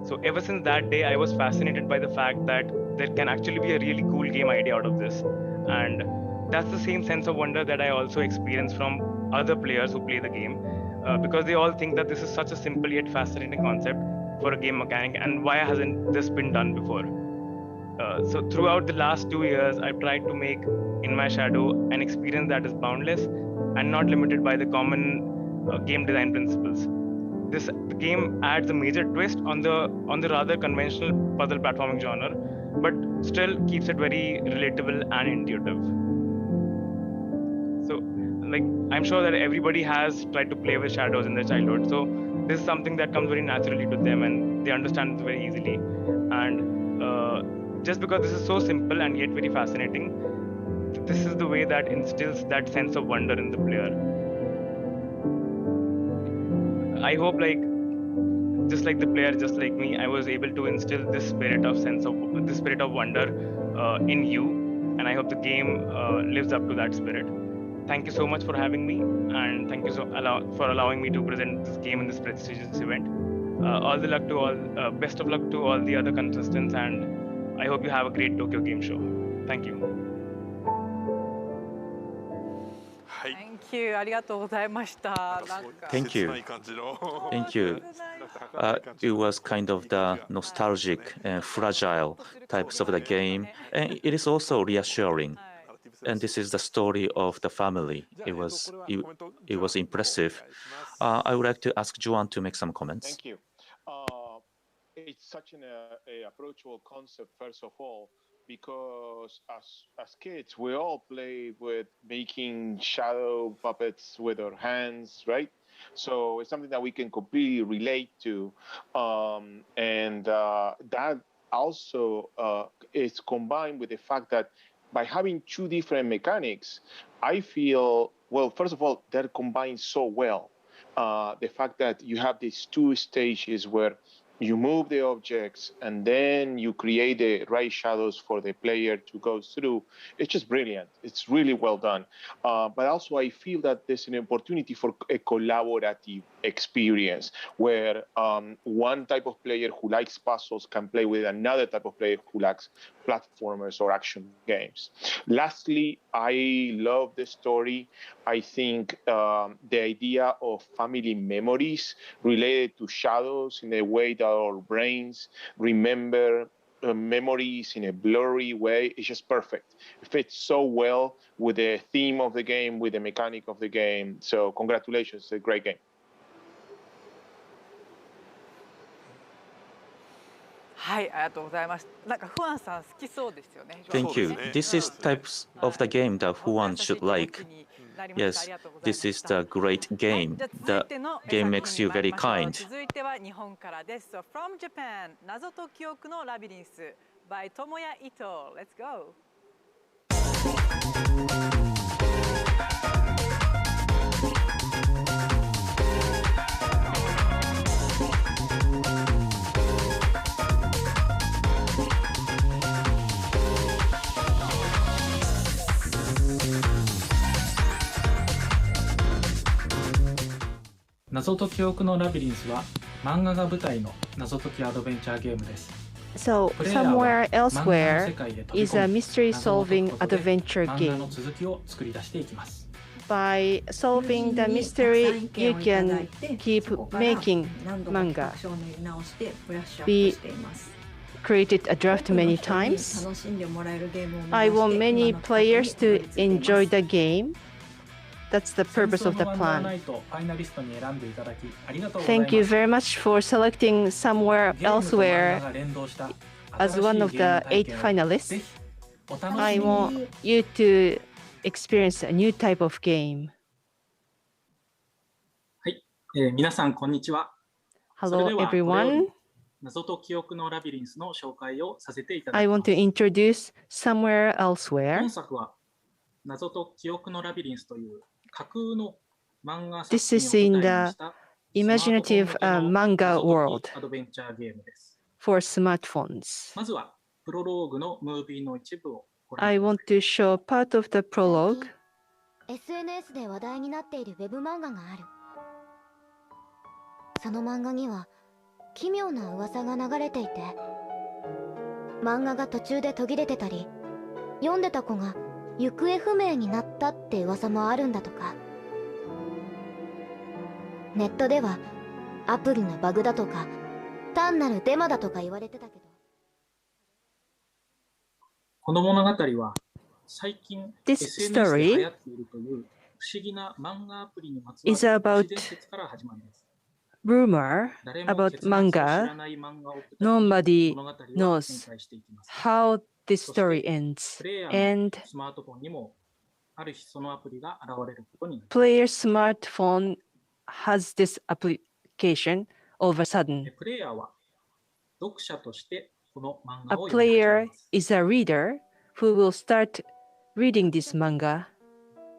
So ever since that day, I was fascinated by the fact that there can actually be a really cool game idea out of this, and that's the same sense of wonder that I also experience from other players who play the game, because they all think that this is such a simple yet fascinating concept for a game mechanic, and why hasn't this been done before? So throughout the last 2 years, I've tried to make In My Shadow an experience that is boundless and not limited by the common game design principles. The game adds a major twist on the rather conventional puzzle platforming genre, but still keeps it very relatable and intuitive. So, like, I'm sure that everybody has tried to play with shadows in their childhood, so this is something that comes very naturally to them and they understand it very easily. And just because this is so simple and yet very fascinating, this is the way that instills that sense of wonder in the player. I hope, like, just like the player, just like me, I was able to instill this spirit of wonder in you, and I hope the game lives up to that spirit. Thank you so much for having me, and thank you for allowing me to present this game in this prestigious event. Best of luck to all the other contestants, and I hope you have a great Tokyo Game Show. Thank you. Thank you. ありがとうございました。Thank you. Thank you. It was kind of the nostalgic and fragile types of the game, and it is also reassuring. And this is the story of the family. It was impressive. I would like to ask Juan to make some comments. Thank you. It's such an approachable concept, first of all, because as kids, we all play with making shadow puppets with our hands, right? So it's something that we can completely relate to. And that also is combined with the fact that by having two different mechanics, I feel, well, first of all, they're combined so well. The fact that you have these two stages where you move the objects and then you create the right shadows for the player to go through. It's just brilliant. It's really well done. But also I feel that there's an opportunity for a collaborative experience where one type of player who likes puzzles can play with another type of player who likes platformers or action games. Lastly, I love the story. I think the idea of family memories related to shadows in a way that our brains remember memories in a blurry way is just perfect. It fits so well with the theme of the game, with the mechanic of the game. So congratulations, it's a great game. Thank you. This is types of the game that Juan should like. Yes, this is the great game. The game makes you very kind. 続いては日本からです。So from Japan, 謎と記憶のラビリンス by Tomoya Ito. Let's go. 謎と記憶のラビリンスは漫画が舞台の謎解きアドベンチャーゲームです。 So, somewhere elsewhere is a mystery-solving adventure game. By solving the mystery, you can keep making manga. We created a draft many times. I want many players to enjoy the game. That's the purpose of the plan. Thank you very much for selecting Somewhere Elsewhere as one of the 8 finalists. I want you to experience a new type of game. はい、皆さんこんにちは。 Hello everyone. 謎と記憶のラビリンスの紹介をさせていただ I きま want す。 to introduce Somewhere Elsewhere. 本作は謎と記憶のラビリンスという架空の漫画作 This 品 is を in 舞台 the にした imaginative スマートフォン向けの manga 謎解 world きアドベンチャーゲームです。 for smartphones. まずはプロローグのムービーの一部をご覧 I want to show part of the prologue. SNS で話題になっているウェブ漫画がある。その漫画には奇妙な噂が流れていて、漫画が途中で途切れてたり、読んでた子が行方不明になったって噂もあるんだとか。ネットではアプリのバグだとか単なるデマだとか言われてたけど、この物語は最近 This SNS で流 story 行っているという不思議な漫画アプリにまつわ is る about 都市伝説から始まります。 rumor 誰も about 結末を知ら manga. ない漫画を舞台に Nobody 物語は展 knows 開していきます。 how this そして story ends, プレイヤーの and スマートフォンにもある日そのアプリが現れることになります。 player's smartphone has this application all of a sudden. プレイヤーは読者としてこの漫 A 画を読み始め player ます。 is a reader who will start reading this manga.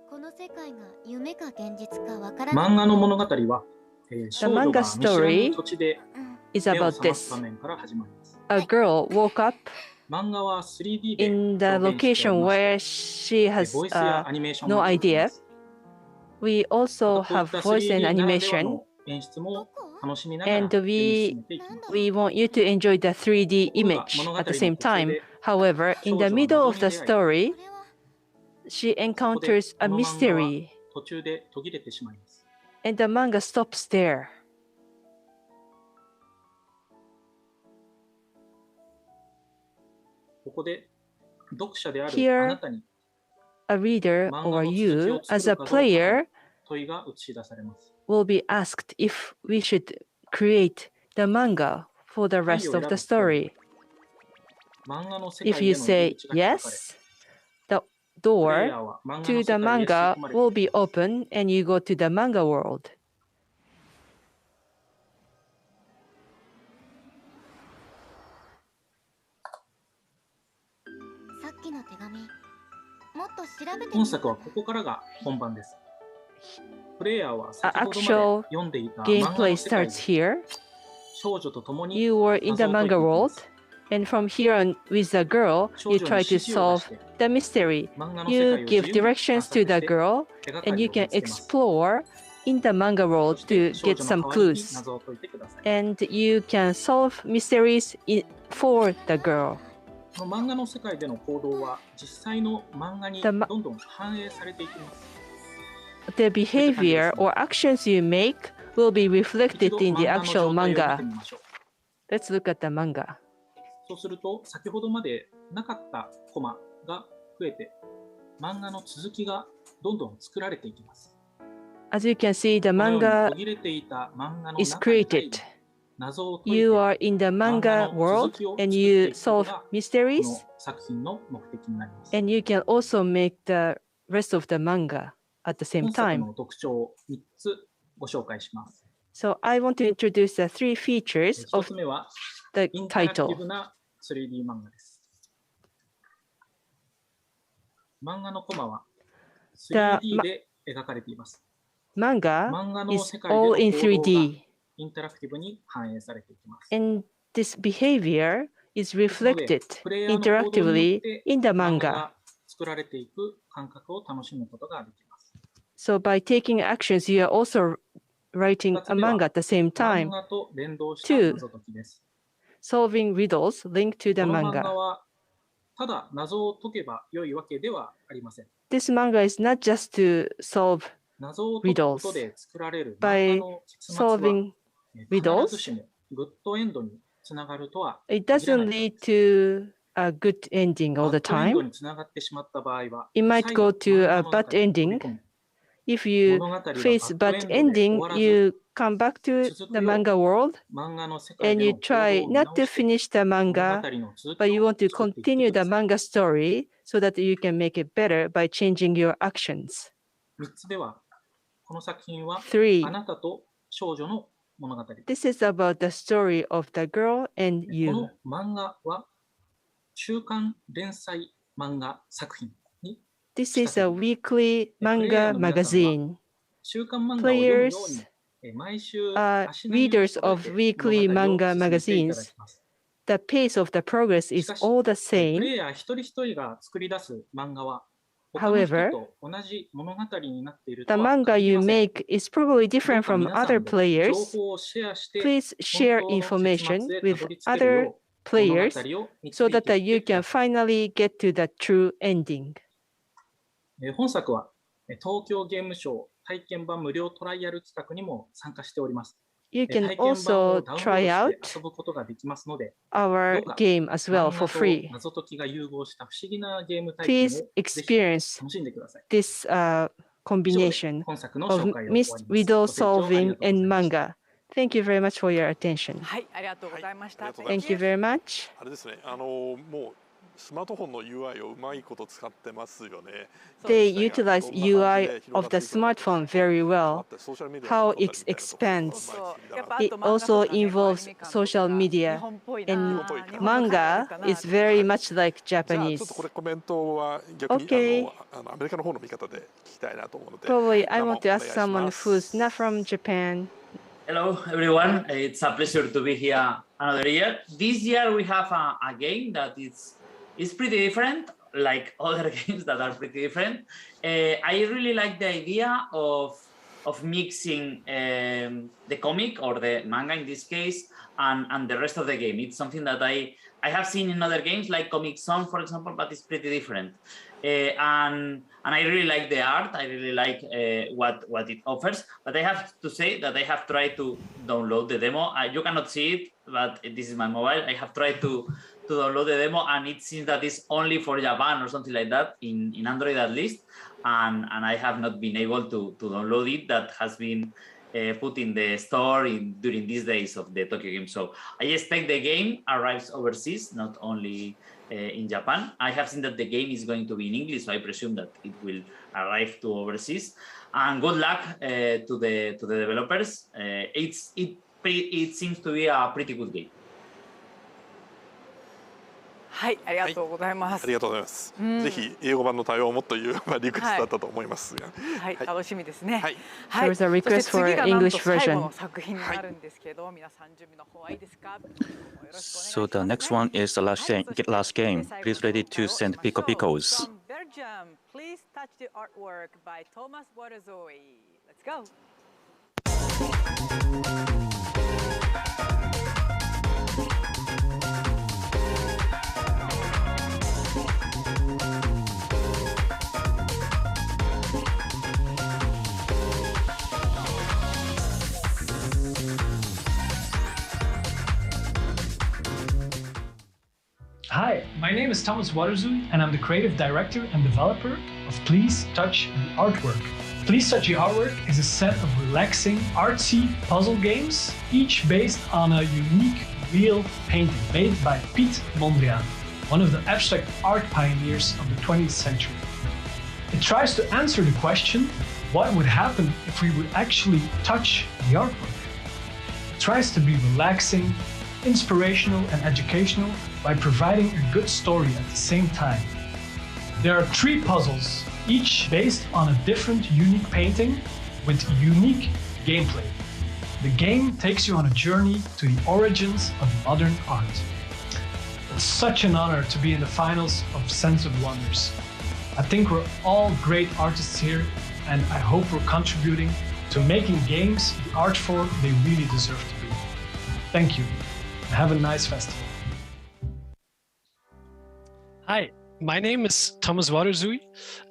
この世界が夢か現実かわからない。漫画の物語は、少女 manga が見知らぬ story 土地で is 目を about 覚ます this. 場面から始まります。 A girl woke up 漫画は 3D で in the 表現してお location りまして where she has ボイスやアニメーション no も入っていま idea. す。 We also こういっ have た voice and 3D ならでは animation, の演出も楽しみながら and 読み進 we めていきます。 we want you to enjoy the 3D ところが image 物語 at の the same 途中 time. で However, in the 少女は middle 謎 of に the 出会い story, she そこで encounters こ a の漫画は mystery, 途中で途切れてしまいます。 and the manga stops there. ここで読者である Here あなたに A reader 漫画 or の続き you, を as 作 a るかどうかの player, 問いが映し出されます。 will be asked if we should create the manga for the 愛 rest を of 選 the ぶと story. 漫画の世 If 界 you への入 say り口が開かれ、 yes, the プレイ door ヤーは漫画 to の the 世界へ吸い manga 込まれて will be open and you go to the manga world. さっきの手紙、もっと調べてみ本作はここからが本番です。プレイヤーは A 先ほどまで actual 読んでいた漫画 gameplay の世界 starts で here. 少女と共に You were in the 謎を解いて manga いきま world, す。 and from here on, with the girl, 少 you 女に try 指 to 示を出 solve して the mystery. 漫画の世 You 界を give 自由に directions 探 to the 索して girl, 手がか and り you を can 見つけます。 explore in the manga そ world して to 少 get 女 some の代わりに clues. 謎を解いてください。 And you can solve mysteries for the girl. この漫画の世界での行動は実際の漫画に The どんどん反映されていきます。 The behavior or actions you make will be 一 reflected 度 in the 漫画の actual 状態を見て manga. みましょう。 Let's look at the manga. そうすると先ほどまでなかったコマが増えて漫画の続きがどんどん作られていきます。 As you can see, the このように manga 途切れていた漫画の is 中に入 created. り謎を解いて You are in the 漫 manga 画の world 続きを作 and って you いくこと solve がこ mysteries, の作品の目的になります。 and you can also make the rest of the manga at the same 本作 time. の特徴を3つご紹介します。 So I want to introduce the three features 1 of つ目は the インタラクティ title. ブな 3D 漫画です。漫画のコマは 3D で描かれています。 Manga 漫画の is 世界での all in 行動が 3D, インタラクティブに反映されていきます。 and this behavior is ですので reflected プレイヤーの行動によっ interactively て in the 漫 manga. 画が作られていく感覚を楽しむことができます。 So by taking actions, you are also writing 2つ a 目は manga at the same 漫 time, 画と連動した Two 謎解きです。 solving riddles linked to the この漫画 manga. はただ謎を解けば良いわけではありません。 This manga is not just to solve 謎を解くこと riddles. で作られる漫 By 画の結末は solving 必 riddles, ずしもグッドエンドにつながるとは it 限らな doesn't い。 lead to a good ending all バ the ッドエンド time. につながってしまった場合は、 It might 再 go 度 to 漫画 a の bad 中に飛び ending, 込み、if you face bad ending, you come back to the manga world and you try not to finish the manga, but you want to continue the manga story so that you can make it better by changing your actions. 3つ目は、この作品は 3. あなたと少女の物語。 This is about the story of the girl and こ you. の漫画は週刊連載漫画作品に This is a weekly manga magazine. 週刊漫画を読むように Players 毎週 are 足並みを readers 揃え of て weekly 物語を manga 進めていただ magazines. きます。 The pace of the progress is しかし all the プ same. レイヤー一人一人が作り出す漫画は他の人 However, と同じ物語になっている the とは manga 限り you ません。 make is probably different どうか from 皆さ other んで情 players. 報をシェアして Please share 本当の結 information 末へ with たどり着ける other よう物語 players を導 so いて that い you ってくだ can さい。 finally get to the true ending. 本作は東京ゲームショウ体験版無料トライアル企画にも参加しております。 You 体 can 験版を also ダウンロー try ド out して遊ぶことができますので、 our どうか game as well 漫 for 画と free. 謎解きが融合した不思議なゲーム体験を Please ぜひ experience 楽しんでください。 this 以上で combination 本作の of 紹介を終わります。 riddle ご清聴あり solving がとうござい and ました。 manga. Thank you very much for your attention. はい、ありがとうございました。Thank you very much. あれですね、もうスマートフォンの UI をうまいこと使ってますよね。 They utilize UI of the smartphone very well. How it expands. It also involves social media. And manga is very much like じゃあ Japanese. ちょっとこれコメントは逆に Okay. アメリカの方の見方で聞きたいなと思うので。 Probably I want to お願い ask し someone ます who's not from Japan. Hello, everyone. It's a pleasure to be here another year. This year we have a game that is pretty different, like other games that are pretty different. I really like the idea of mixing the comic or the manga in this case and the rest of the game. It's something that I have seen in other games like Comic Zone, for example, but it's pretty different. And I really like the art. I really like what it offers. But I have to say that I have tried to download the demo. You cannot see it, but this is my mobile. I have tried to download the demo, and it seems that it's only for Japan or something like that, in Android at least. And I have not been able to download it. That has been put in the store during these days of the Tokyo Game Show. I expect the game arrives overseas, not only in Japan. I have seen that the game is going to be in English, so I presume that it will arrive to overseas. And good luck to the developers. It seems to be a pretty good game. はい、ありがとうございます。ありがとうございます。うんぜひ英語版の対応もというリクエストだったと思いますが。はい、楽しみですね。はい。 There was a request そして次が for なんと English 最後 version. の作品になるんですけど、皆さん準備の方はいいですか？ So the next one is the last game. Please ready to send pico picos. From Belgium, please touch the artwork by Thomas Waterzooi. Let's go. Hi, my name is Thomas Waterzooi, and I'm the creative director and developer of Please Touch the Artwork. Please Touch the Artwork is a set of relaxing, artsy puzzle games, each based on a unique real painting made by Piet Mondriaan, one of the abstract art pioneers of the 20th century. It tries to answer the question, what would happen if we would actually touch the artwork? It tries to be relaxing, inspirational and educational by providing a good story at the same time. There are 3 puzzles, each based on a different unique painting with unique gameplay. The game takes you on a journey to the origins of modern art. It's such an honor to be in the finals of Sense of Wonders. I think we're all great artists here, and I hope we're contributing to making games the art form they really deserve to be. Thank you, and have a nice festival. Hi, my name is Thomas Waterzooi,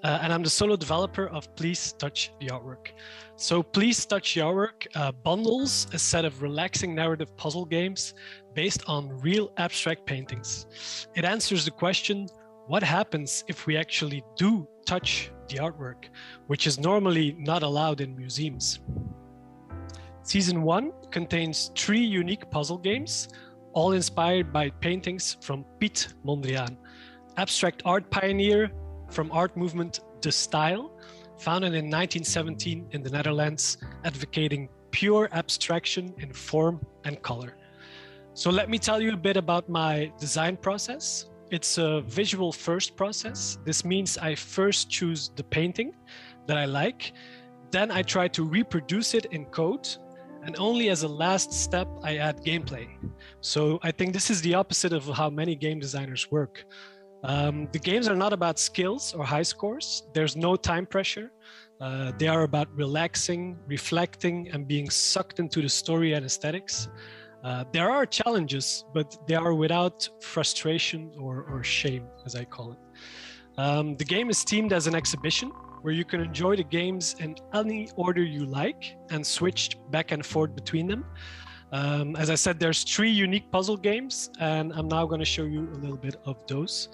and I'm the solo developer of Please Touch the Artwork. So Please Touch the Artwork bundles a set of relaxing narrative puzzle games based on real abstract paintings. It answers the question, what happens if we actually do touch the artwork, which is normally not allowed in museums. Season 1 contains 3 unique puzzle games, all inspired by paintings from Piet Mondriaan, abstract art pioneer from art movement De Teil, founded in 1917 in the Netherlands, advocating pure abstraction in form and color. So let me tell you a bit about my design process. It's a visual first process. This means I first choose the painting that I like, then I try to reproduce it in code, and only as a last step, I add gameplay. So I think this is the opposite of how many game designers work. The games are not about skills or high scores. There's no time pressure. They are about relaxing, reflecting, and being sucked into the story and aesthetics. There are challenges, but they are without frustration or shame, as I call it. The game is themed as an exhibition where you can enjoy the games in any order you like and switch back and forth between them. As I said, there's 3 unique puzzle games, and I'm now going to show you a little bit of those.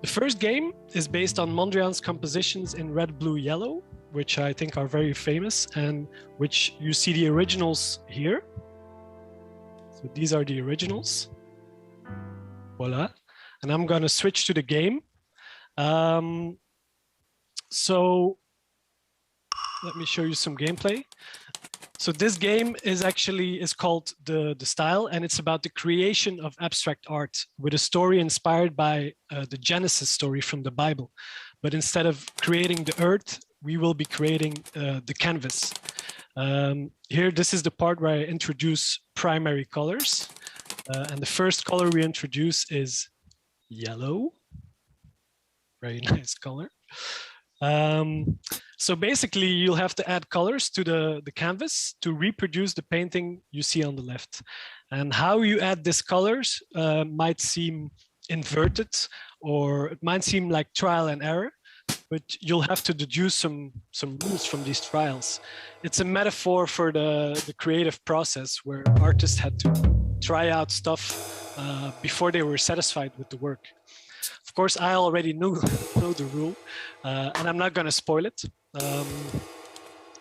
The first game is based on Mondriaan's compositions in red, blue, yellow, which I think are very famous, and which you see the originals here. So these are the originals. Voila. And I'm going to switch to the game. So let me show you some gameplay. So this game is called the Style, and it's about the creation of abstract art with a story inspired by the Genesis story from the Bible. But instead of creating the earth, we will be creating the canvas. Here, this is the part where I introduce primary colors. And the first color we introduce is yellow. Very nice color. So basically, you'll have to add colors to the canvas to reproduce the painting you see on the left. And how you add these colors might seem inverted, or it might seem like trial and error, but you'll have to deduce some rules from these trials. It's a metaphor for the creative process where artists had to try out stuff before they were satisfied with the work. Of course, I already know the rule, and I'm not going to spoil it.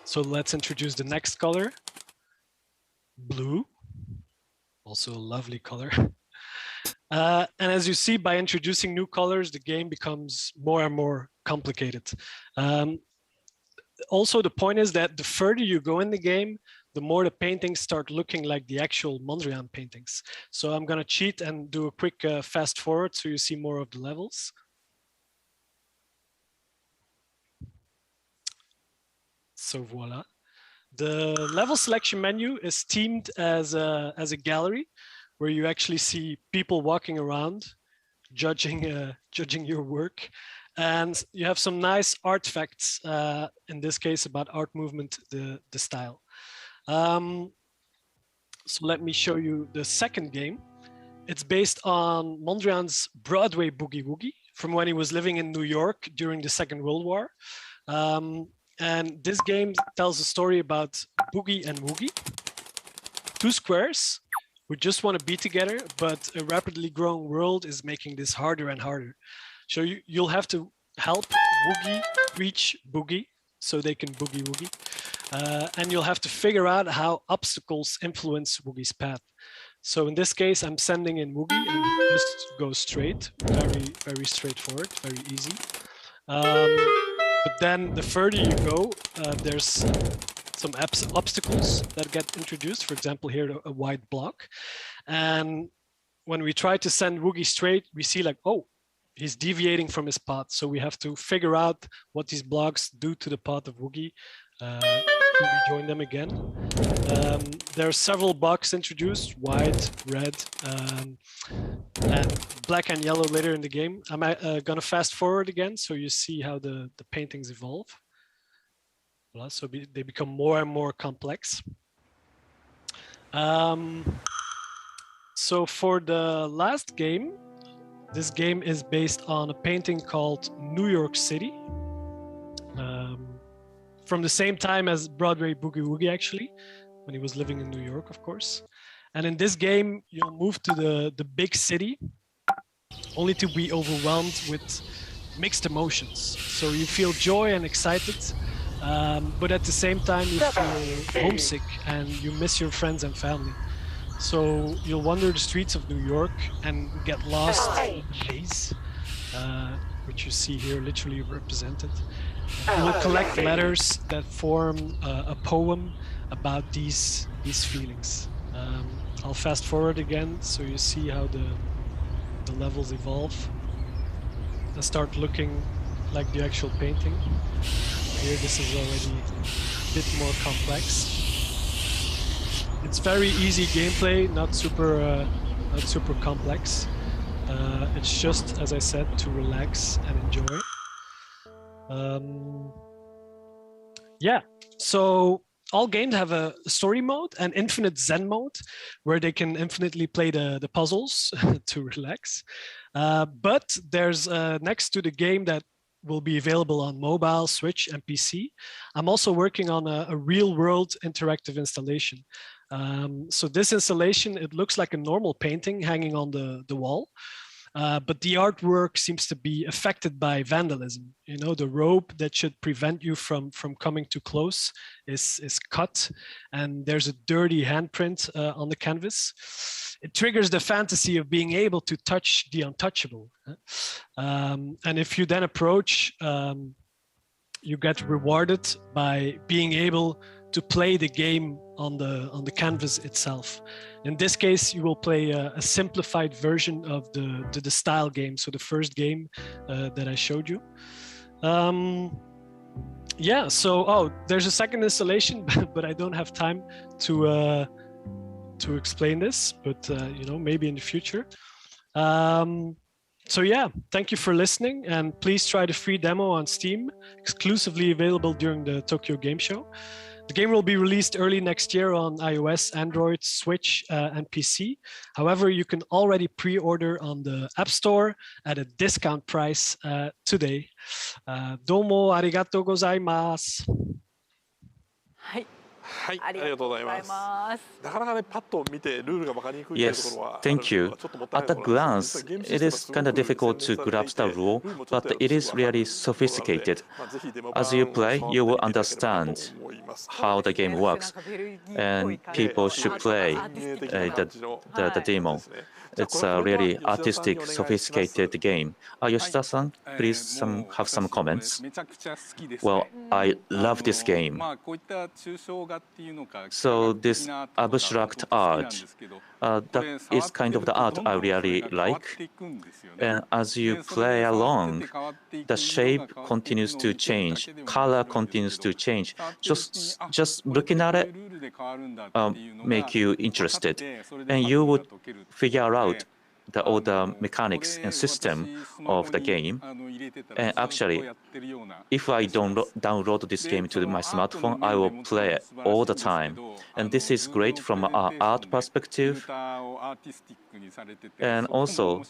So let's introduce the next color, blue, also a lovely color. And as you see, by introducing new colors, the game becomes more and more complicated. Also, the point is that the further you go in the game, the more the paintings start looking like the actual Mondriaan paintings. So I'm going to cheat and do a quick fast forward so you see more of the levels. So voila. The level selection menu is themed as a gallery where you actually see people walking around, judging your work. And you have some nice artifacts, in this case about art movement, the Style. So let me show you the second game. It's based on Mondriaan's Broadway Boogie Woogie from when he was living in New York during the Second World War. And this game tells a story about Boogie and Woogie, 2 squares who just want to be together, but a rapidly growing world is making this harder and harder. So you'll have to help Woogie reach Boogie so they can boogie woogie. And you'll have to figure out how obstacles influence Woogie's path. So in this case, I'm sending in Woogie and he just goes straight, very, very straightforward, very easy. But then the further you go, there's some obstacles that get introduced. For example, here, a white block. And when we try to send Woogie straight, we see like, oh, he's deviating from his path. So we have to figure out what these blocks do to the path of Woogie to rejoin them again. There are several blocks introduced, white, red, and black and yellow later in the game. I'm gonna fast forward again so you see how the paintings evolve. So they become more and more complex. So for the last game, this game is based on a painting called New York City, from the same time as Broadway Boogie Woogie, actually, when he was living in New York, of course. And in this game, you'll move to the big city, only to be overwhelmed with mixed emotions. So you feel joy and excited, but at the same time you feel homesick and you miss your friends and family. So you'll wander the streets of New York and get lost in the maze, which you see here literally represented. You will collect letters that form a poem about these feelings. I'll fast forward again so you see how the levels evolve and start looking like the actual painting. Here this is already a bit more complex. It's very easy gameplay, not super complex. It's just, as I said, to relax and enjoy. Yeah, so all games have a story mode and infinite Zen mode, where they can infinitely play the puzzles to relax. But there's next to the game that will be available on mobile, Switch, and PC, I'm also working on a real-world interactive installation. So this installation, it looks like a normal painting hanging on the wall. But the artwork seems to be affected by vandalism. You know, the rope that should prevent you from coming too close is cut, and there's a dirty handprint on the canvas. It triggers the fantasy of being able to touch the untouchable. And if you then approach, you get rewarded by being able to play the game on the canvas itself. In this case, you will play a simplified version of the style game, so the first game that I showed you. Yeah, so there's a second installation, but I don't have time to explain this, but you know, maybe in the future. So yeah, thank you for listening, and please try the free demo on Steam, exclusively available during the Tokyo Game Show. The game will be released early next year on iOS, Android, Switch, and PC. However, you can already pre-order on the App Store at a discount price today. どうもありがとうございます。はい。はい、ありがとうございます。なかなかね、パッと見てルールが分かりにくいというところは。Yes, thank you. At a glance, it is kind of difficult to grasp the rule, but it is really sophisticated. As you play, you will understand how the game works, and people should play the demo. It's a really artistic, sophisticated game. Yoshida-san, please have some comments. Well, I love this game. So this abstract art, that is kind of the art I really like. And as you play along, the shape continues to change, color continues to change. Just looking at it make you interested, and you would figure out all the mechanics and system of the game. And actually, if I download this game to my smartphone, I will play it all the time. And this is great from an art perspective. And also,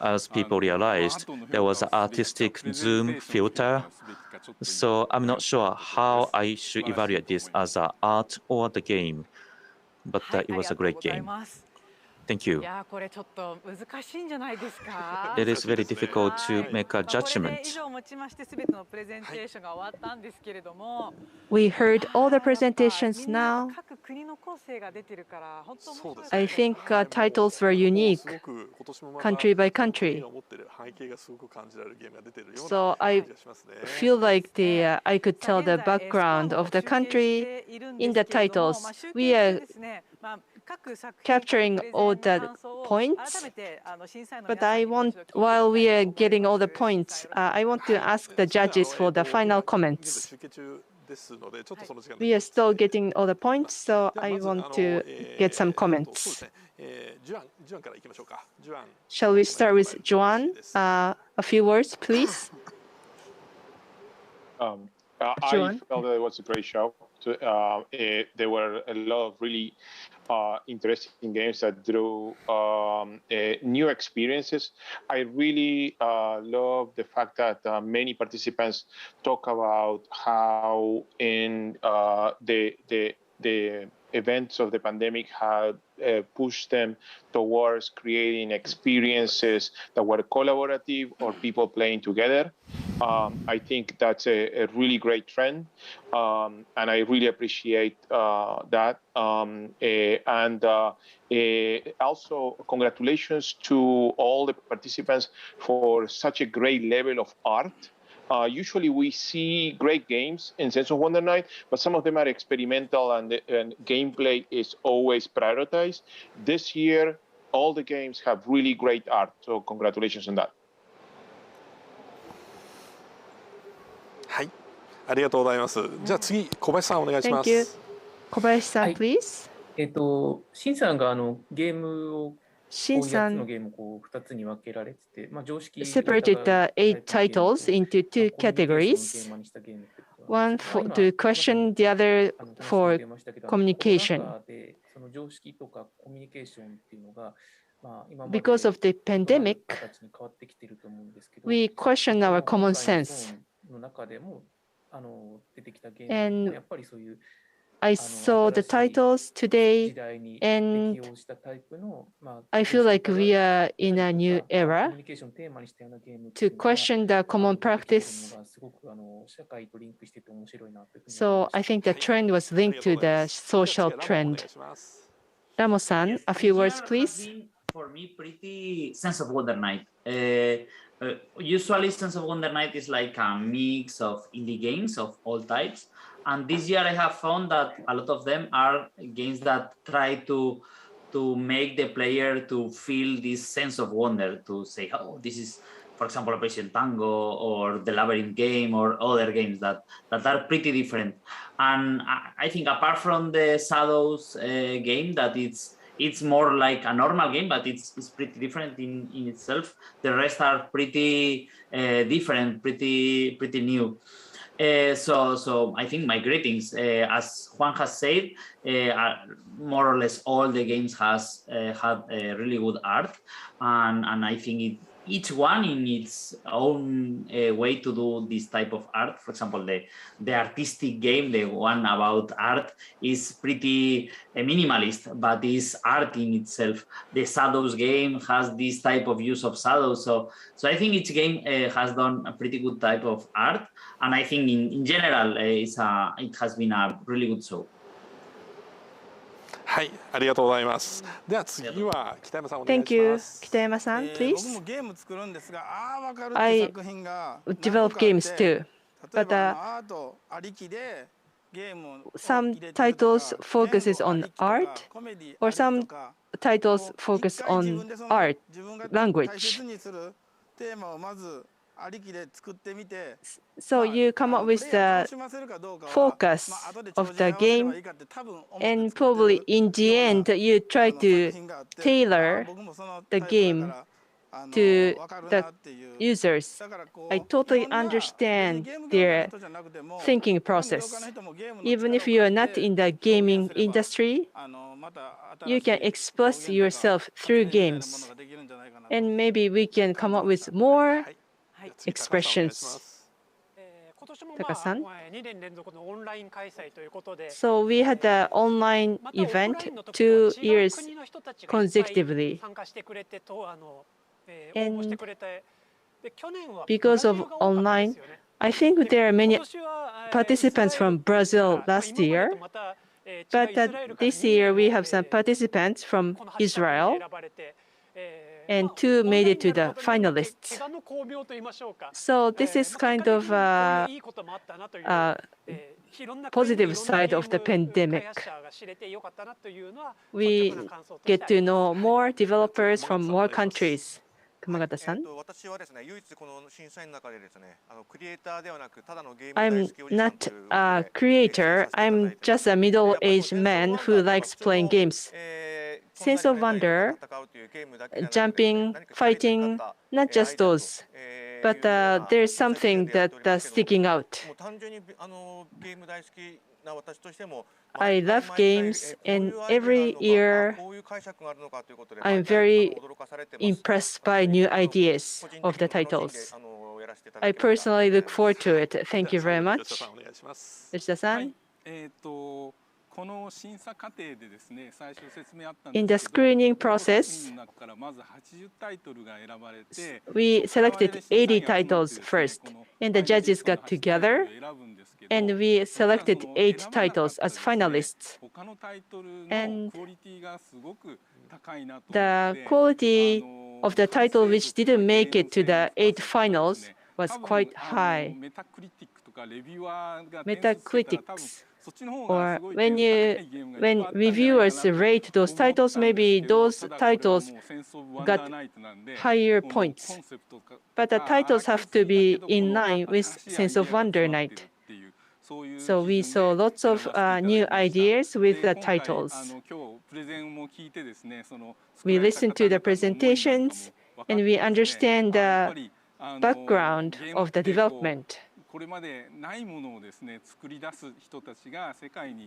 as people realized, there was an artistic zoom filter. So I'm not sure how I should evaluate this as an art or the game, but it was a great game. Thank you. It is very difficult to make a judgment. We heard all the presentations now. I think titles were unique, country by country. So I feel like I could tell the background of the country in the titles. We are capturing all the points, but while we are getting all the points, I want to ask the judges for the final comments. We are still getting all the points, so I want to get some comments. Shall we start with Joan? A few words, please. I felt that it was a great show. There were a lot of really interesting games that drew new experiences. I really love the fact that many participants talk about how in the events of the pandemic had pushed them towards creating experiences that were collaborative or people playing together. I think that's a really great trend, and I really appreciate that. Also, congratulations to all the participants for such a great level of art. Usually we see great games in Sense of Wonder Night, but some of them are experimental and gameplay is always prioritized. This year, all the games have really great art, so congratulations on that. はい、ありがとうございます。じゃあ次、小林さんお願いしま Thank you. す。小林さん、please. シンさんがゲームをシンさん8つのゲームをこう2つに分けられてて、まあ、常識 separated the 8 titles into two categories. One to question, the other for communication. Because of the pandemic, we question our common sense. And I saw the titles today, and I feel like we are in a new era to question the common practice. So I think the trend was linked to the social trend. Ramos-san, a few words, please. For me, pretty Sense of Wonder Night. Usually, Sense of Wonder Night is like a mix of indie games of all types. And this year, I have found that a lot of them are games that try to make the player to feel this sense of wonder, to say, oh, this is, for example, Operation Tango or the Labyrinth game or other games that are pretty different. And I think apart from the Shadows game, that it's more like a normal game, but it's pretty different in itself. The rest are pretty different, pretty new. So I think my greetings. As Juan has said, more or less all the games has had really good art, and I think each one in its own way to do this type of art. For example, the artistic game, the one about art, is pretty minimalist, but is art in itself. The Shadows game has this type of use of shadows. So I think each game has done a pretty good type of art, and I think in general it has been a really good show. はい、ありがとうございます。では次は北山さんお願いします。 Thank you. 北山さん, please. I develop games too, but some titles focuses on art, or some titles focus on art, language. So you come up with the focus of the game, and probably in the end you try to tailor the game to the users. I totally understand their thinking process. Even if you are not in the gaming industry, you can express yourself through games. And maybe we can come up with more expressions. Taka-san? So we had the online event 2 years consecutively. And because of online, I think there are many participants from Brazil last year. But this year we have some participants from Israel, and 2 made it to the finalists. So this is kind of positive side of the pandemic. We get to know more developers from more countries. Kamagata-san? I'm not a creator. I'm just a middle-aged man who likes playing games. Sense of wonder, jumping, fighting, not just those. But there's something that's sticking out. I love games, and every year I'm very impressed by new ideas of the titles. I personally look forward to it. Thank you very much. Yoshida-san? In the screening process, we selected 80 titles first, and the judges got together, and we selected 8 titles as finalists. And the quality of the title which didn't make it to the 8 finals was quite high. Metacritics, or when reviewers rate those titles, maybe those titles got higher points. But the titles have to be in line with Sense of Wonder Night. So we saw lots of new ideas with the titles. We listened to the presentations and we understand the background of the development.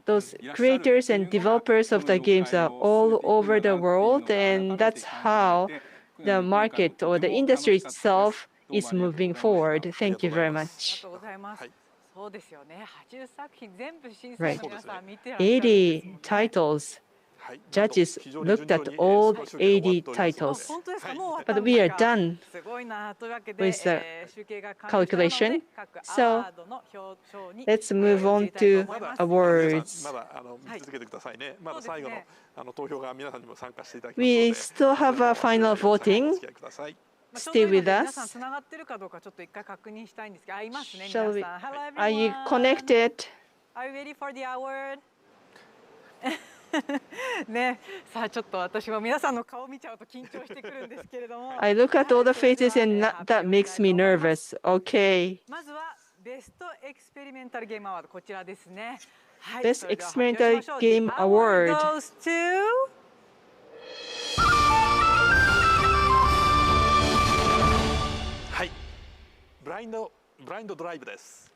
Those creators and developers of the games are all over the world, and that's how the market or the industry itself is moving forward. Thank you very much. Right. 80 titles. Judges looked at all 80 titles. But we are done with the calculation. So let's move on to awards. We still have a final voting. Stay with us. Shall we? Are you connected? Are you ready for the award? ね、さあちょっと私も皆さんの顔を見ちゃうと緊張してくるんですけれども。I look at all the faces and that makes me nervous. Okay. まずはベストエクスペリメンタルゲームアワードこちらですね。Best Experimental Game Award goes to はい。ブラインドドライブです。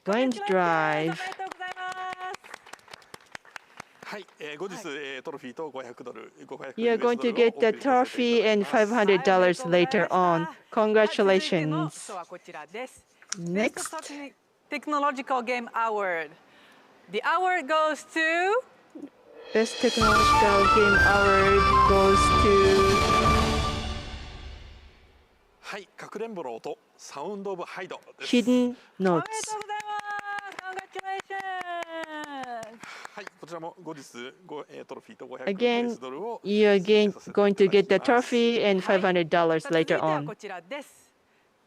Blind Drive. はい、後日トロフィーと$500。You're going to get the trophy and $500 later on. Congratulations. Next. Technological Game Award. The award goes to Best Technological Game Award goes to はい、かくれんぼの音、サウンドオブハイドです。Hidden Notes. はい、こちらも後日トロフィーと$500 Again, you're going to get the trophy and $500 later on.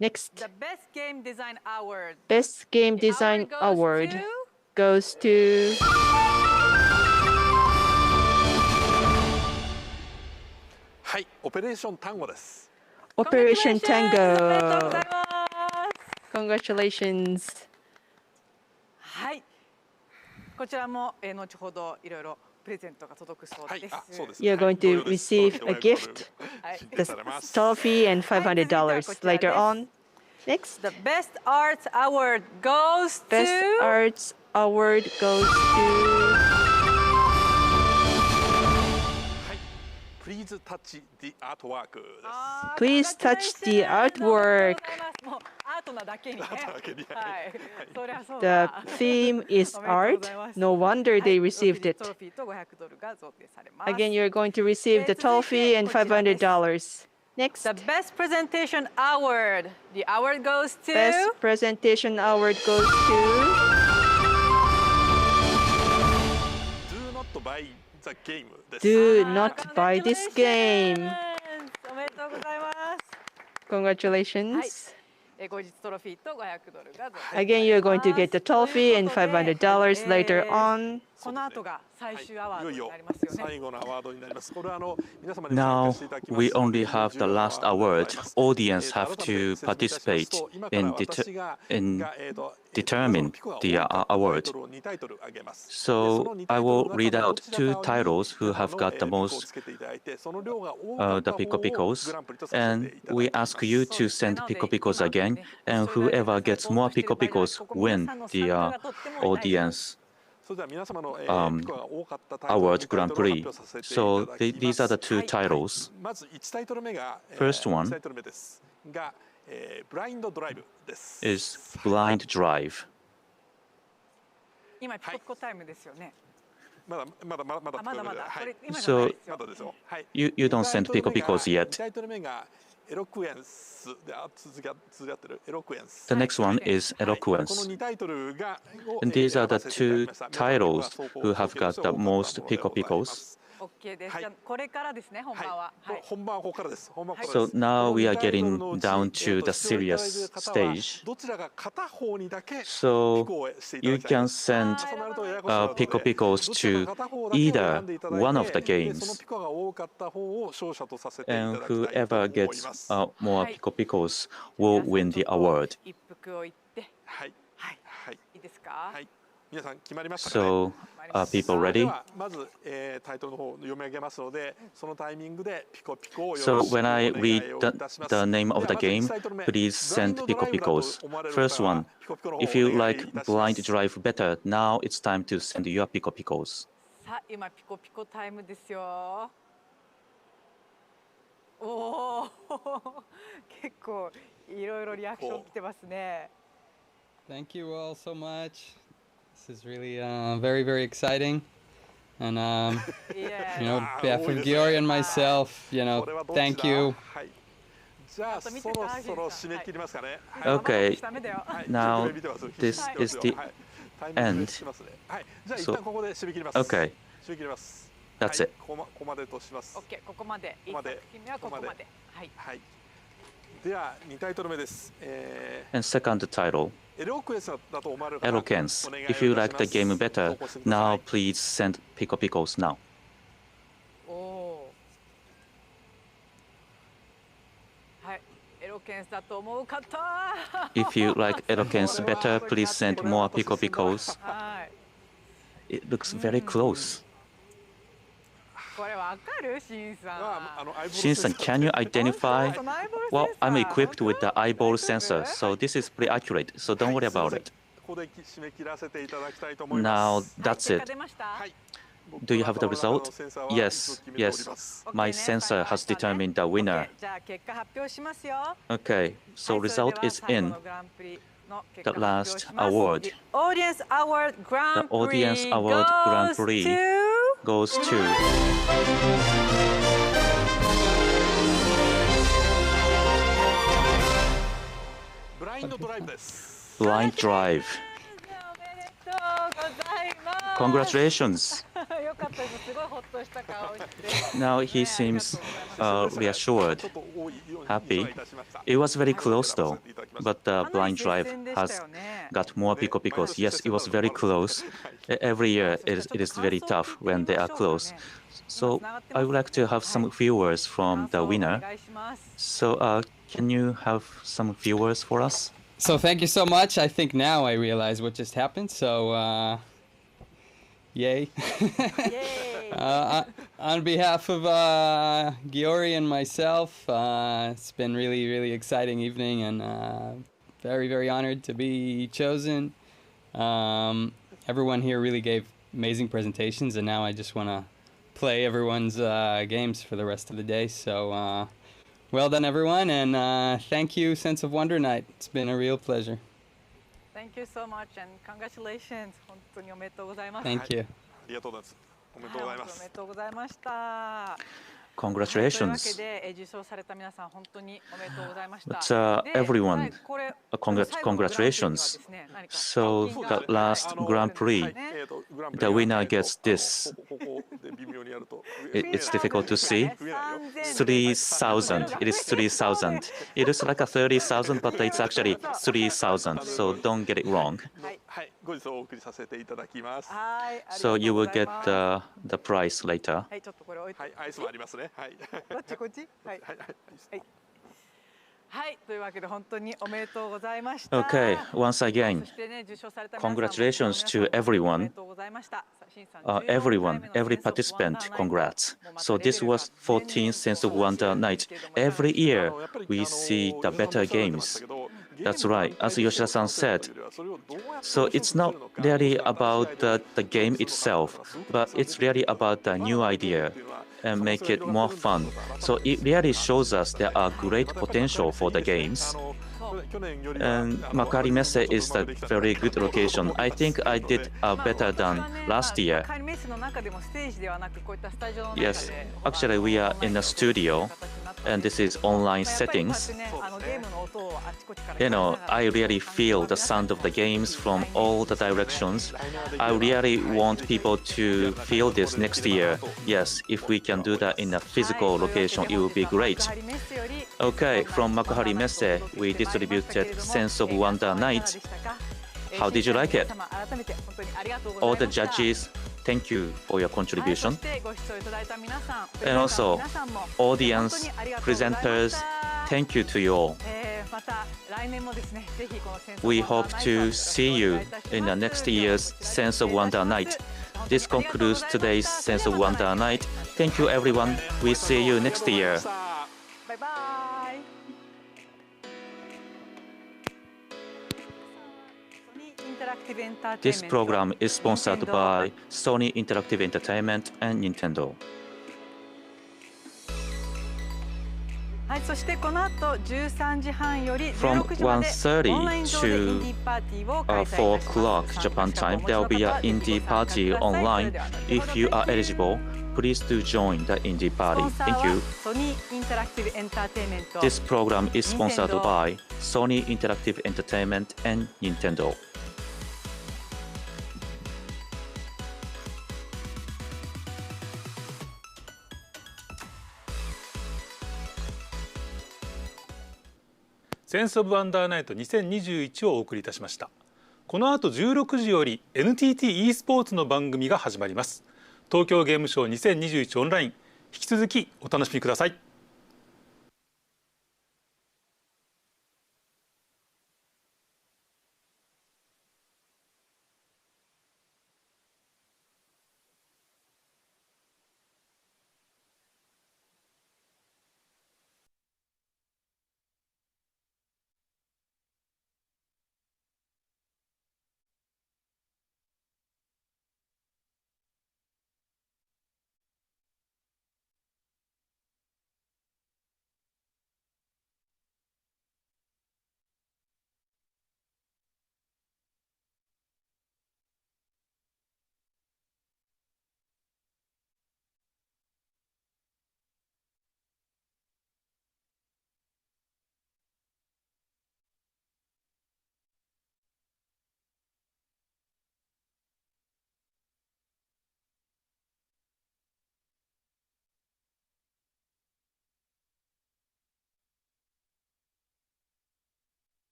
Next. The Best Game Design Award. Best Game Design Award goes to はい、オペレーションタンゴです。Operation Tango. Congratulations. はい。こちらも後ほどいろいろプレゼントが届くそうです。You're going to receive a gift, the trophy and $500 later on. Next. The Best Arts Award goes to Best Arts Award goes to Please touch the artwork です。Please touch the artwork. The theme is art. No wonder they received it. Again, you're going to receive the trophy and $500. Next. The Best Presentation Award. The award goes to Best Presentation Award goes to Do not buy the game です。Do not buy this game. Congratulations. Again, you're going to get the trophy and $500 later on. Now we only have the last award. Audience have to participate in determine the award. So I will read out 2 titles who have got the most the Pico Picos, and we ask you to send Pico Picos again, and whoever gets more Pico Picos win the audience award Grand Prix. So these are the 2 titles. First one is Blind Drive. So you don't send Pico Picos yet. The next one is Eloquence. And these are the two titles who have got the most Pico Picos. OK です。じゃあこれからですね、本番は。はい。So now we are getting down to the serious stage. So you can send Pico Picos to either one of the games. And whoever gets more Pico Picos will win the award. 一服を言って。はい。はい。いいですか？はい。 So, are people ready? So, when I read the name of the game, please send Pico Picos. First one, if you like Blind Drive better, now it's time to send your Pico Picos. さあ、今ピコピコタイムですよ。おお、結構いろいろリアクション来てますね。Thank you all so much. This is really very, very exciting. And, you know, on behalf of Giori and myself, you know, thank you. Okay, now this is the end. So, okay, that's it. OK、ここまで。1作品目はここまで。はい。And second title. Eloquence. If you like the game better, now please send Pico Picos now. If you like Eloquence better, please send more Pico Picos. It looks very close. Shin-san, can you identify? Well, I'm equipped with the eyeball sensor, so this is pretty accurate, so don't worry about it. Now, that's it. Do you have the result? Yes, yes. My sensor has determined the winner. Okay, so result is in. The last award. The Audience Award Grand Prix goes to Blind Drive. Congratulations. Now he seems reassured, happy. It was very close though, but Blind Drive has got more Pico Picos. Yes, it was very close. Every year it is very tough when they are close. So I would like to have some viewers from the winner. So can you have some viewers for us? So thank you so much. I think now I realize what just happened. So yay. On behalf of Giori and myself, it's been really exciting evening and very honored to be chosen. Everyone here really gave amazing presentations, and now I just want to play everyone's games for the rest of the day. So well done, everyone, and thank you, Sense of Wonder Night. It's been a real pleasure. Thank you so much, and congratulations. 本当におめでとうございます。Thank you. ありがとうございます。おめでとうございます。おめでとうございました。 Congratulations. But everyone, congratulations. So the last Grand Prix, the winner gets this. It's difficult to see. 3,000. It is 3,000. It looks like a 30,000, but it's actually 3,000. So don't get it wrong. So you will get the prize later. Okay, once again, congratulations to everyone. Every participant, congrats. So this was 14th Sense of Wonder Night. Every year we see the better games. That's right, as Yoshida-san said. So it's not really about the game itself, but it's really about the new idea and make it more fun. So it really shows us there are great potential for the games. And Makari Messe is a very good location. I think I did better than last year. Yes, actually we are in a studio and this is online settings. I really feel the sound of the games from all the directions. I really want people to feel this next year. Yes, if we can do that in a physical location, it would be great. Okay, from Makuhari Messe, we distributed Sense of Wonder Night. How did you like it? All the judges, thank you for your contribution. And also, audience, presenters, thank you to you all. We hope to see you in the next year's Sense of Wonder Night. This concludes today's Sense of Wonder Night. Thank you, everyone. We see you next year. Bye-bye. This program is sponsored by Sony Interactive Entertainment and Nintendo. From 1:30 to 4 o'clock Japan time, there will be an indie party online. If you are eligible, please do join the indie party. Thank you. This program is sponsored by Sony Interactive Entertainment and Nintendo.センスオブワンダーナイト2021をお送りいたしました。この後16時より NTT e スポーツの番組が始まります。東京ゲームショウ2021オンライン、引き続きお楽しみください。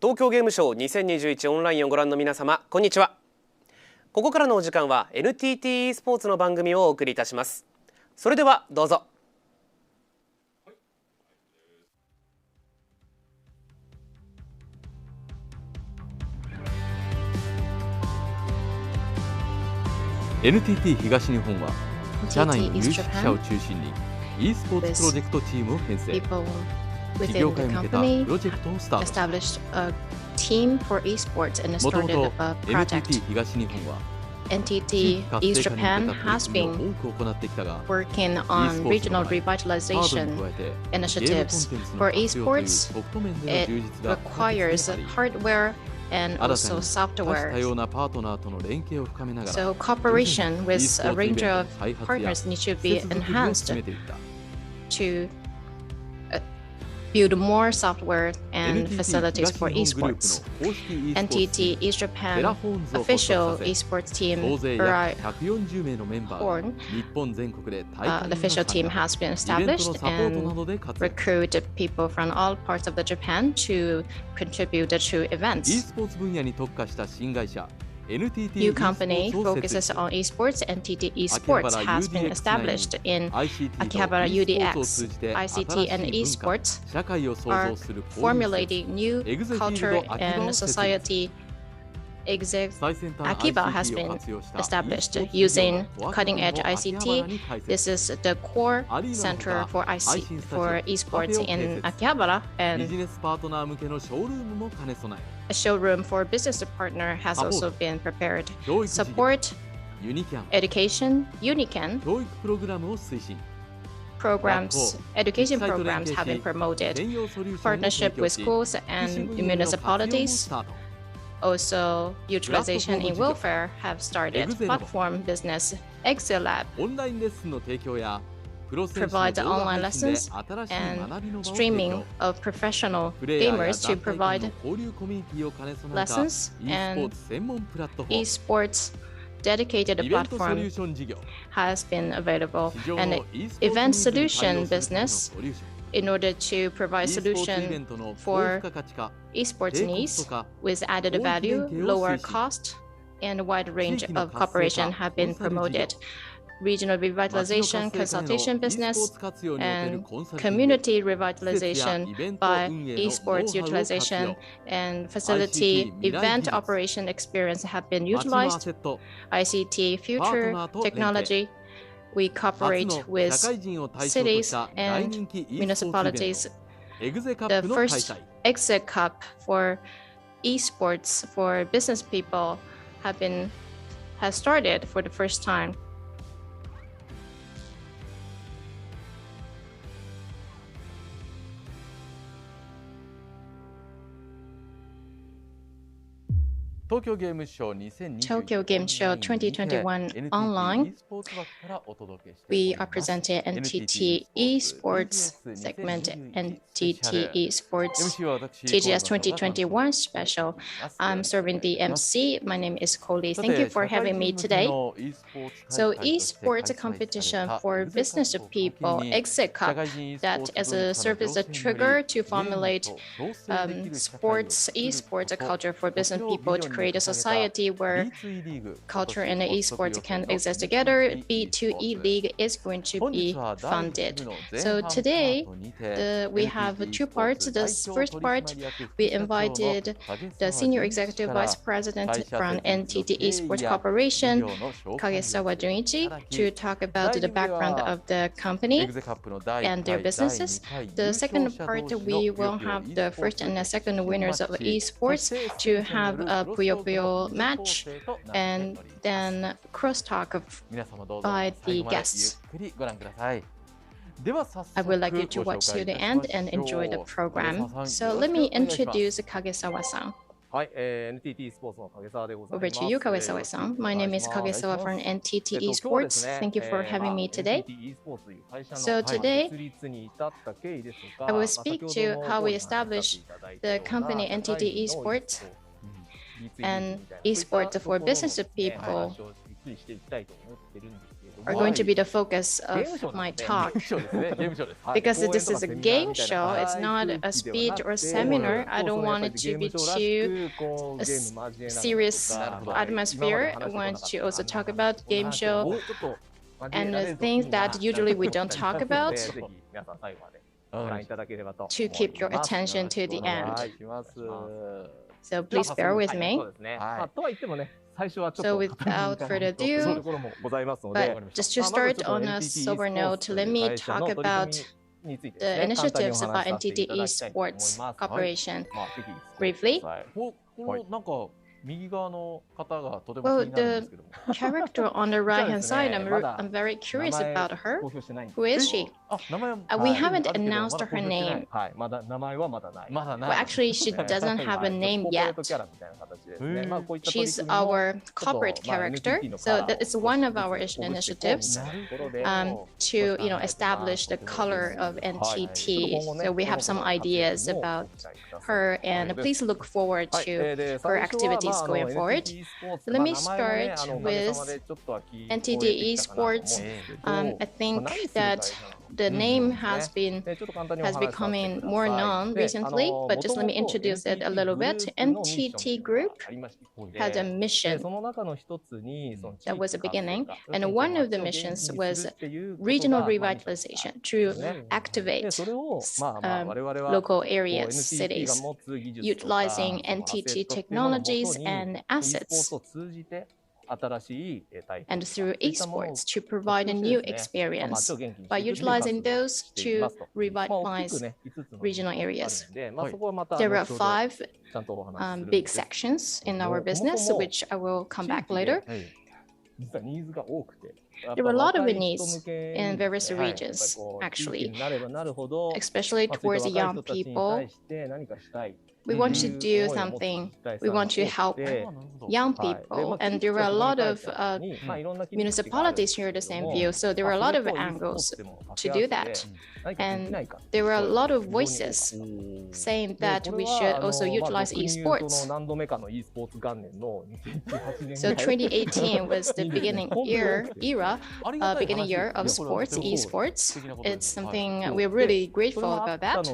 東京ゲームショウ2021オンラインをご覧の皆様、こんにちは。ここからのお時間は NTT スポーツの番組をお送りいたします。それではどうぞ。NTT 東日本は社内の有識者を中心に e スポーツプロジェクトチームを編成、事業化に向けたプロジェクトをスタートした。もともと NTT 東日本は NTT East Japan has been working on regional revitalization initiatives. For esports, it requires hardware and also software. So cooperation with a range of partners needs to be enhanced to build more software and facilities for esports. NTT East Japan official esports team, the official team has been established and recruited people from all parts of the Japan to contribute to events. New company focuses on esports. NTT Esports has been established in Akihabara UDX. ICT and esports are formulating new culture and society. Akiba has been established using cutting-edge ICT. This is the core center for esports in Akihabara, and a showroom for business partner has also been prepared. Support, education, Unican programs, education programs have been promoted. Partnership with schools and municipalities. Also, utilization in welfare have started. Platform business, ExeLab provides online lessons and streaming of professional gamers to provide lessons, and esports dedicated platform has been available, and event solution business in order to provide solution for esports needs with added value, lower cost, and a wide range of cooperation have been promoted. Regional revitalization consultation business and community revitalization by esports utilization and facility event operation experience have been utilized. ICT future technology. We cooperate with cities and municipalities. The first Exit Cup for esports for business people has started for the first time. Tokyo Game Show 2021 online. We are presenting NTT Esports segment, NTT Esports TGS 2021 special. I'm serving the MC. My name is Coley. Thank you for having me today. So esports competition for business people, Exit Cup, that as a serve as a trigger to formulate esports culture for business people to create a society where culture and esports can exist together. B2E League is going to be funded. So today we have two parts. The first part, we invited the Senior Executive Vice President from NTT Esports Corporation, Kagesawa Junichi, to talk about the background of the company and their businesses. The second part, we will have the first and the second winners of esports to have a Puyo Puyo match and then crosstalk by the guests. I would like you to watch to the end and enjoy the program. So let me introduce Kagesawa-san. Over to you, Kagesawa-san. My name is Kagesawa from NTT Esports. Thank you for having me today. So today, I will speak to how we established the company NTT Esports and esports for business people. are going to be the focus of my talk. Because this is a game show, it's not a speech or seminar. I don't want it to be too serious atmosphere. I want to also talk about game show and the things that usually we don't talk about to keep your attention to the end. So please bear with me. So without further ado, but just to start on a sober note, let me talk about the initiatives about NTT Esports Corporation briefly. Well, the character on the right-hand side, I'm very curious about her. Who is she? We haven't announced her name. Well, actually, she doesn't have a name yet. She's our corporate character, so it's one of our initiatives to establish the color of NTT. So we have some ideas about her, and please look forward to her activities going forward. So let me start with NTT Esports. I think that the name has becoming more known recently, but just let me introduce it a little bit. NTT Group had a mission that was a beginning, and one of the missions was regional revitalization to activate local areas, cities, utilizing NTT technologies and assets, and through esports to provide a new experience by utilizing those to revitalize regional areas. There are 5 big sections in our business, which I will come back later. There were a lot of needs in various regions, actually, especially towards young people. We want to do something. We want to help young people. And there were a lot of municipalities share the same view. So there were a lot of angles to do that. And there were a lot of voices saying that we should also utilize esports. So 2018 was the beginning year of sports, esports. It's something we're really grateful about that.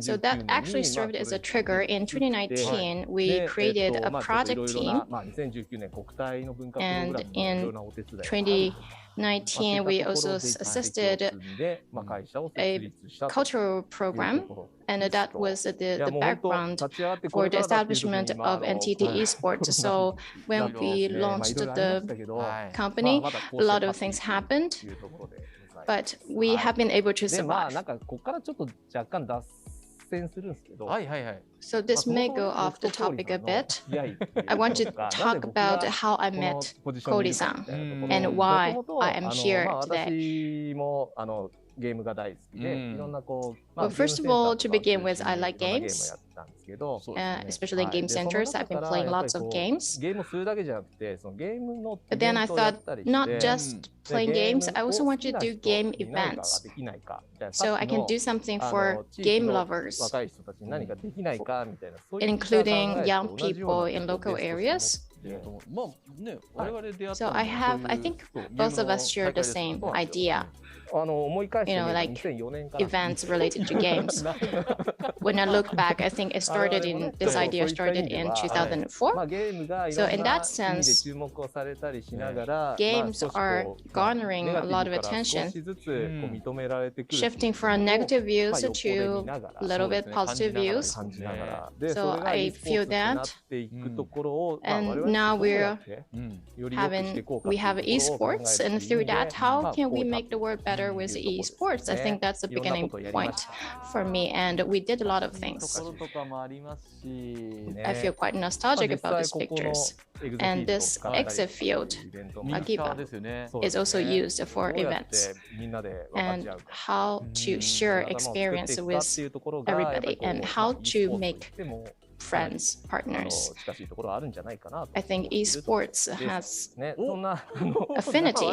So that actually served as a trigger. In 2019, we created a project team, and in 2019, we also assisted a cultural program, and that was the background for the establishment of NTT Esports. So when we launched the company, a lot of things happened, but we have been able to survive. So this may go off the topic a bit. I want to talk about how I met Cody-san and why I am here today. Well, first of all, to begin with, I like games, especially in game centers. I've been playing lots of games. But then I thought, not just playing games, I also want to do game events. So I can do something for game lovers, including young people in local areas. So I think both of us share the same idea. Like events related to games. When I look back, I think this idea started in 2004. So in that sense, games are garnering a lot of attention, shifting from negative views to a little bit positive views. So I feel that, and now we have esports, and through that, how can we make the world better with esports? I think that's the beginning point for me, and we did a lot of things. I feel quite nostalgic about these pictures. And this exit field, Akiba, is also used for events and how to share experience with everybody and how to make friends, partners. I think esports has affinity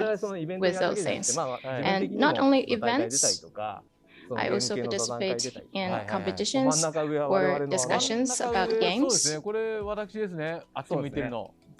with those things. And not only events, I also participate in competitions or discussions about games.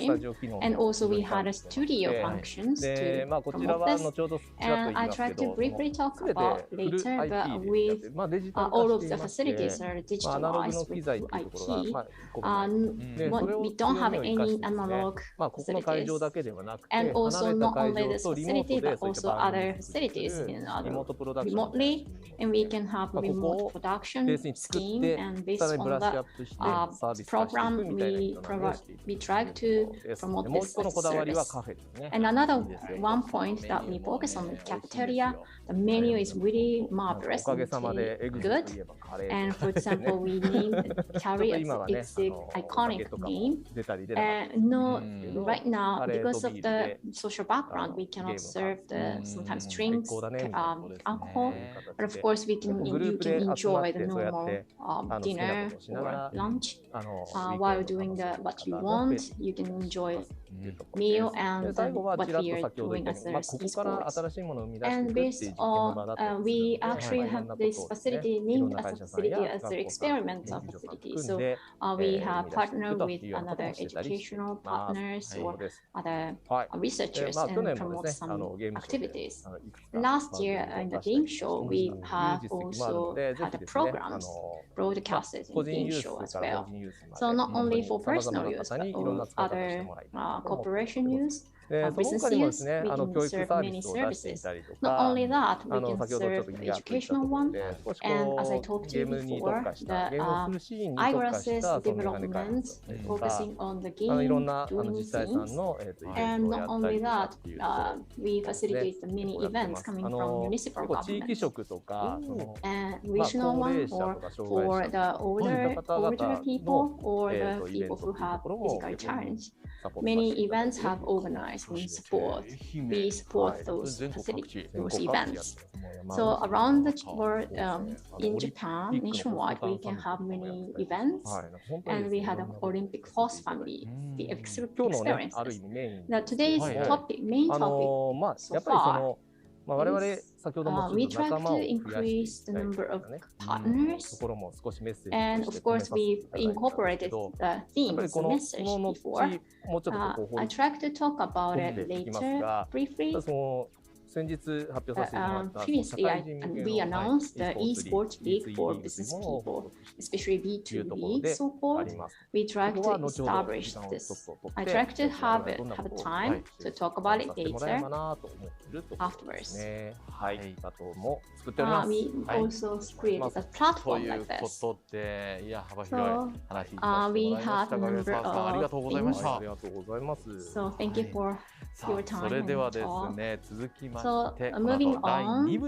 stream. And also we had a studio functions to promote this. And I tried to briefly talk about later, but with all of the facilities are digitalized with IT, we don't have any analog facilities. And also not only this facility, but also other facilities in remotely, and we can have remote production scheme, and based on the program we try to promote this service. And another one point that we focus on the cafeteria, the menu is really marvelous and good. And for example, we named Carry its iconic name. Right now, because of the social background, we cannot serve the sometimes drinks, alcohol. But of course, you can enjoy the normal dinner or lunch while doing what you want. You can enjoy meal and what we are doing as esports. And based on, we actually have this facility named as a facility as an experimental facility. So we have partnered with another educational partners or other researchers and promote some activities. Last year in the game show, we have also had a programs broadcasted in the game show as well. So not only for personal use, but for other corporation use. business use, we can serve many services. Not only that, we can serve educational one. And as I talked to you before, the eyeglasses development focusing on the game doing things. And not only that, we facilitate the many events coming from municipal government. And regional one or for the older people or the people who have physical challenge. Many events have organized in support. We support those facilities, those events. So around the world, in Japan, nationwide, we can have many events, and we had an Olympic host family experiences. Now today's main topic so far. We try to increase the number of partners, and of course we incorporated the themes message before. I try to talk about it later briefly. Previously, we announced the esports league for business people, especially B2B, so forth. We try to establish this. I try to have time to talk about it later, afterwards. We also created a platform like this. So we have a number of things. So thank you for your time and talk. So moving on, we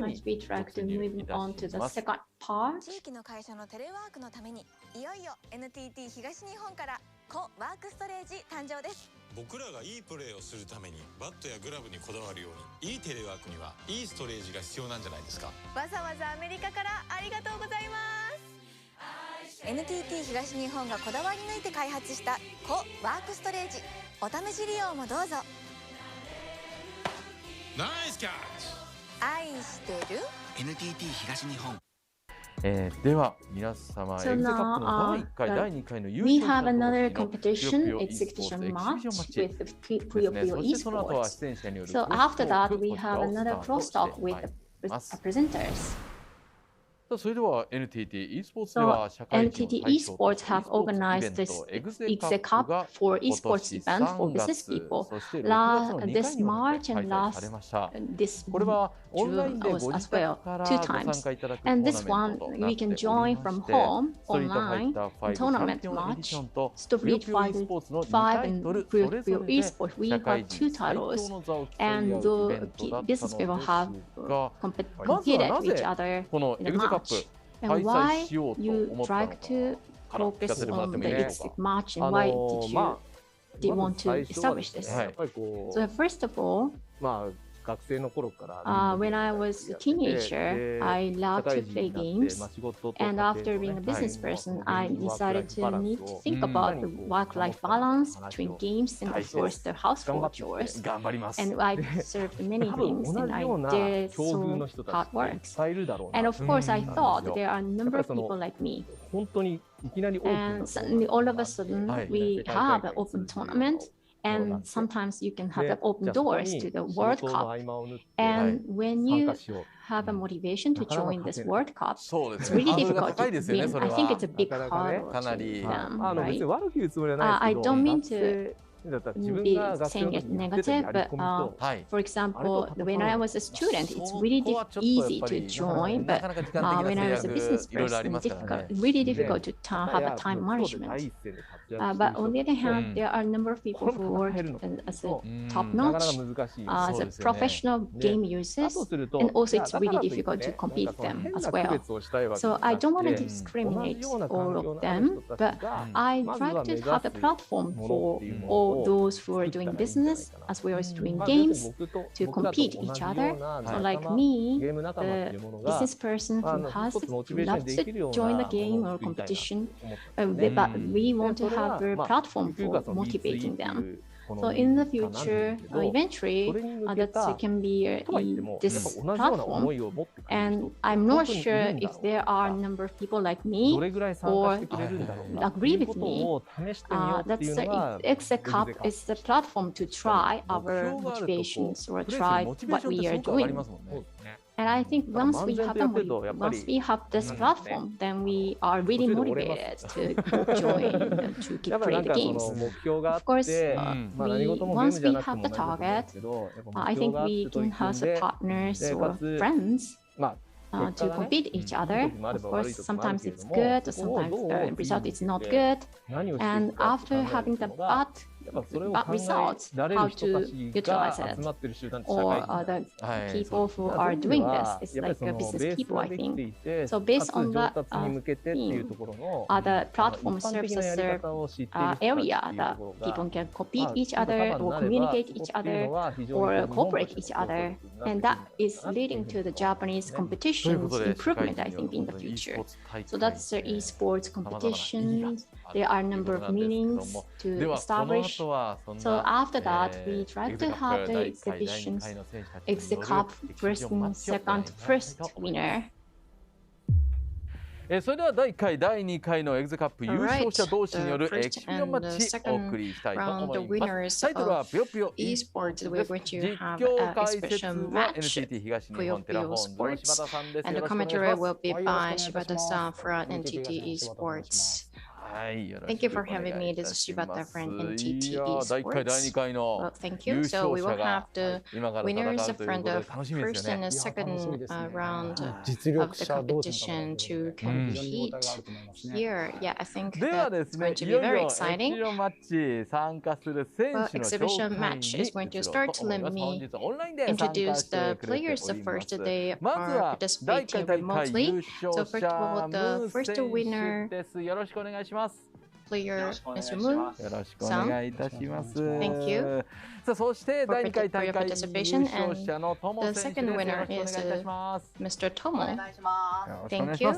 try to move on to the second part. 地域の会社のテレワークのためにいよいよ NTT 東日本からコワークストレージ誕生です。僕らがいいプレーをするためにバットやグラブにこだわるようにいいテレワークにはいいストレージが必要なんじゃないですか。わざわざアメリカからありがとうございます。NTT 東日本がこだわり抜いて開発したコワークストレージ、お試し利用もどうぞ。ナイスキャッチ。愛してる NTT 東日本。では皆様、エグゼカップの第1回、第2回の優 We 勝 have 者 another 同士の competition, ぷよぷよ e スポー exhibition ツエキシビ match ジョンマッチ with the です Puyo ね。 Puyo そしてその後は esports. 出演者による So クイズ after トー that, ク we こち have らを another スタートして crosstalk まい with ります。 the presenters. それでは NTT e スポーツで So は社会人を NTT 対象と esports した have e スポーツイベ organized ン this トエグゼ Exec カップ Cup が for 今 esports 年 event for 3 business 月 people. そして6月の2回 This にも March 開 and 催されました。 this これはオンライン June で was ご as 自宅 well から two ご参 times. 加いただくトー And ナ this メン one トとな we って can おり join ま from して、 home ストリートファイ online ター in 5 チャン tournament ピオンエディショ match. ンと Street ぷよぷよ e ス Fighter ポーツの2 5タイ and トル、そ Puyo れぞ Puyo れで esports. We 社 got 会 two 人最強 titles, の座を競い合 and うイベントだった business の people で have すが、まず competed はな with each ぜ other この in エ a グゼカップ match. 開 And 催 why しようと you 思ったの try か to から聞か focus せてもらっ on ても the いいでしょ exec うか。match and why did you did want to establish this? やっぱりこ So first of all, う、まあ学生の頃から when I was a teenager, I loved to play games. And after being a business person, I decided to need to think about the work-life balance between games and of course the household chores. 頑張ります。 And I served many things and I did so hard work. And of course, I thought there are a number of people like me. 本当にいきなりオープン And suddenly, all of a sudden, we have an open tournament. And sometimes you can have open doors to the World Cup. And when you have a motivation to join this World Cup, it's really difficult to win. I think it's a big hurdle to them, right? I don't mean to be saying it negative, but for example, when I was a student, it's really easy to join, but when I was a business person, really difficult to have a time management. But on the other hand, there are a number of people who work as a top-notch, as a professional game users, and also it's really difficult to compete with them as well. So I don't want to discriminate all of them, but I try to have a platform for all those who are doing business as well as doing games to compete each other. So like me, the business person who loves to join the game or competition, but we want to have a platform for motivating them. So in the future, eventually, that can be this platform. And I'm not sure if there are a number of people like me or agree with me. That's the Exec Cup is the platform to try our motivations or try what we are doing. And I think once we have this platform, then we are really motivated to join, to keep playing the games. Of course, once we have the target, I think we can have the partners or friends to compete each other. Of course, sometimes it's good, sometimes the result is not good. And after having the bad results, how to utilize it, or the people who are doing this, it's like business people, I think. So based on that theme, the platform serves as an area that people can compete each other or communicate each other or cooperate each other, and that is leading to the Japanese competition's improvement, I think, in the future. So that's the esports competition. There are a number of meanings to establish. So after that, we try to have the exhibitions, Cup, first and second, first winner. それでは第1回、第2回のエグゼカップ優勝者同士によるエキシビションマッチをお送りしたいと思います。タイトルはぷよぷよ e スポーツ実況解説は NTT 東日本テラフォンズの柴田さんです。And the commentary will be by Shibata-san from NTT Esports. Thank you for having me. This is Shibata from NTT Esports. Well, thank you. So we will have the winners from the first and the second round of the competition to compete here. Yeah, I think that's going to be very exciting. Well, exhibition match is going to start. Let me introduce the players. The first, they are participating remotely. So first of all, the first winner player, Mr. Moon. Thank you for your participation. And the second winner is Mr. Tomo. Thank you.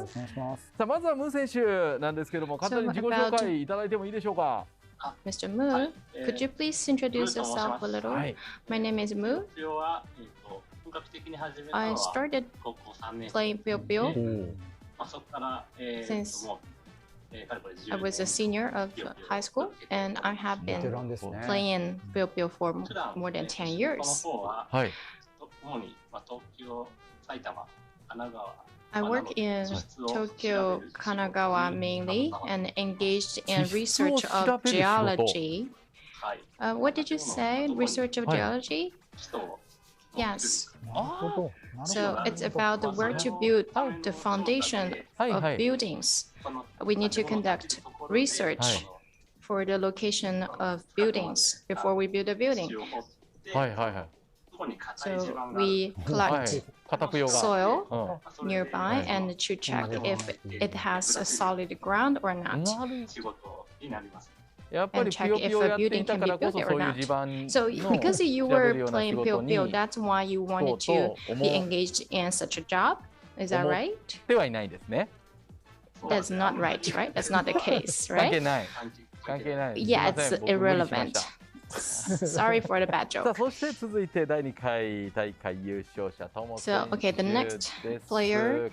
さあまずはムー選手なんですけども、簡単に自己紹介いただいてもいいでしょうか。Mr. Moo, could you please introduce yourself a little? My name is Moo. I started playing Puyo Puyo since I was a senior of high school, and I have been playing Puyo Puyo for more than 10 years. I work in Tokyo, Kanagawa mainly, and engaged in research of geology. What did you say? Research of geology? Yes. So it's about where to build the foundation of buildings. We need to conduct research for the location of buildings before we build a building. So we collect soil nearby and to check if it has a solid ground or not. And check if a building can be built there or not. So because you were playing Puyo Puyo, that's why you wanted to be engaged in such a job? Is that right? That's not right, right? That's not the case, right? Yeah, it's irrelevant. Sorry for the bad joke. So, okay, the next player,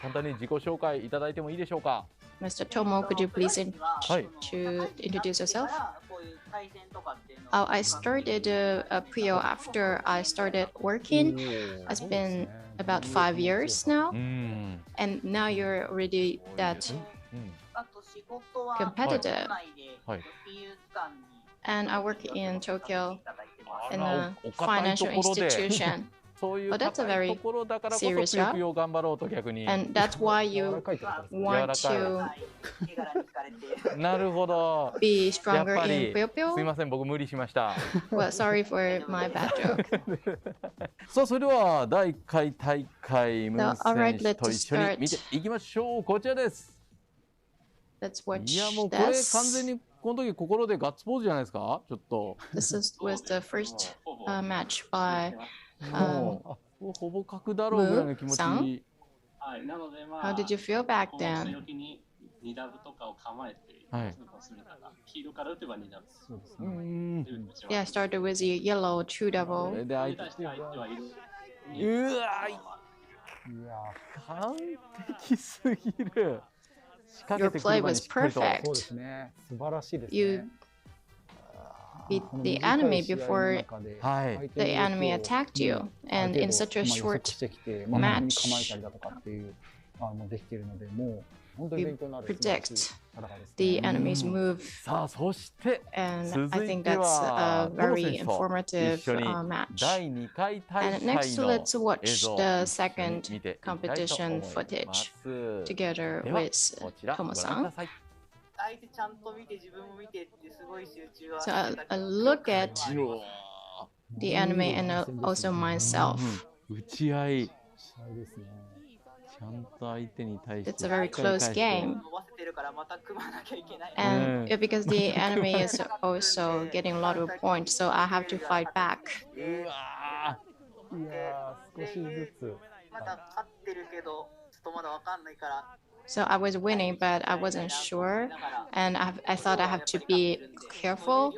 Mr. Tomo, could you please introduce yourself? I started Puyo after I started working. It's been about 5 years now, and now you're already that competitive. And I work in Tokyo in a financial institution. Well, that's a very serious job. And that's why you want to be stronger in Puyo Puyo? Well, sorry for my bad joke. So, それでは第1回大会ムー選手と一緒に見ていきましょう。こちらです。Let's watch いやもうこれ完全にこの時心でガッツポーズじゃないですか。ちょっと。This was the first match by ほぼ角だろうぐらいの気持ち。How did you feel back then? Yeah, I started with the yellow 2 double. うわ完璧すぎる。Your play was perfect. You beat the enemy before the enemy attacked you. And in such a short match, we predict the enemy's move. And I think that's a very informative match. And next, let's watch the second competition footage together with Tomo-san. So I look at the anime and also myself. It's a very close game. And because the enemy is also getting a lot of points, so I have to fight back. So I was winning, but I wasn't sure. And I thought I have to be careful.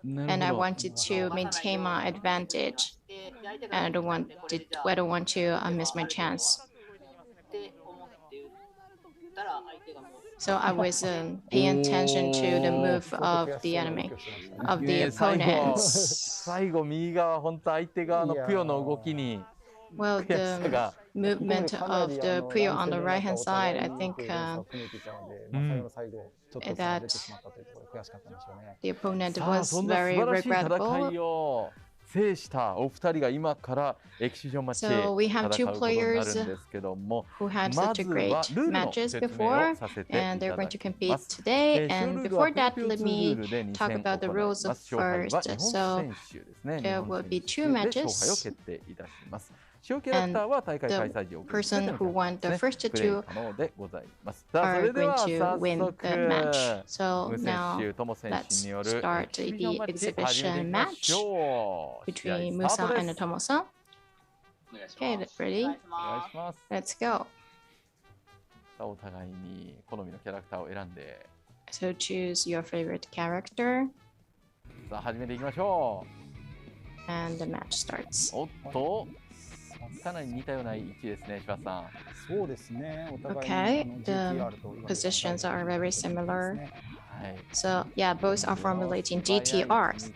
And I wanted to maintain my advantage. And I don't want to miss my chance. So I was paying attention to the move of the enemy, of the opponents. Well, the movement of the Puyo on the right-hand side, I think that the opponent was very regrettable. So we have two players who had such a great matches before, and they're going to compete today. And before that, let me talk about the rules first. So there will be two matches. And the person who won the first two are going to win the match. So now let's start the exhibition match between Musan and Tomo-san. Okay, ready? Let's go. So choose your favorite character. And the match starts. Okay, the positions are very similar. So yeah, both are formulating GTRs.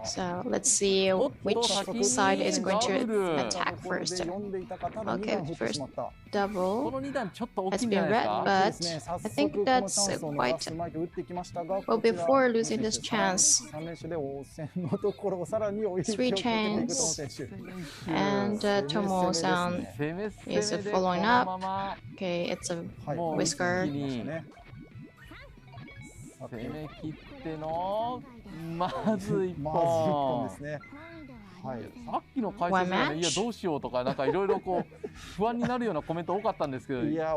So let's see which side is going to attack first. Okay, first double has been read, but I think that's quite well. Before losing this chance, 3 chains, and Tomo-san is following up. Okay, it's a whisker. One match.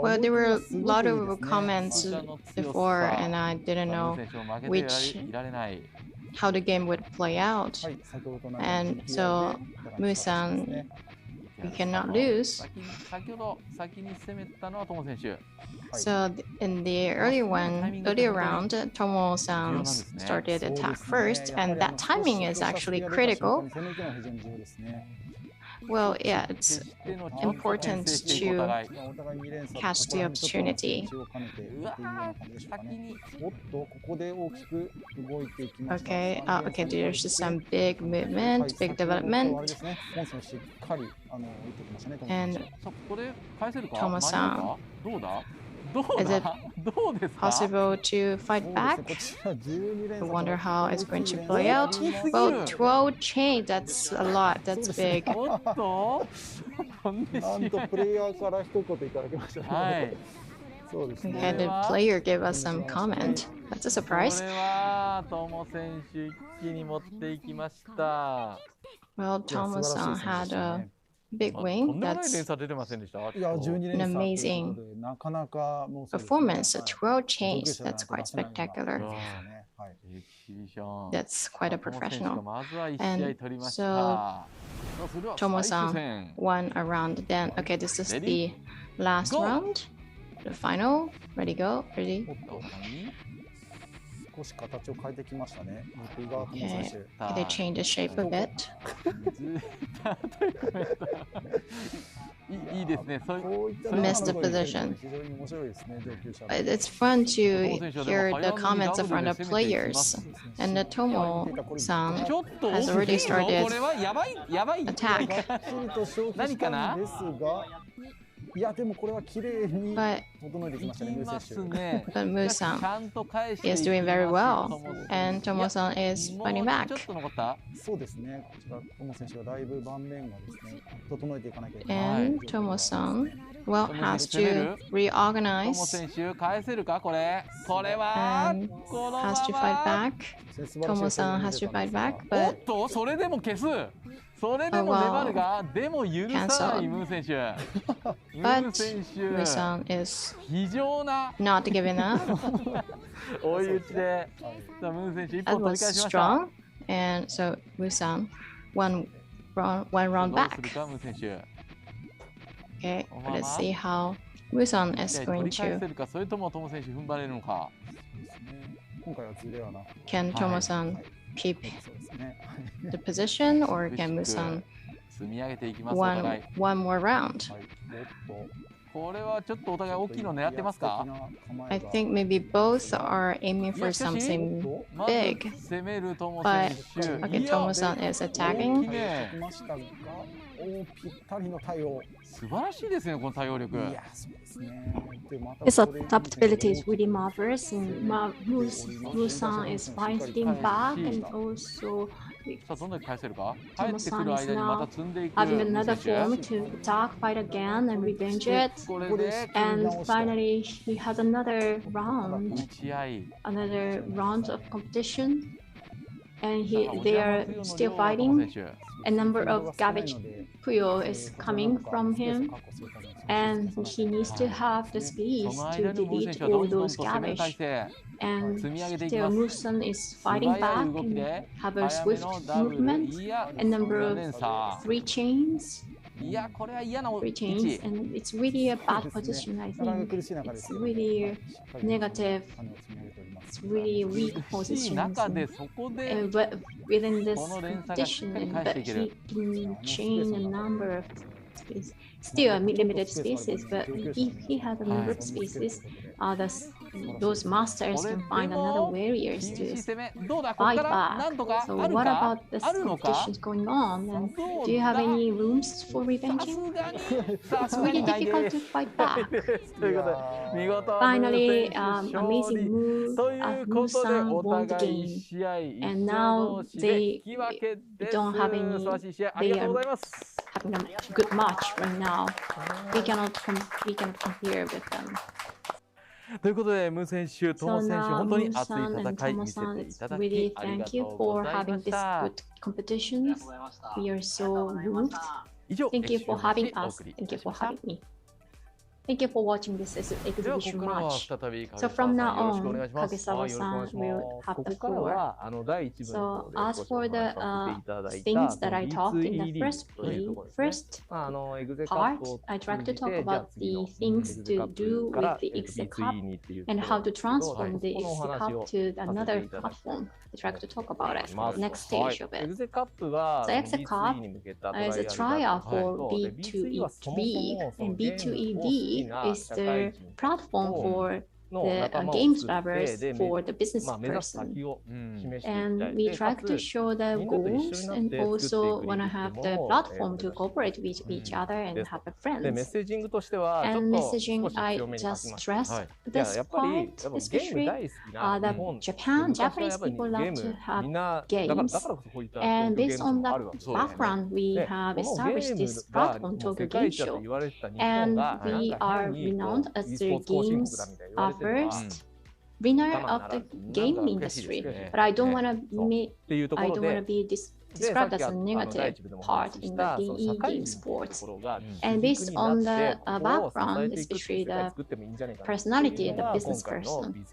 Well, there were a lot of comments before, and I didn't know how the game would play out. And so, Musan, we cannot lose. So in the earlier round, Tomo-san started attack first, and that timing is actually critical. Well, yeah, it's important to catch the opportunity. Okay, okay, there's some big movement, big development. And Tomo-san, is it possible to fight back? I wonder how it's going to play out. Well, 12 chain, that's a lot, that's big. Okay, the player gave us some comment. That's a surprise. Well, Tomo-san had a big wing. That's an amazing performance. 12 chains, that's quite spectacular. That's quite a professional. And so Tomo-san won a round. Then, okay, this is the last round, the final. Ready, go, ready. Okay, they changed the shape a bit. missed the position. It's fun to hear the comments from the players. And the Tomo-san has already started attack. But Mu-san is doing very well, and Tomo-san is fighting back. And Tomo-san, well, has to reorganize and has to fight back. Tomo-san has to fight back, but cancelled. But Mu-san is not giving up. That was strong, and so Mu-san one round back. Okay, let's see how Mu-san is going to. Can Tomo-san keep the position, or can Mu-san one more round? I think maybe both are aiming for something big, but okay, Tomo-san is attacking. His adaptability is really marvelous, and Mu-san is fighting back, and also Tomo-san is now having another form to attack, fight again, and revenge it. And finally, he has another round of competition, and they are still fighting. A number of garbage Puyo is coming from him, and he needs to have the speed to delete all those garbage. And still Mu-san is fighting back and have a swift movement, a number of three chains, and it's really a bad position. I think it's really negative. It's really weak positions, but within this competition, but he can chain a number of spaces. Still limited spaces, but if he has a number of spaces, those masters can find another warriors to fight back. So what about the competitions going on? And do you have any rooms for revenging? It's really difficult to fight back. Finally, amazing move. Mu-san won the game, and now they don't have any. They are having a good match right now. We cannot compare with them. ということで、ムー選手、トモ選手、本当に熱い戦い見せていただきありがとうございました。 competitions. We are so moved. Thank you for having us. Thank you for having me. Thank you for watching this exhibition match. So from now on, Kagesawa-san will have the floor. So as for the things that I talked in the first part, I'd like to talk about the things to do with the Exec Cup and how to transform the Exec Cup to another platform. I'd like to talk about it, the next stage of it. So Exec Cup is a trial for B2E and B2ED is the platform for the games lovers, for the business person. And we try to show the goals and also want to have the platform to cooperate with each other and have friends. And messaging, I just stress this point, especially Japanese people love to have games. And based on that background, we have established this platform, Tokyo Game Show. And we are renowned as the games first winner of the game industry, but I don't want to be described as a negative part in the game sports. And based on the background, especially the personality of the business person,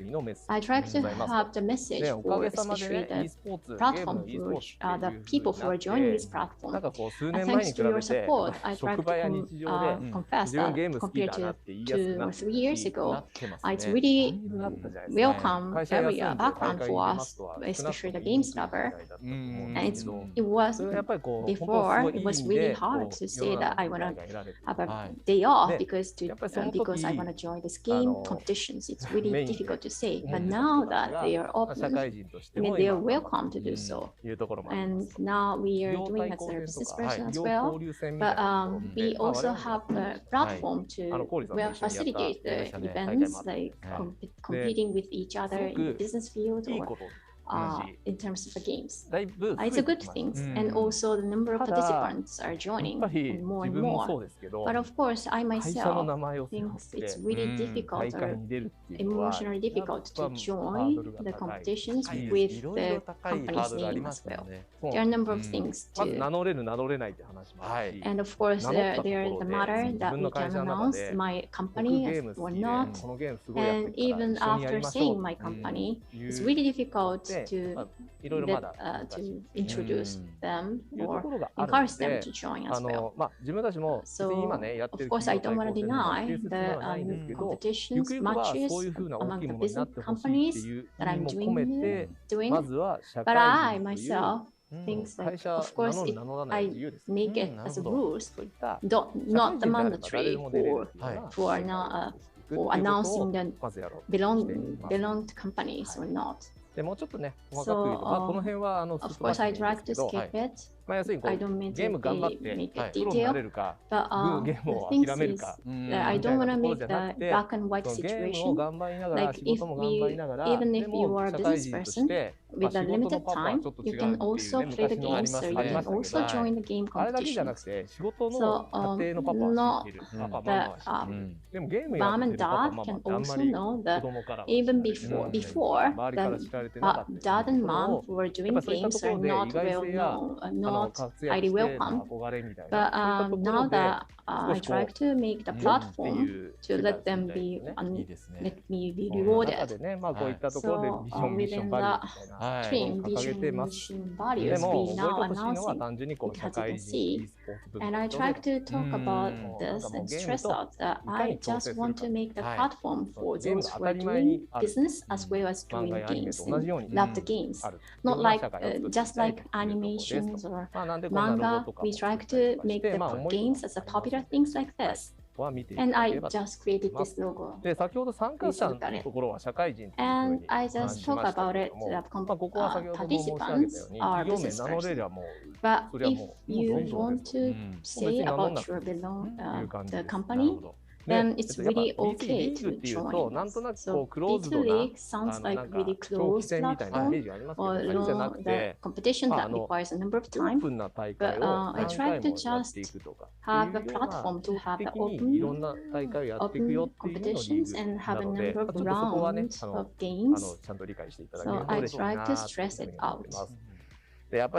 I try to have the message for especially the platform for the people who are joining this platform. And thanks to your support, I try to confess that compared to 2 or 3 years ago, it's really welcome area background for us, especially the games lover. And it's it was before it was really hard to say that I want to have a day off because I want to join this game competitions. It's really difficult to say. But now that they are open, I mean, they are welcome to do so. And now we are doing as a business person as well. But we also have the platform to facilitate the events like competing with each other in the business field or in terms of the games. It's a good thing. And also the number of participants are joining more and more. But of course, I myself think it's really difficult or emotionally difficult to join the competitions with the company's name as well. There are a number of things to. And of course, there is the matter that we can announce my company or not. And even after saying my company, it's really difficult to introduce them or encourage them to join as well. So, of course, I don't want to deny the competitions, matches among the business companies that I'm doing. But I myself things like, of course, if I make it as a rules, not the mandatory for announcing the belonged companies or not. So, of course, I'd like to skip it. I don't make it detail, but the thing is that I don't want to make the black and white situation. Like even if you are a business person with a limited time, you can also play the games, so you can also join the game competition. So not the mom and dad can also know that even before the dad and mom who are doing games are not well known, not highly welcome. But now that I try to make the platform to let them be let me be rewarded. So within the stream, vision, mission, values, we now announcing it, as you can see. And I try to talk about this and stress out that I just want to make the platform for those who are doing business as well as doing games and love the games. Not like just like animations or manga. We try to make the games as a popular things like this. And I just created this logo. And I just talk about it that participants are business persons. But if you want to say about your the company, then it's really okay to join. So B2 League sounds like really closed platform or the competition that requires a number of time. But I try to just have a platform to have the open competitions and have a number of rounds of games. So I try to stress it out. Of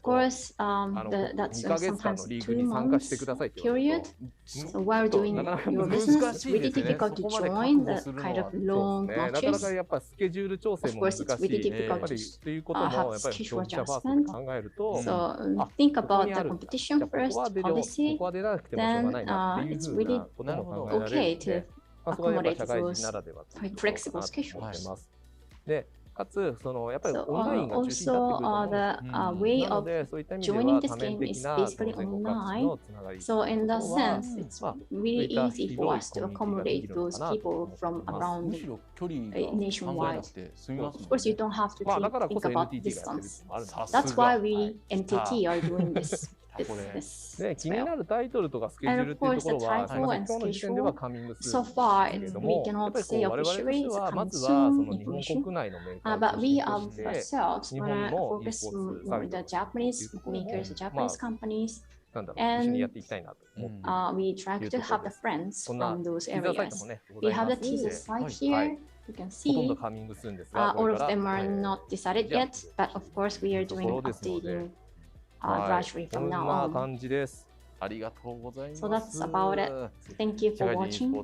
course, that's sometimes 2 months period. So while doing your business, it's really difficult to join the kind of long matches. Of course, it's really difficult to have schedule adjustment. So think about the competition first policy, then it's really okay to accommodate those flexible schedules. So also the way of joining this game is basically online. So in that sense, it's really easy for us to accommodate those people from around nationwide. Of course, you don't have to think about distance. That's why we NTT are doing this. And of course, the title and schedule, so far we cannot say officially, it's coming soon information. But we ourselves want to focus on the Japanese makers, Japanese companies, and we try to have the friends from those areas. We have the teaser site here. You can see all of them are not decided yet, but of course we are doing updating gradually from now on. So that's about it. Thank you for watching.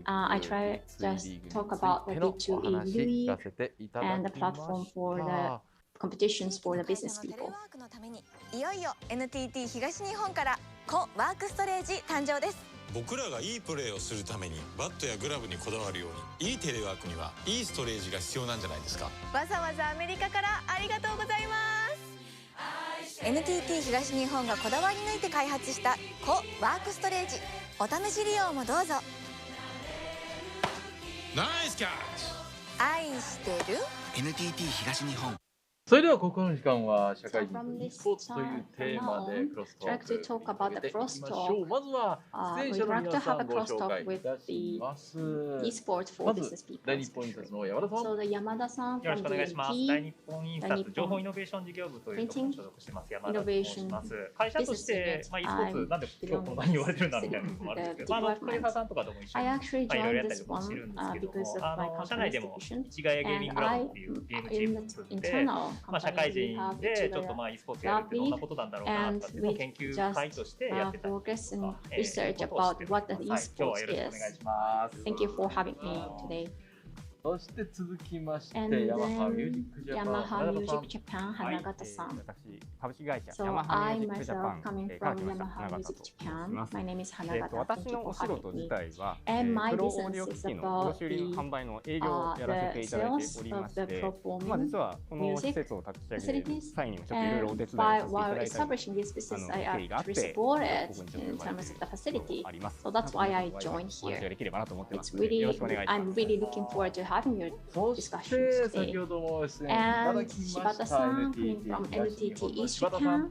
I try just talk about the B2E League and the platform for the competitions for the business people. いよいよ NTT 東日本からコワークストレージ誕生です。僕らがいいプレーをするためにバットやグラブにこだわるようにいいテレワークにはいいストレージが必要なんじゃないですか。わざわざアメリカからありがとうございます。NTT 東日本がこだわり抜いて開発したコワークストレージ、お試し利用もどうぞ。ナイスキャッチ。愛してる NTT 東日本。それではここからの時間は社会人と e スポーツというテーマでクロストークしていきましょう。まずは出演者の皆さんご紹介いたします。まず大日本印刷の山田さん。よろしくお願いします。大日本印刷情報イノベーション事業部というところに所属してます山田と申します。会社として、e スポーツなんで今日この場に言われてるんだみたいなのもあるんですけど、クレイサーさんとかとも一緒にいろいろやったりとかしてるんですけども、社内でも市ヶ谷ゲーミングラボっていうゲームチームを組んで、社会人でちょっとe スポーツやるってどんなことなんだろうなっていうのを研究会としてやってたりとか、research about what the e-sports is. Thank you for having me today. そして続きましてヤマハミュージックジャパン花形さん。私株式会社 So ヤマハ I ミュージックジャパ myself ン coming 科 from 学の Yamaha 長 Music と申し Japan. ます。My name is 花形. 私 Thank you の for お仕事 having 自 me. 体は And my プロオー business ディオ機 is 器の about 卸売りの販売の営業をやらせていただいておりまして、実はこの施設を立ち上げる際にもちょっといろいろお手伝いをさせていただいたり、while establishing this business, I 経緯があって actually ここ support に it ちょっと in 呼ばれ terms て of the facility. あります。 So that's why I お joined 話が here. できればなと思ってます It's ので、よろ really, しくお願いします。 I'm really looking forward to having your そして discussions 先 today. ほども出演いただ And きました Shibata-san coming NTT from 東日 NTT 本の East 柴田さん。 Japan,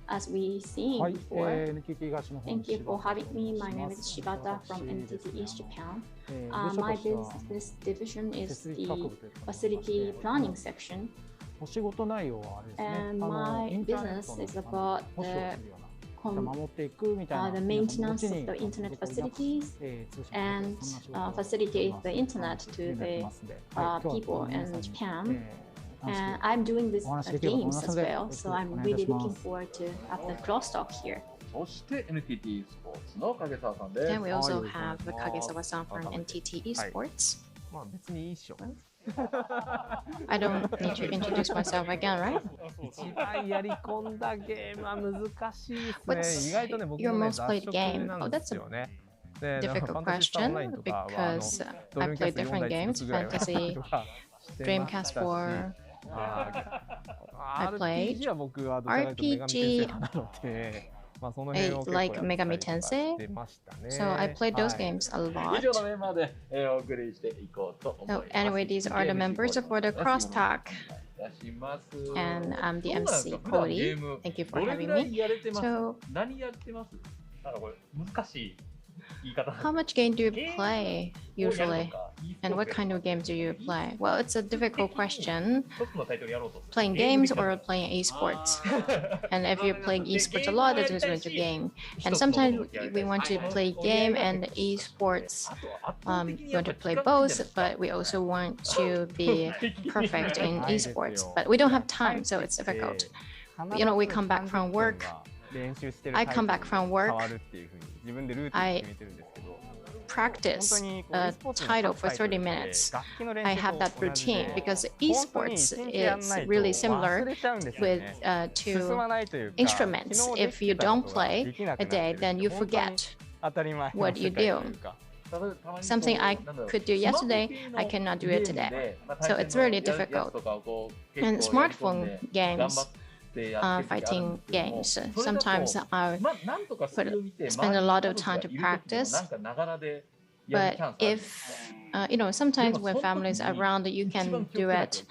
as we seen はい、 before. NTT 東日本 Thank you for 柴田 having me. と My 申 name し is ます。 Shibata from 私 NTT です East が Japan. 部署 My としては business division is 設立 the 各部というか facility planning section. お仕事内容はあれですね。 And イ my ンターネッ business ト is の about 保守をす the るような、守っていくみたいな the 皆さんの maintenance うち of に the internet ご連絡 facilities 通信 and そんな仕事を facilitate the internet to やって the ますんで、はい、今日 people は皆 in さんに Japan. And I'm doing this お話できればと思い games ます as ので、 well, よろし so くお I'm 願いい really たしま looking す。 forward to have the crosstalk here. そして NTT スポーツの影沢さんです。 Then we also はい、 have Kagesawa-san from NTT Esports. まあ別にいいっしょ。 I don't need to introduce myself again, right? 一番やり込んだゲームは難しいですね。 What's 意外とね僕 your もね most 雑 played 食 game? な Oh, んで that's す a よね。で、difficult ファンタジスタオンライン question とかは because ド I リームキャ play スト4 different 台 games, ずつぐらいは Fantasy, とかしてま Dreamcast したし、 4. I played RPG は僕はどちらかというと女神転生派なので、まあその辺を I 結構 like やったり Megami とか Tensei. してましたね。 So I played those はい games a 以 lot. 上のメンバーで、お送りしていこうと思い So ます。 anyway, these are the members for the crosstalk. お願いします。 And I'm the どうなんです MC か普段 Cody. ゲーム Thank you for どれ having ぐらい me. やれてます So 何やってますなんかこれ難しい言い方 how much game do you play usually? And what kind of games do you play? Well, it's a difficult question. 一つのタイトルやろうと Playing games or playing esports? And if you're playing esports a lot, it is going to game. And sometimes we want to play game and esports. We want to play both, but we also want to be perfect in esports. But we don't have time, so it's difficult. You know, we come back from work. I come back from work. I practice a title for 30 minutes. I have that routine because esports is really similar with to instruments. If you don't play a day, then you forget what you do. Something I could do yesterday, I cannot do it today. So it's really difficult. And smartphone games, fighting games, sometimes I spend a lot of time to practice. But if, you know, sometimes when families are around, you can do it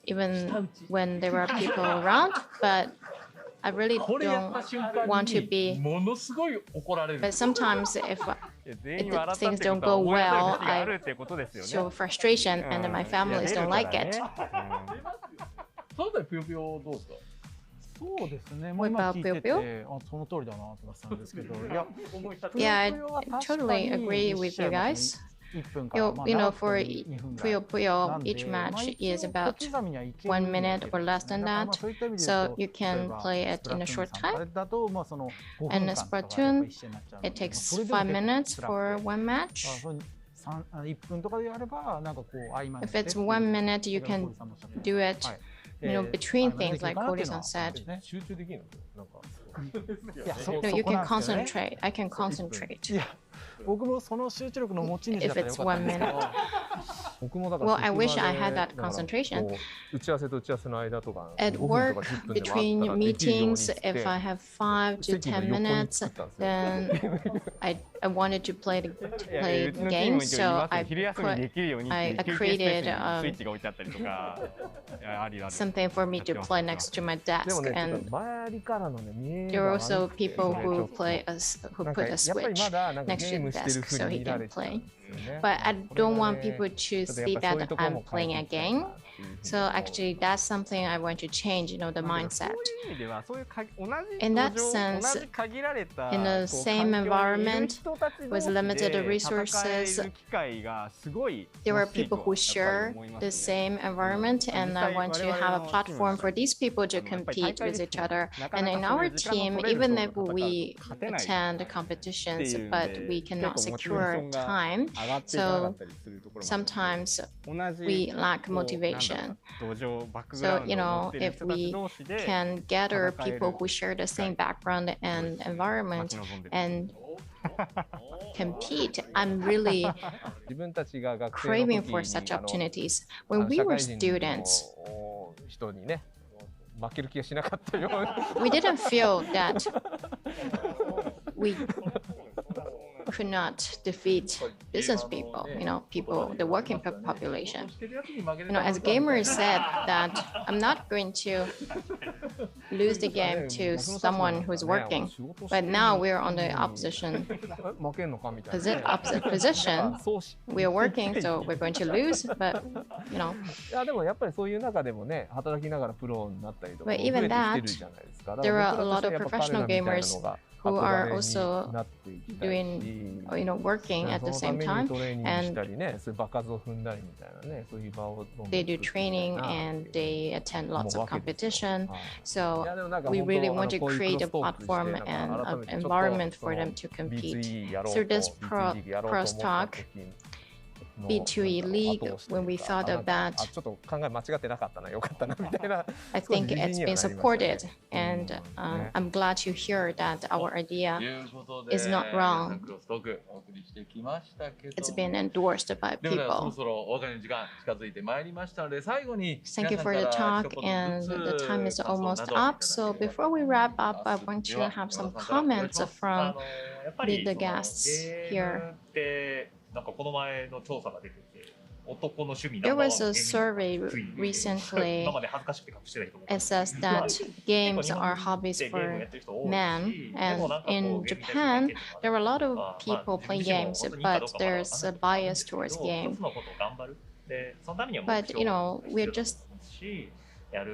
even when there are people around. But I really don't want to be. But sometimes if things don't go well, I show frustration and then my families don't like it. そうですね。もう今聞いてて、あ、その通りだなと思ってたんですけど、いや、 Yeah, I totally agree with you guys. You know, for Puyo Puyo, each match is about 1 minute or less than that, so you can play it in a short time. And Splatoon, it takes 5 minutes for one match. If it's 1 minute, you can do it, you know, between things, like Cody-san said. No, you can concentrate. I can concentrate. 僕もその集中力の持ち主だ If ったらよ it's かった 1 minute. Well, I wish I had that concentration. At work, between meetings, if I have 5 to 10 minutes, then I wanted to play games, so I created something for me to play next to my desk, and there are also people who put a switch next to the desk so he can play. But I don't want people to see that I'm playing a game. So actually, that's something I want to change, the mindset. In that sense, in the same environment with limited resources, there are people who share the same environment, and I want to have a platform for these people to compete with each other. And in our team, even if we attend competitions, but we cannot secure time, so sometimes we lack motivation. So, if we can gather people who share the same background and environment and compete, I'm really craving for such opportunities. When we were students, we didn't feel that we could not defeat business people, the working population. As gamers said that I'm not going to lose the game to someone who's working, but now we're on the opposite position. We are working, so we're going to lose, but But even that, there are a lot of professional gamers who are also working at the same time, and they do training and they attend lots of competition. So we really want to create a platform and an environment for them to compete. Through this crosstalk, B2E League, when we thought of that, I think it's been supported, and I'm glad to hear that our idea is not wrong. It's been endorsed by people. Thank you for the talk, and the time is almost up. So before we wrap up, I want to have some comments from the guests here. There was a survey recently. It says that games are hobbies for men, and in Japan, there are a lot of people playing games, but there's a bias towards games. But we're just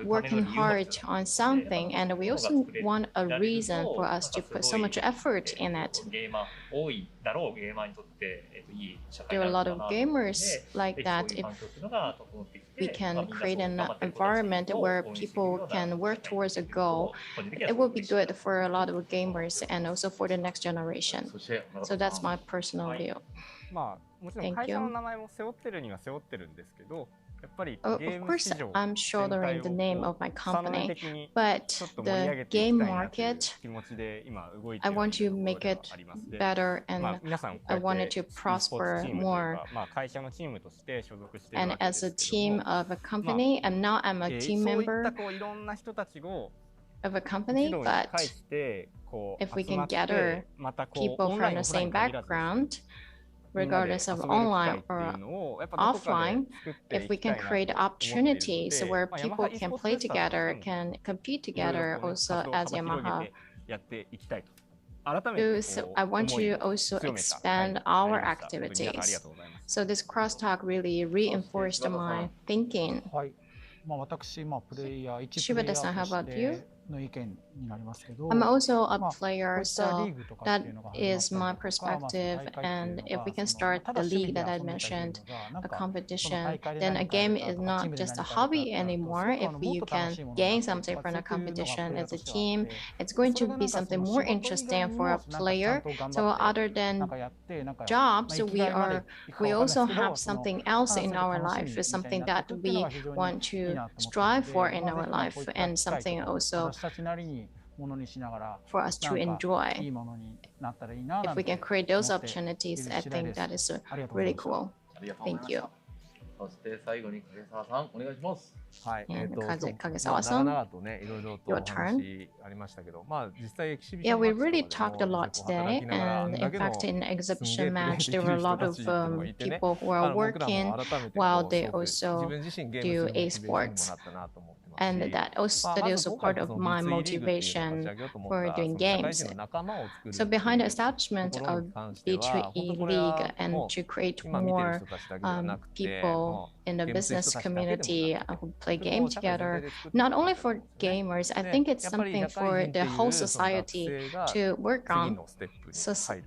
working hard on something, and we also want a reason for us to put so much effort in it. There are a lot of gamers like that. If we can create an environment where people can work towards a goal, it will be good for a lot of gamers and also for the next generation. So that's my personal view. Thank you. Of course, I'm shouldering the name of my company, but the game market, I want to make it better, and I want it to prosper more. And as a team of a company, and now I'm a team member of a company, but if we can gather people from the same background, regardless of online or offline, if we can create opportunities where people can play together, can compete together also as Yamaha. So I want to also expand our activities. So this crosstalk really reinforced my thinking. Shibata-san, how about you? I'm also a player, so that is my perspective. And if we can start the league that I mentioned, a competition, then a game is not just a hobby anymore. If you can gain something from a competition as a team, it's going to be something more interesting for a player. So other than jobs, we also have something else in our life, something that we want to strive for in our life, and something also for us to enjoy. If we can create those opportunities, I think that is really cool. Thank you. そして最後に影沢さんお願いします。はい、Kagesawa-san, 長々とね、いろいろとお your turn. 話ありましたけど、まあ実際エキシビシ Yeah, ョン we マッチ really とか talked で a も lot 結構働 today, きながらあん and だ in けの fact, in すんげ exhibition えプレイ match, でき there る were a 人 lot た of ちっていうのもいてね、 people who are 僕ら working も改めて while こう they すごく自 also 分自身ゲームす do るモチベ a ーションにもな sports. ったなと思ってます And し、 that まあ is まず also 今回 part そ of の my B2E リーグっていうのを立ち motivation 上げようと思っ for たそ doing の社会 games. 人の仲間を作る So ってい behind the う establishment ところ of に関しては本当 B2E これ League は and も to う create 今見てる more 人たちだけではなくて people も in う the ゲームする人 business たちだけでもな community くて who そ play れを games 社会全 together, 体で作ってい not く only わけ for ですよね。 gamers, I で think it's やっぱり something 社会 for 人って the い whole うその学 society 生が to work 次 on. のステップに So, 入る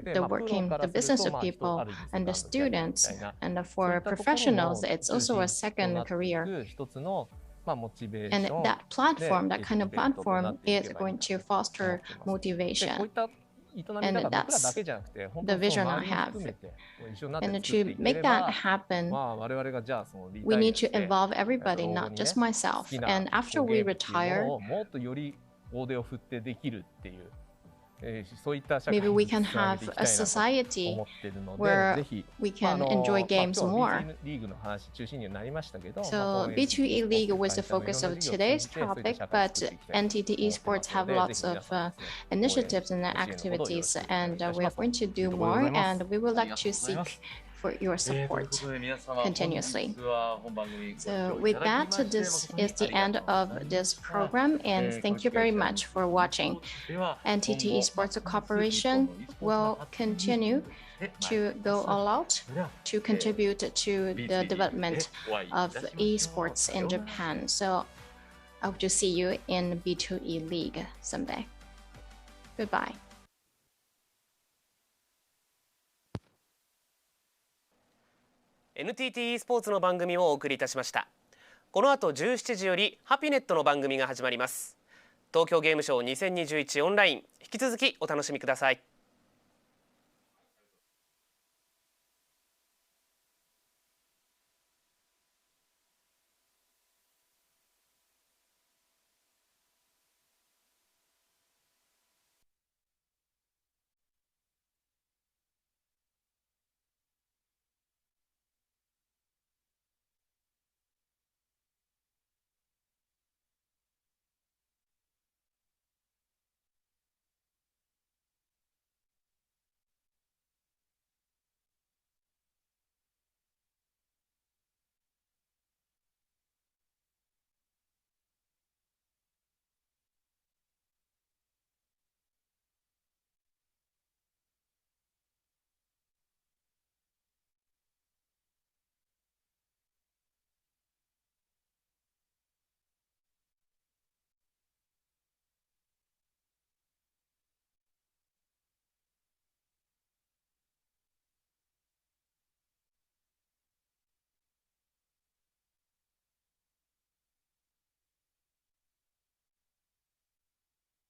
で、 the まあ、プロ working, か the らする business と of まあ一 people ある意味セ and カ the ンドキャリアみ students たいな and そうい for ったところ professionals, も it's 中 also 心 a と second なってい career. く一つのまあモチベー And ション that platform, で that でき kind る of イベントとな platform ってい is けばいい going な to と思 foster ってます。で、こうい motivation. った営み方 And が僕らだ that's けじゃなくて、本 the 当にそ vision の I 周りも have. 含めて一緒になって And 作って to いけ make れ that ば、 happen, まあ我々がじゃあそのリ we タイ need ア to して、involve everybody, 老後 not にね just 好 myself. きな And こ after うゲ we ームっていうも retire, のをもっとより大手を振ってできるっていう、そういった社会 maybe に we つ can なげてい have き a たいなと society 思ってるので、 where ぜひ、we まあ can enjoy 今 games 日は more. B2E リーグの話中心にはなりましたけど、まあ So こう B2E League いう was the 会社のいろん focus な of 事業を通 today's じてそういった topic, 社会を but 作っていきたい NTT と思ってま Esports すの have で、ぜ lots ひ of 皆さんですね、応援 initiatives and ご支援のほどよろし activities, くお願いい and たし we ま are す。 going to という do ことでござ more, います。 and we would あり like がと to うございま seek す。 for your というこ support とで皆様、本 continuously. 日は本番組ご視 So 聴い with ただき that, まして this 誠に is あ the りが end とうござ of いま this した。 program, and 株 thank 式 you 会 very 社 much for エ watching. スポーツでは今 NTT 後 Esports 日本 Corporation 日本 will 発展に continue してまいり to ま go す。 all out それでは to contribute to the B2E で development お会いい of たしましょう。 esports さ in ようなら。 Japan. So I hope to see you in B2E League someday. Goodbye. NTT スポーツの番組をお送りいたしました。この後17時よりハピネットの番組が始まります。東京ゲームショウ2021オンライン、引き続きお楽しみください。